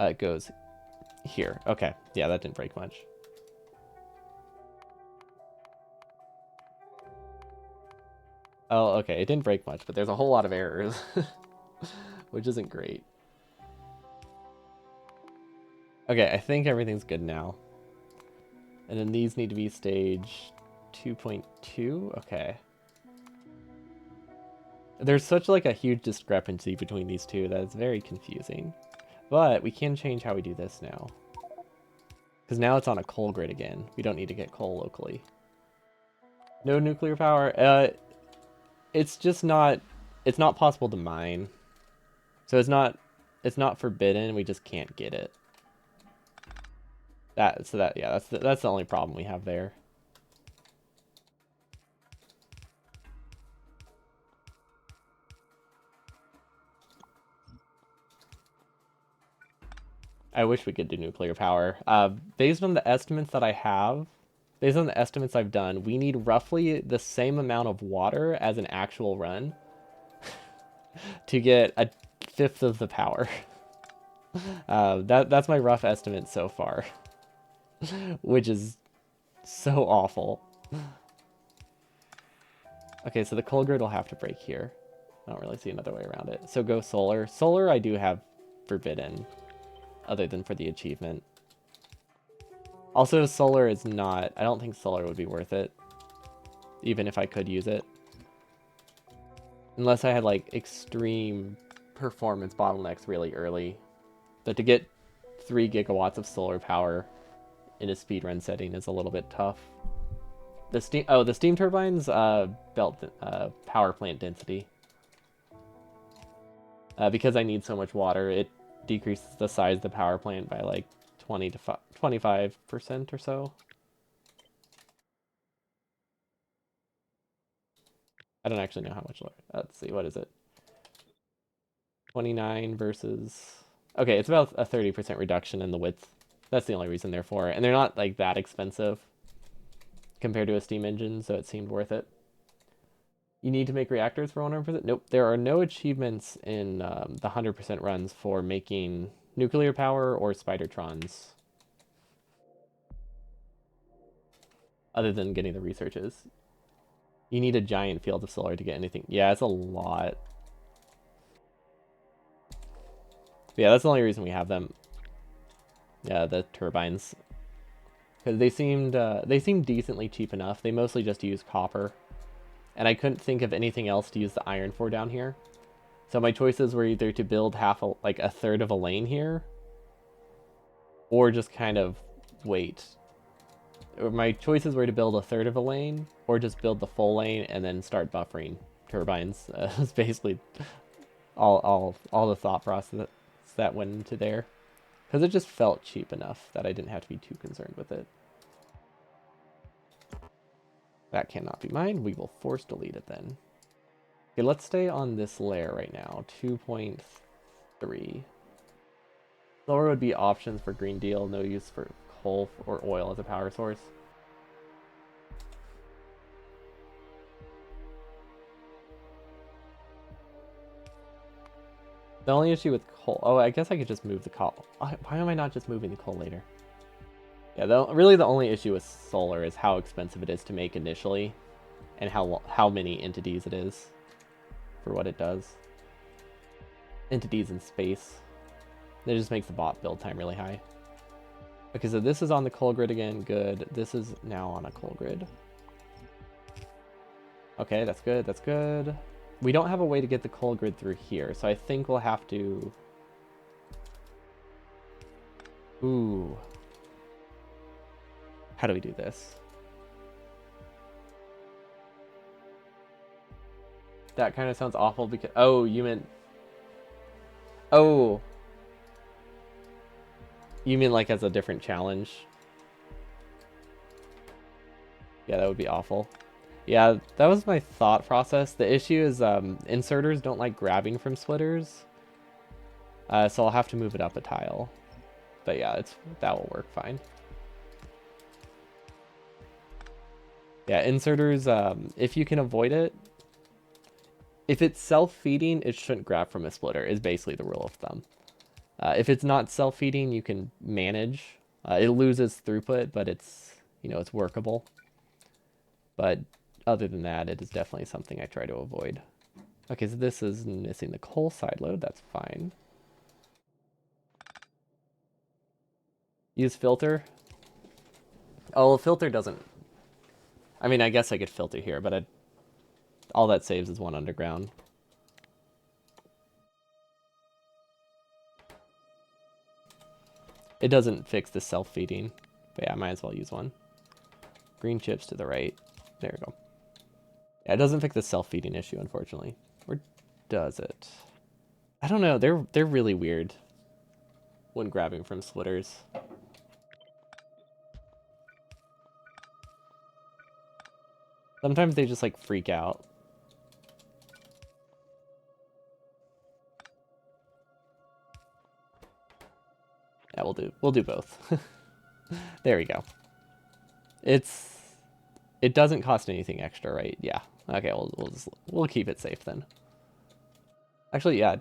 It goes here. Okay. Yeah, that didn't break much. Oh, okay. It didn't break much, but there's a whole lot of errors, which isn't great. Okay, I think everything's good now. And then these need to be stage 2.2. Okay. There's such like a huge discrepancy between these two that it's very confusing. But we can change how we do this now. Because now it's on a coal grid again. We don't need to get coal locally. No nuclear power. It's just not. It's not possible to mine. So it's not. It's not forbidden. We just can't get it. Yeah. That's the only problem we have there. I wish we could do nuclear power. Based on the estimates that I have, based on the estimates I've done, we need roughly the same amount of water as an actual run to get a fifth of the power. That's my rough estimate so far, which is so awful. Okay, so the coal grid will have to break here. I don't really see another way around it. So go solar. Solar I do have forbidden, other than for the achievement. Also, solar is not... I don't think solar would be worth it, even if I could use it. Unless I had, like, extreme performance bottlenecks really early. But to get 3 gigawatts of solar power in a speedrun setting is a little bit tough. The steam turbines belt power plant density. Because I need so much water, it decreases the size of the power plant by like 20 to 25% or so. I don't actually know how much. Let's see, what is it? 29 versus... Okay, it's about a 30% reduction in the width. That's the only reason they're for it. And they're not like that expensive compared to a steam engine, so it seemed worth it. You need to make reactors for 100%? Nope, there are no achievements in the 100% runs for making nuclear power or spidertrons, other than getting the researches. You need a giant field of solar to get anything. Yeah, it's a lot. Yeah, that's the only reason we have them. Yeah, the turbines. Because they seemed decently cheap enough. They mostly just use copper. And I couldn't think of anything else to use the iron for down here. So my choices were either to build like a third of a lane here, or just kind of wait. My choices were to build a third of a lane, or just build the full lane and then start buffering turbines. It's basically all the thought process that went into there, because it just felt cheap enough that I didn't have to be too concerned with it. That cannot be mine. We will force delete it then. Okay, let's stay on this layer right now. 2.3. Lower would be options for green deal, no use for coal or oil as a power source. The only issue with coal... Oh, I guess I could just move the coal. Why am I not just moving the coal later? Yeah, really the only issue with solar is how expensive it is to make initially, and how many entities it is for what it does. Entities in space. It just makes the bot build time really high. Okay, so this is on the coal grid again. Good. This is now on a coal grid. Okay, that's good. That's good. We don't have a way to get the coal grid through here, so I think we'll have to... Ooh. How do we do this? That kind of sounds awful because... Oh, you meant... Oh. You mean like as a different challenge? Yeah, that would be awful. Yeah, that was my thought process. The issue is inserters don't like grabbing from splitters. So I'll have to move it up a tile. But yeah, that will work fine. Yeah, inserters, if you can avoid it, if it's self-feeding, it shouldn't grab from a splitter, is basically the rule of thumb. If it's not self-feeding, you can manage. It loses throughput, but it's workable. But other than that, it is definitely something I try to avoid. Okay, so this is missing the coal side load. That's fine. Use filter. Oh, filter doesn't... I mean, I guess I could filter here, but all that saves is one underground. It doesn't fix the self-feeding. But yeah, I might as well use one. Green chips to the right. There we go. Yeah, it doesn't fix the self-feeding issue, unfortunately. Or does it? I don't know. They're really weird when grabbing from splitters. Sometimes they just like freak out. Yeah, we'll do both. There we go. It doesn't cost anything extra, right? Yeah. Okay, we'll keep it safe then. Actually, yeah.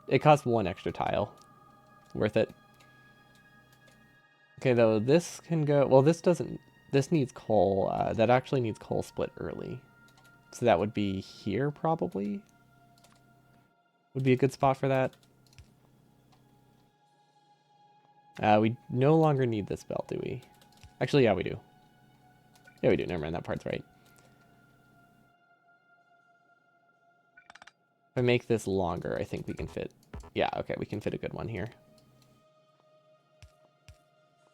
It costs one extra tile. Worth it. Okay, though this can go... Well, this doesn't... This needs coal. That actually needs coal split early. So that would be here, probably? Would be a good spot for that. We no longer need this belt, do we? Actually, yeah, we do. Yeah, we do. Never mind, that part's right. If I make this longer, I think we can fit... Yeah, okay, we can fit a good one here.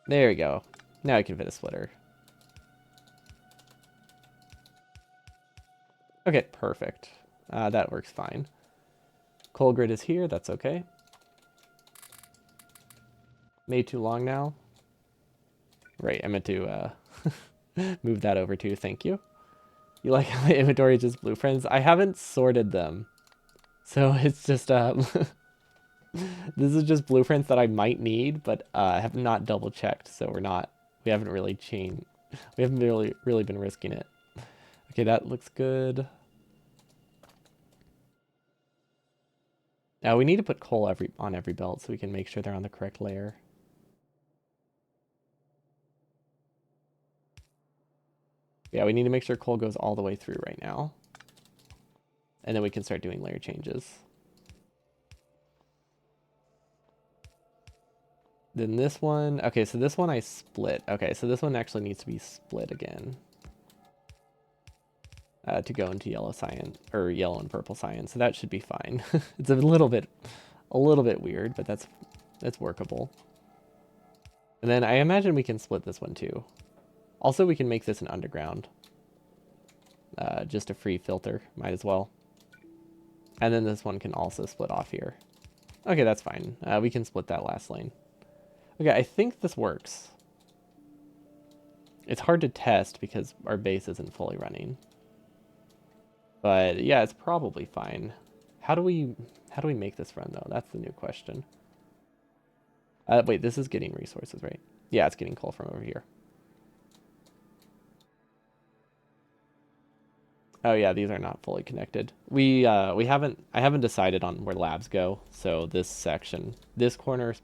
There we go. Now I can fit a splitter. Okay, perfect. That works fine. Coal grid is here, that's okay. Made too long now. Right, I meant to move that over too, thank you. You like how my inventory is just blueprints? I haven't sorted them. So it's just, this is just blueprints that I might need, but I have not double checked, so we haven't really really been risking it. Okay, that looks good. Now we need to put coal on every belt so we can make sure they're on the correct layer. Yeah, we need to make sure coal goes all the way through right now. And then we can start doing layer changes. Then this one, okay, so this one I split. Okay, so this one actually needs to be split again. To go into yellow cyan, or yellow and purple cyan, so that should be fine. It's a little bit weird, but that's workable. And then I imagine we can split this one too. Also, we can make this an underground. Just a free filter, might as well. And then this one can also split off here. Okay, that's fine. We can split that last lane. Okay, I think this works. It's hard to test because our base isn't fully running. But yeah, it's probably fine. How do we make this run though? That's the new question. Wait, this is getting resources, right? Yeah, it's getting coal from over here. Oh yeah, these are not fully connected. I haven't decided on where labs go. So this section, this corner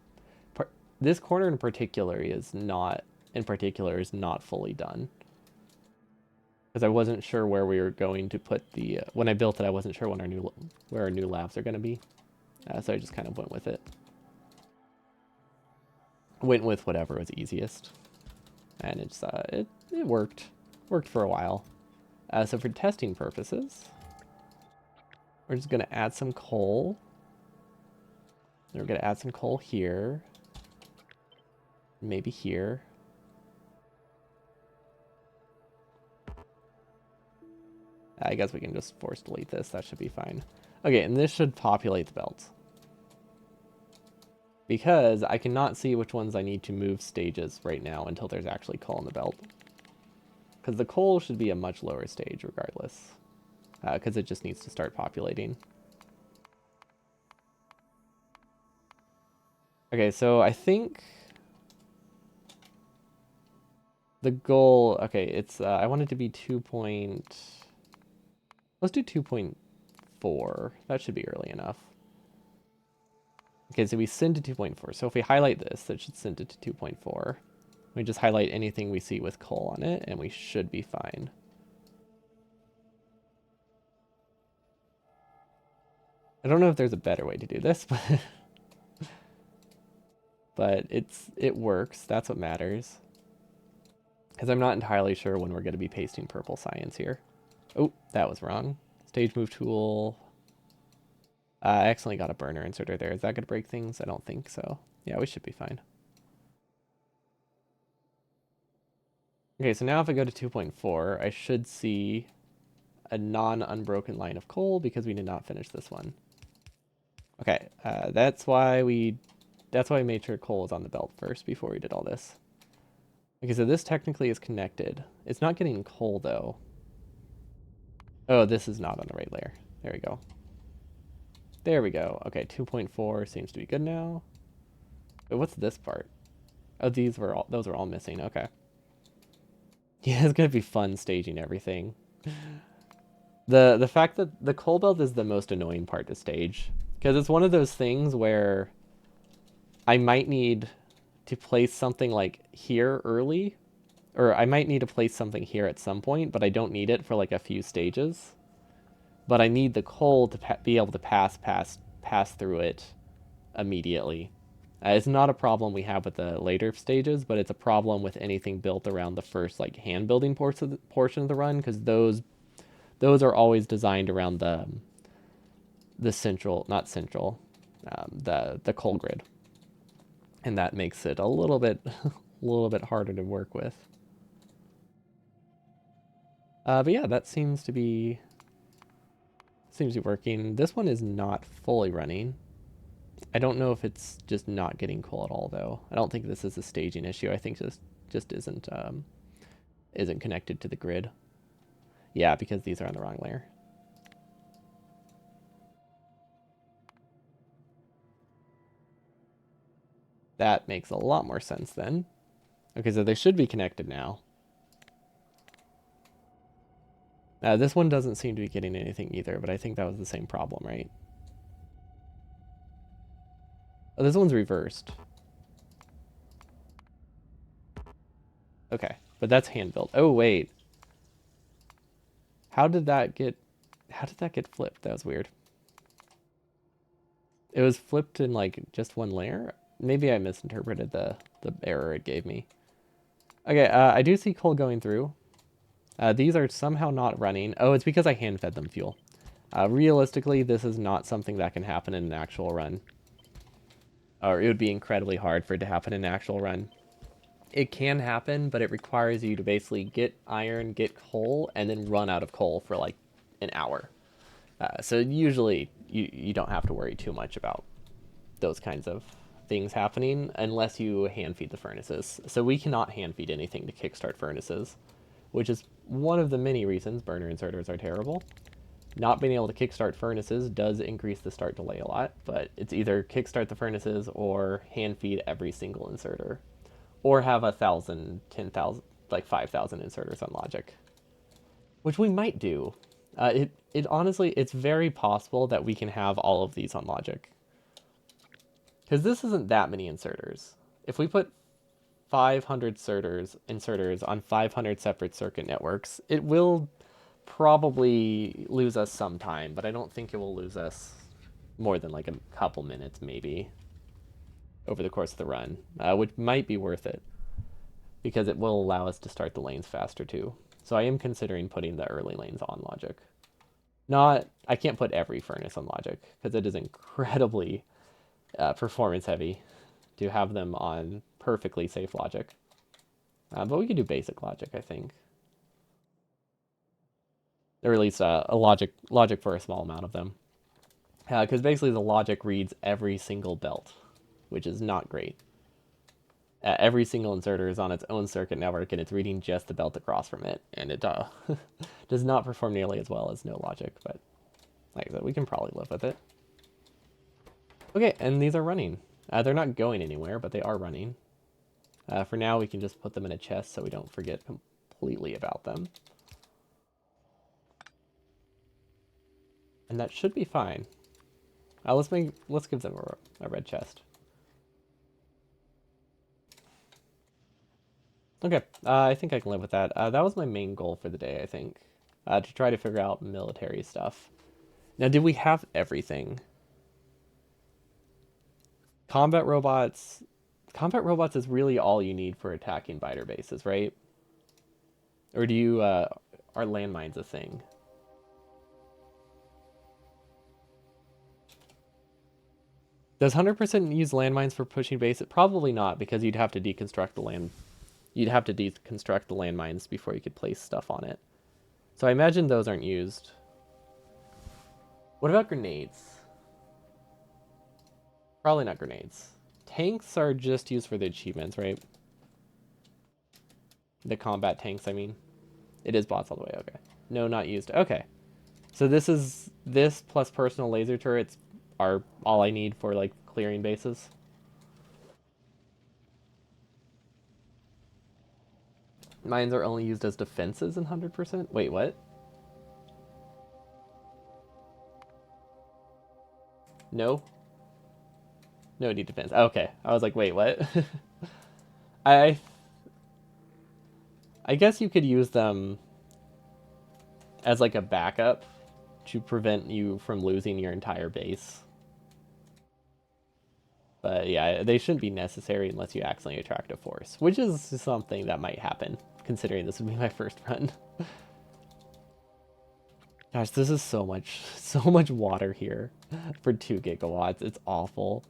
in particular is not fully done. Because I wasn't sure where we were going to put the when I built it, I wasn't sure where our new labs are going to be. So I just kind of went with it. Went with whatever was easiest. And it worked. Worked for a while. So for testing purposes, we're just going to add some coal. Then we're going to add some coal here. Maybe here. I guess we can just force delete this. That should be fine. Okay, and this should populate the belt. Because I cannot see which ones I need to move stages right now until there's actually coal in the belt. Because the coal should be a much lower stage regardless. Because it just needs to start populating. Okay, so I think the goal, okay, it's, I want it to be 2 point, let's do 2.4. That should be early enough. Okay, so we send to 2.4. So if we highlight this, that should send it to 2.4. We just highlight anything we see with coal on it, and we should be fine. I don't know if there's a better way to do this, but it works. That's what matters. Because I'm not entirely sure when we're going to be pasting purple science here. Oh, that was wrong. Stage move tool. I accidentally got a burner inserter there. Is that going to break things? I don't think so. Yeah, we should be fine. Okay, so now if I go to 2.4, I should see a non-unbroken line of coal because we did not finish this one. Okay, that's why we made sure coal was on the belt first before we did all this. Okay, so this technically is connected. It's not getting coal though. Oh, this is not on the right layer. There we go. There we go. Okay, 2.4 seems to be good now. But what's this part? Oh, those were all missing. Okay. Yeah, it's gonna be fun staging everything. The fact that the coal belt is the most annoying part to stage, because it's one of those things where I might need to place something like here early, or I might need to place something here at some point, but I don't need it for like a few stages. But I need the coal to be able to pass through it immediately. It's not a problem we have with the later stages, but it's a problem with anything built around the first like hand building portion of the run, because those are always designed around the central, not central, the coal grid, and that makes it a little bit harder to work with. But yeah, that seems to be working. This one is not fully running. I don't know if it's just not getting coal at all though. I don't think this is a staging issue. I think this just isn't connected to the grid. Yeah, because these are on the wrong layer. That makes a lot more sense then. Okay, so they should be connected now. This one doesn't seem to be getting anything either, but I think that was the same problem, right? Oh, this one's reversed. Okay, but that's hand built. Oh, wait. How did that get flipped? That was weird. It was flipped in like just one layer? Maybe I misinterpreted the error it gave me. Okay, I do see coal going through. These are somehow not running. Oh, it's because I hand fed them fuel. Realistically, this is not something that can happen in an actual run. Or it would be incredibly hard for it to happen in an actual run. It can happen, but it requires you to basically get iron, get coal, and then run out of coal for like an hour. So usually you don't have to worry too much about those kinds of things happening unless you hand feed the furnaces. So we cannot hand feed anything to kickstart furnaces, which is one of the many reasons burner inserters are terrible. Not being able to kickstart furnaces does increase the start delay a lot, but it's either kickstart the furnaces or hand feed every single inserter, or have 1,000, 10,000, like 5,000 inserters on logic, which we might do. It honestly, it's very possible that we can have all of these on logic, because this isn't that many inserters. If we put 500 inserters on 500 separate circuit networks, it will probably lose us some time, but I don't think it will lose us more than like a couple minutes maybe over the course of the run, which might be worth it because it will allow us to start the lanes faster too. So I am considering putting the early lanes on logic. Not, I can't put every furnace on logic because it is incredibly performance heavy to have them on perfectly safe logic. But we could do basic logic, I think, or at least a logic for a small amount of them. Because basically the logic reads every single belt, which is not great. Every single inserter is on its own circuit network, and it's reading just the belt across from it, and it does not perform nearly as well as no logic, but like I said, we can probably live with it. Okay, and these are running. They're not going anywhere, but they are running. For now, we can just put them in a chest so we don't forget completely about them. And that should be fine. Let's give them a red chest. Okay, I think I can live with that. That was my main goal for the day, I think. To try to figure out military stuff. Now, did we have everything? Combat robots... Combat robots is really all you need for attacking biter bases, right? Or do you, are landmines a thing? Does 100% use landmines for pushing base? Probably not, because you'd have to deconstruct the landmines before you could place stuff on it. So I imagine those aren't used. What about grenades? Probably not grenades. Tanks are just used for the achievements, right? The combat tanks, I mean. It is bots all the way, okay. No, not used. Okay. So this plus personal laser turrets are all I need for, like, clearing bases. Mines are only used as defenses in 100%? Wait, what? No? No need defense. Okay. I was like, wait, what? I I guess you could use them as like a backup to prevent you from losing your entire base. But yeah, they shouldn't be necessary unless you accidentally attract a force, which is something that might happen, considering this would be my first run. Gosh, this is so much water here for 2 gigawatts. It's awful.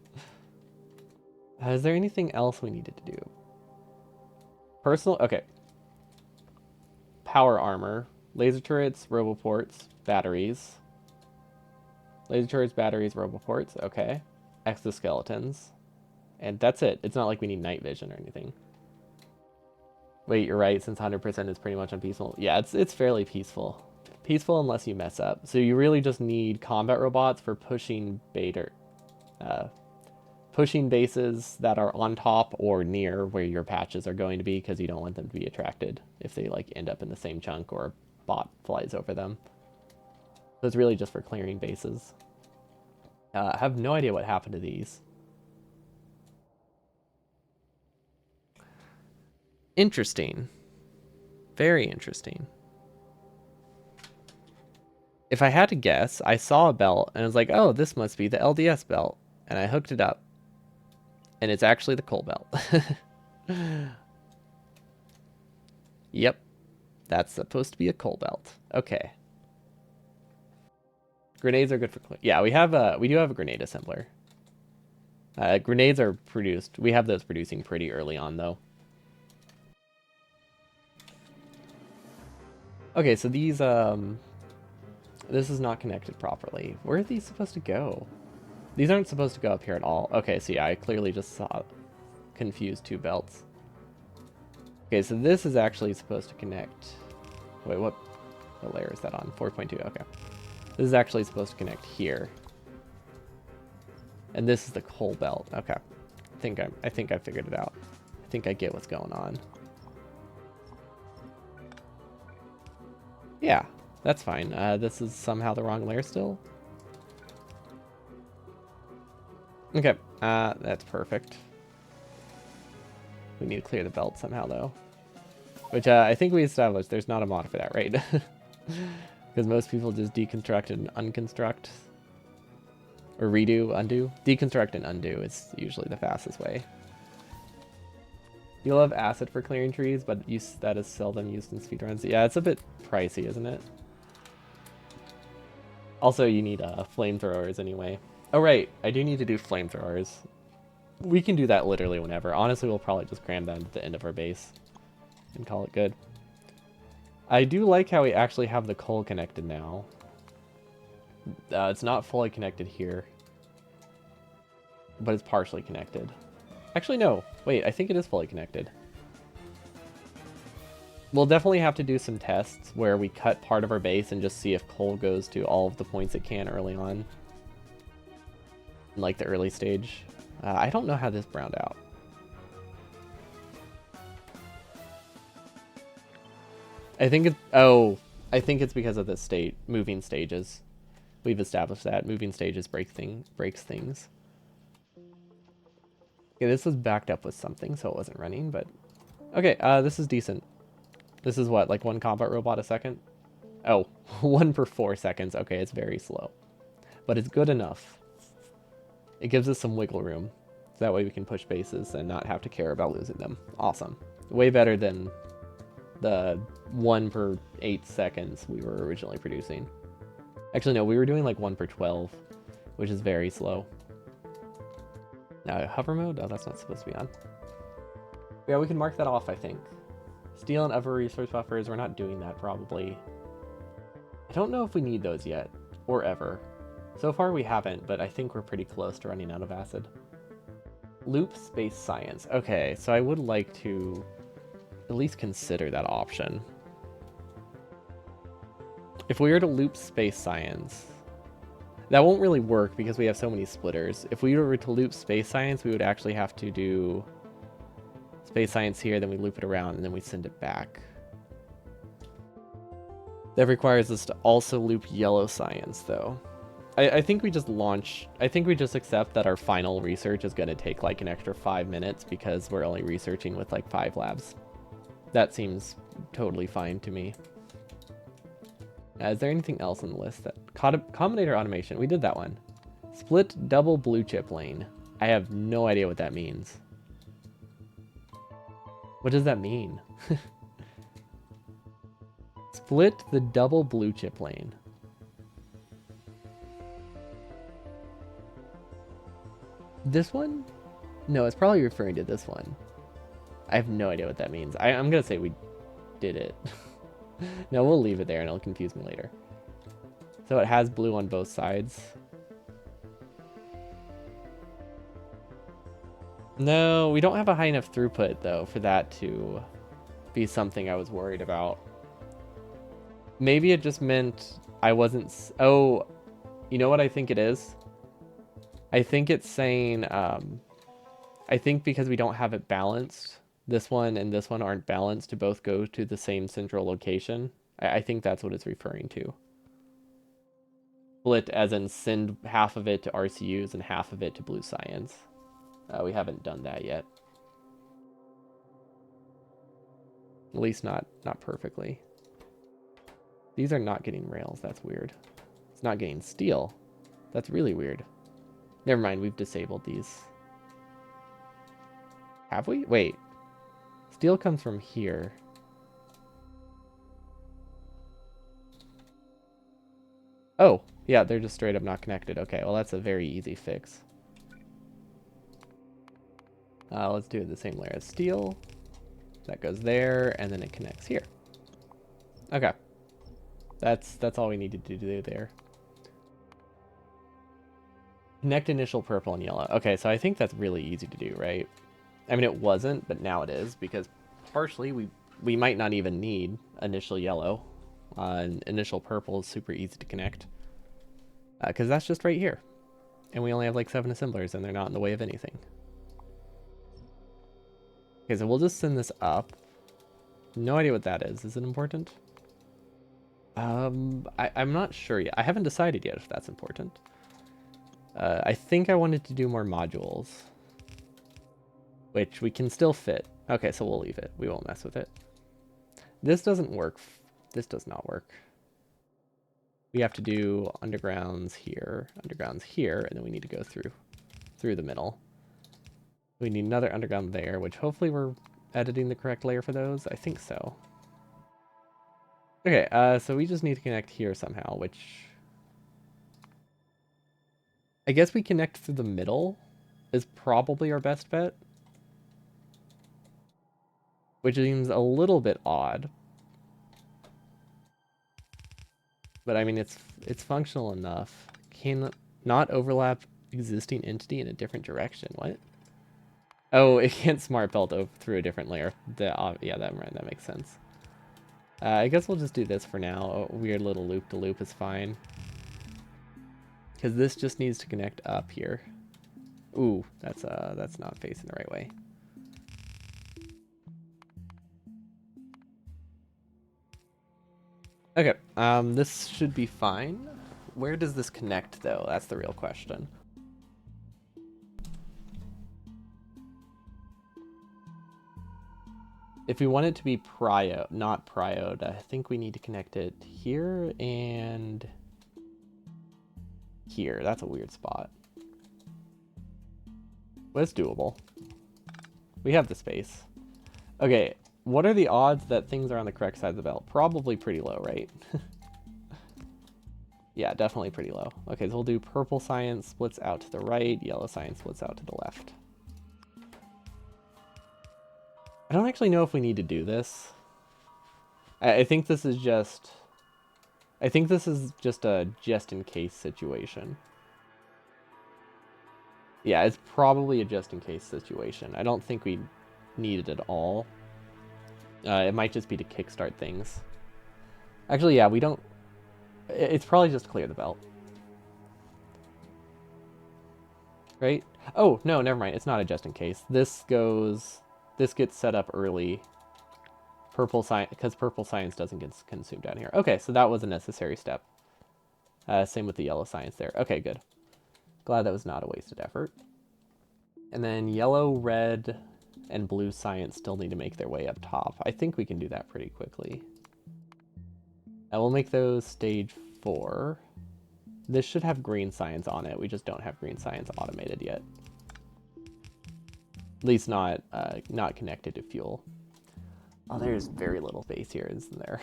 Is there anything else we needed to do? Personal, okay. Power armor, laser turrets, roboports, batteries. Laser turrets, batteries, roboports, okay. Exoskeletons. And that's it. It's not like we need night vision or anything. Wait, you're right, since 100% is pretty much unpeaceful. Yeah, it's fairly peaceful. Peaceful unless you mess up. So you really just need combat robots for pushing pushing bases that are on top or near where your patches are going to be, because you don't want them to be attracted if they like end up in the same chunk or a bot flies over them. So it's really just for clearing bases. I have no idea what happened to these. Interesting. Very interesting. If I had to guess, I saw a belt and I was like, oh, this must be the LDS belt. And I hooked it up. And it's actually the coal belt. Yep. That's supposed to be a coal belt. Okay. Grenades are good for... Yeah, we do have a grenade assembler. Grenades are produced. We have those producing pretty early on, though. Okay, so these, this is not connected properly. Where are these supposed to go? These aren't supposed to go up here at all. Okay, so yeah, I clearly just saw confused two belts. Okay, so this is actually supposed to connect... Wait, what layer is that on? 4.2, okay. This is actually supposed to connect here. And this is the coal belt. Okay. I think I figured it out. I think I get what's going on. Yeah, that's fine. This is somehow the wrong layer still. Okay, that's perfect. We need to clear the belt somehow, though. Which, I think we established there's not a mod for that, right? Because most people just deconstruct and unconstruct. Or redo, undo. Deconstruct and undo is usually the fastest way. You'll have acid for clearing trees, but that is seldom used in speedruns. Yeah, it's a bit pricey, isn't it? Also, you need flamethrowers anyway. Oh, right. I do need to do flamethrowers. We can do that literally whenever. Honestly, we'll probably just cram that at the end of our base and call it good. I do like how we actually have the coal connected now. It's not fully connected here, but it's partially connected. Actually, no. Wait, I think it is fully connected. We'll definitely have to do some tests where we cut part of our base and just see if coal goes to all of the points it can early on. In, like, the early stage. I don't know how this browned out. I think it's... Oh, I think it's because of the moving stages. We've established that. Moving stages breaks things. Okay, this was backed up with something, so it wasn't running, but... Okay, this is decent. This is what, like 1 combat robot a second? Oh, 1 per 4 seconds. Okay, it's very slow. But it's good enough. It gives us some wiggle room. So that way we can push bases and not have to care about losing them. Awesome. Way better than the 1 per 8 seconds we were originally producing. Actually, no, we were doing like 1 per 12, which is very slow. Now, hover mode? Oh, that's not supposed to be on. Yeah, we can mark that off, I think. Steel and other resource buffers, we're not doing that, probably. I don't know if we need those yet, or ever. So far we haven't, but I think we're pretty close to running out of acid. Loop space science. Okay, so I would like to at least consider that option. If we were to loop space science, that won't really work because we have so many splitters. If we were to loop space science, we would actually have to do space science here, then we loop it around, and then we send it back. That requires us to also loop yellow science, though. I think we just launch... I think we just accept that our final research is going to take, like, an extra 5 minutes because we're only researching with, like, 5 labs. That seems totally fine to me. Is there anything else on the list? That Combinator automation. We did that one. Split double blue chip lane. I have no idea what that means. What does that mean? Split the double blue chip lane. This one? No, it's probably referring to this one. I have no idea what that means. I'm going to say we did it. No, we'll leave it there and it'll confuse me later. So it has blue on both sides. No, we don't have a high enough throughput, though, for that to be something I was worried about. Maybe it just meant I wasn't... Oh, you know what I think it is? I think it's saying... I think because we don't have it balanced, this one and this one aren't balanced to both go to the same central location. I think that's what it's referring to. Split as in send half of it to RCUs and half of it to blue science. We haven't done that yet. At least not perfectly. These are not getting rails. That's weird. It's not getting steel. That's really weird. Never mind, we've disabled these. Have we? Wait. Steel comes from here. Oh, yeah, they're just straight up not connected. Okay, well that's a very easy fix. Let's do the same layer as steel. That goes there, and then it connects here. Okay. That's all we needed to do there. Connect initial purple and yellow. Okay, so I think that's really easy to do, right? I mean, it wasn't, but now it is, because partially we might not even need initial yellow. And initial purple is super easy to connect. Because that's just right here. And we only have like 7 assemblers, and they're not in the way of anything. Okay, so we'll just send this up. No idea what that is. Is it important? I'm not sure yet. I haven't decided yet if that's important. I think I wanted to do more modules. Which we can still fit. Okay, so we'll leave it. We won't mess with it. This doesn't work. This does not work. We have to do undergrounds here, and then we need to go through the middle. We need another underground there, which hopefully we're editing the correct layer for those. I think so. Okay, so we just need to connect here somehow, which I guess we connect through the middle is probably our best bet. Which seems a little bit odd. But I mean, it's functional enough. Can not overlap existing entity in a different direction. What? Oh, it can't smart belt over through a different layer. Yeah, that makes sense. I guess we'll just do this for now. A weird little loop-to-loop is fine. Because this just needs to connect up here. Ooh, that's not facing the right way. Okay, this should be fine. Where does this connect, though? That's the real question. If we want it to be not prioed, I think we need to connect it here and here. That's a weird spot. But it's doable. We have the space. Okay, what are the odds that things are on the correct side of the belt? Probably pretty low, right? Yeah, definitely pretty low. Okay, so we'll do purple science splits out to the right, yellow science splits out to the left. I don't actually know if we need to do this. I think this is just... I think this is just a just-in-case situation. Yeah, it's probably a just-in-case situation. I don't think we need it at all. It might just be to kickstart things. Actually, yeah, we don't... It's probably just to clear the belt. Right? Oh, no, never mind. It's not a just-in-case. This gets set up early. Because purple science doesn't get consumed down here. Okay, so that was a necessary step. Same with the yellow science there. Okay, good. Glad that was not a wasted effort. And then yellow, red, and blue science still need to make their way up top. I think we can do that pretty quickly. I will make those stage 4. This should have green science on it. We just don't have green science automated yet. At least not connected to fuel. Oh, there's very little space here, isn't there?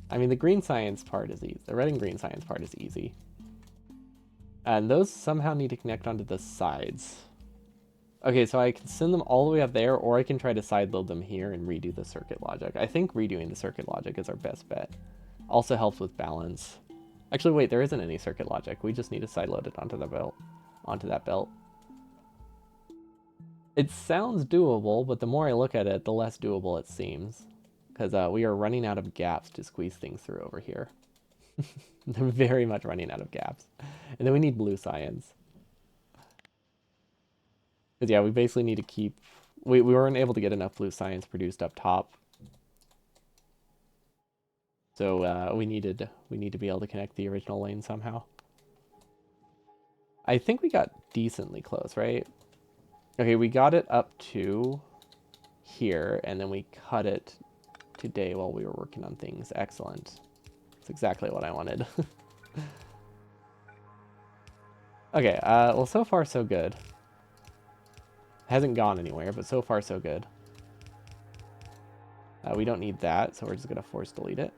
I mean, the green science part is easy. The red and green science part is easy. And those somehow need to connect onto the sides. Okay, so I can send them all the way up there, or I can try to sideload them here and redo the circuit logic. I think redoing the circuit logic is our best bet. Also helps with balance. Actually, wait, there isn't any circuit logic. We just need to sideload it onto the belt, onto that belt. It sounds doable, but the more I look at it, the less doable it seems. Because we are running out of gaps to squeeze things through over here. They're very much running out of gaps. And then we need blue science. Because yeah, we basically need to keep... We weren't able to get enough blue science produced up top. So we need to be able to connect the original lane somehow. I think we got decently close, right? Okay, we got it up to... here, and then we cut it today while we were working on things. Excellent. That's exactly what I wanted. Okay, well, so far so good. Hasn't gone anywhere, but so far so good. We don't need that, so we're just gonna force delete it.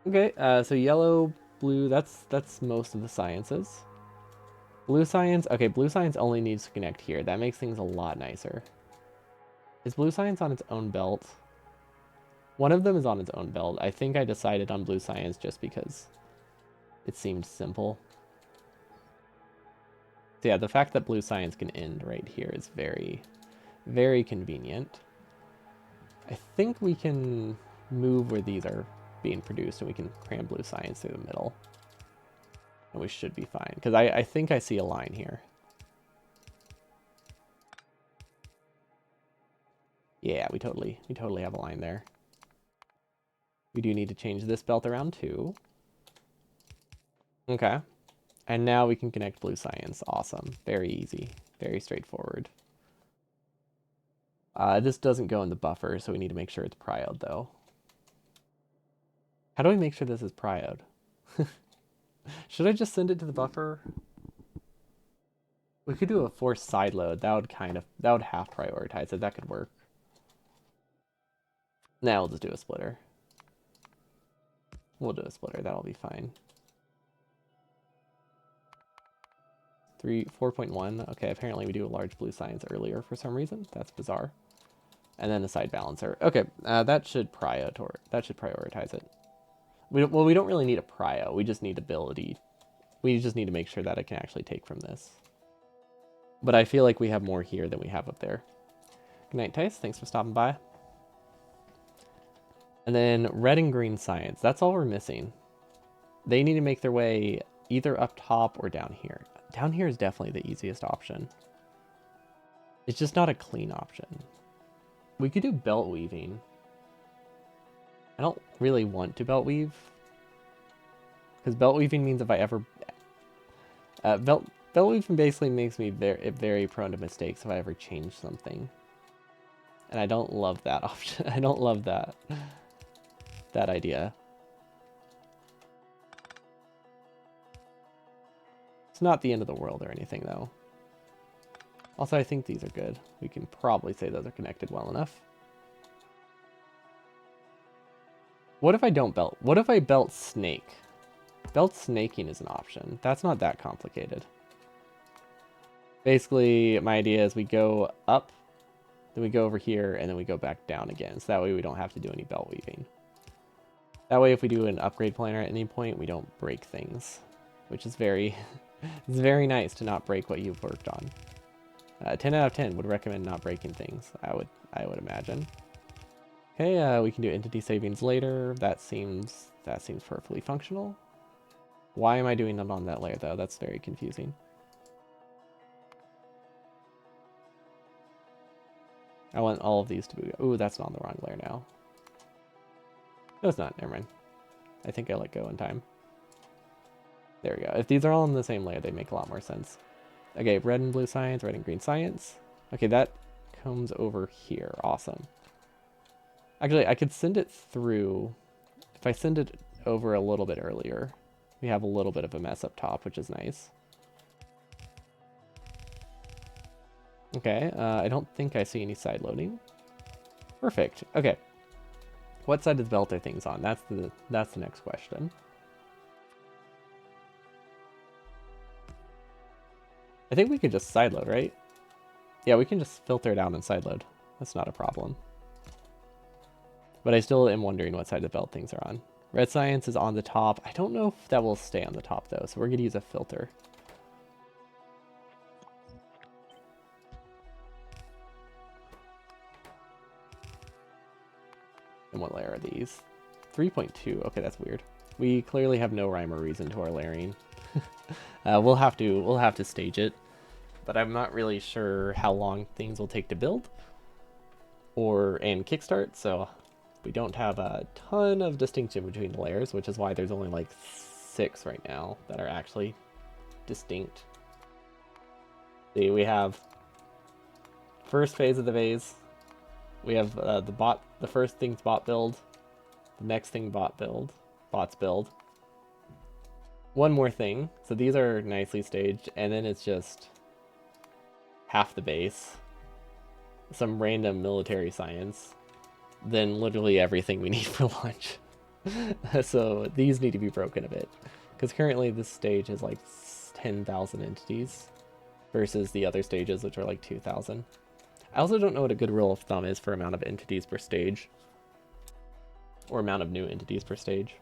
Okay, so yellow, blue, that's most of the sciences. Blue science, okay, blue science only needs to connect here. That makes things a lot nicer. Is blue science on its own belt? One of them is on its own belt. I think I decided on blue science just because it seemed simple. So yeah, the fact that blue science can end right here is very, very convenient. I think we can move where these are being produced and we can cram blue science through the middle. And we should be fine, because I think I see a line here. Yeah, we totally have a line there. We do need to change this belt around too. Okay. And now we can connect blue science. Awesome. Very easy. Very straightforward. This doesn't go in the buffer, so we need to make sure it's prioed though. How do we make sure this is prioed? Should I just send it to the buffer? We could do a forced side load. That would half prioritize it. That could work. Now we'll just do a splitter. We'll do a splitter. That'll be fine. 4.1. Okay, apparently we do a large blue science earlier for some reason. That's bizarre. And then a side balancer. Okay, that should prioritize it. We don't really need a prio. We just need ability. We just need to make sure that it can actually take from this. But I feel like we have more here than we have up there. Good night, Tice. Thanks for stopping by. And then red and green science. That's all we're missing. They need to make their way either up top or down here. Down here is definitely the easiest option. It's just not a clean option. We could do belt weaving. I don't really want to belt weave. Because belt weaving means if I ever... belt weaving basically makes me very prone to mistakes if I ever change something. And I don't love that option. I don't love that idea. It's not the end of the world or anything, though. Also, I think these are good. We can probably say those are connected well enough. What if I don't belt? What if I belt snake? Belt snaking is an option. That's not that complicated. Basically, my idea is we go up, then we go over here, and then we go back down again. So that way we don't have to do any belt weaving. That way if we do an upgrade planner at any point, we don't break things. Which is very... it's very nice to not break what you've worked on. 10 out of 10 would recommend not breaking things, I would imagine. Okay, we can do entity savings later. That seems perfectly functional. Why am I doing them on that layer though? That's very confusing. I want all of these to be... Ooh, that's on the wrong layer now. No, it's not. Never mind. I think I let go in time. There we go. If these are all in the same layer, they make a lot more sense. Okay, red and blue science, red and green science. Okay, that comes over here. Awesome. Actually, I could send it through... If I send it over a little bit earlier, we have a little bit of a mess up top, which is nice. Okay, I don't think I see any side loading. Perfect. Okay. What side of the belt are things on? That's the next question. I think we could just sideload, right? Yeah, we can just filter it out and sideload. That's not a problem. But I still am wondering what side of the belt things are on. Red science is on the top. I don't know if that will stay on the top though, so we're gonna use a filter. And what layer are these? 3.2. Okay, that's weird. We clearly have no rhyme or reason to our layering. We'll have to stage it, but I'm not really sure how long things will take to build and kickstart. So we don't have a ton of distinction between the layers, which is why there's only like 6 right now that are actually distinct. See, we have first phase of the vase, We have the first thing's bot build, the next thing bots build. One more thing. So these are nicely staged, and then it's just half the base, some random military science, then literally everything we need for launch. So these need to be broken a bit, because currently this stage has like 10,000 entities versus the other stages, which are like 2,000. I also don't know what a good rule of thumb is for amount of entities per stage, or amount of new entities per stage.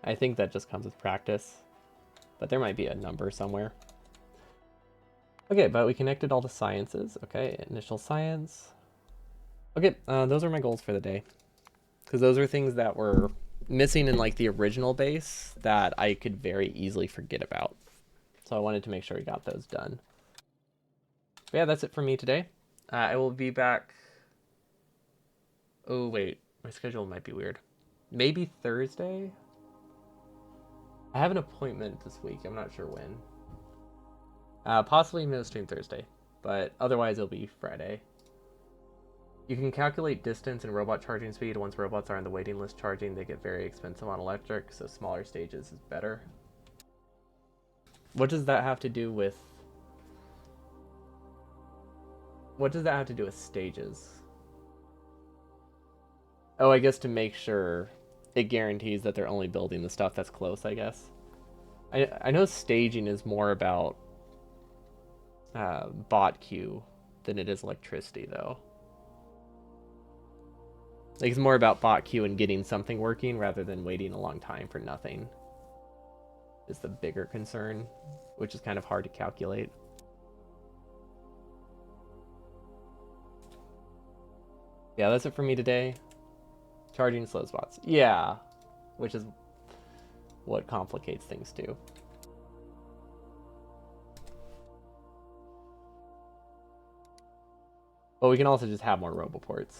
I think that just comes with practice, but there might be a number somewhere. Okay, but we connected all the sciences. Okay, initial science. Okay, those are my goals for the day. Because those are things that were missing in like the original base that I could very easily forget about. So I wanted to make sure we got those done. But yeah, that's it for me today. I will be back. Oh, wait. My schedule might be weird. Maybe Thursday? I have an appointment this week. I'm not sure when. Possibly no stream Thursday, but otherwise it'll be Friday. You can calculate distance and robot charging speed. Once robots are on the waiting list charging, they get very expensive on electric, so smaller stages is better. What does that have to do with... What does that have to do with stages? Oh, I guess to make sure it guarantees that they're only building the stuff that's close, I guess. I know staging is more about bot queue than it is electricity, though. Like, it's more about bot queue and getting something working rather than waiting a long time for nothing. Is the bigger concern, which is kind of hard to calculate. Yeah, that's it for me today. Charging slow spots. Yeah, which is what complicates things too. But we can also just have more roboports.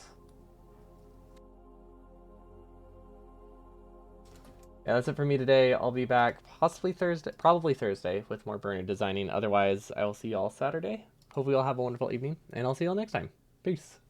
Yeah, that's it for me today. I'll be back possibly Thursday, probably Thursday, with more burner designing. Otherwise, I will see y'all Saturday. Hopefully, y'all have a wonderful evening, and I'll see y'all next time. Peace.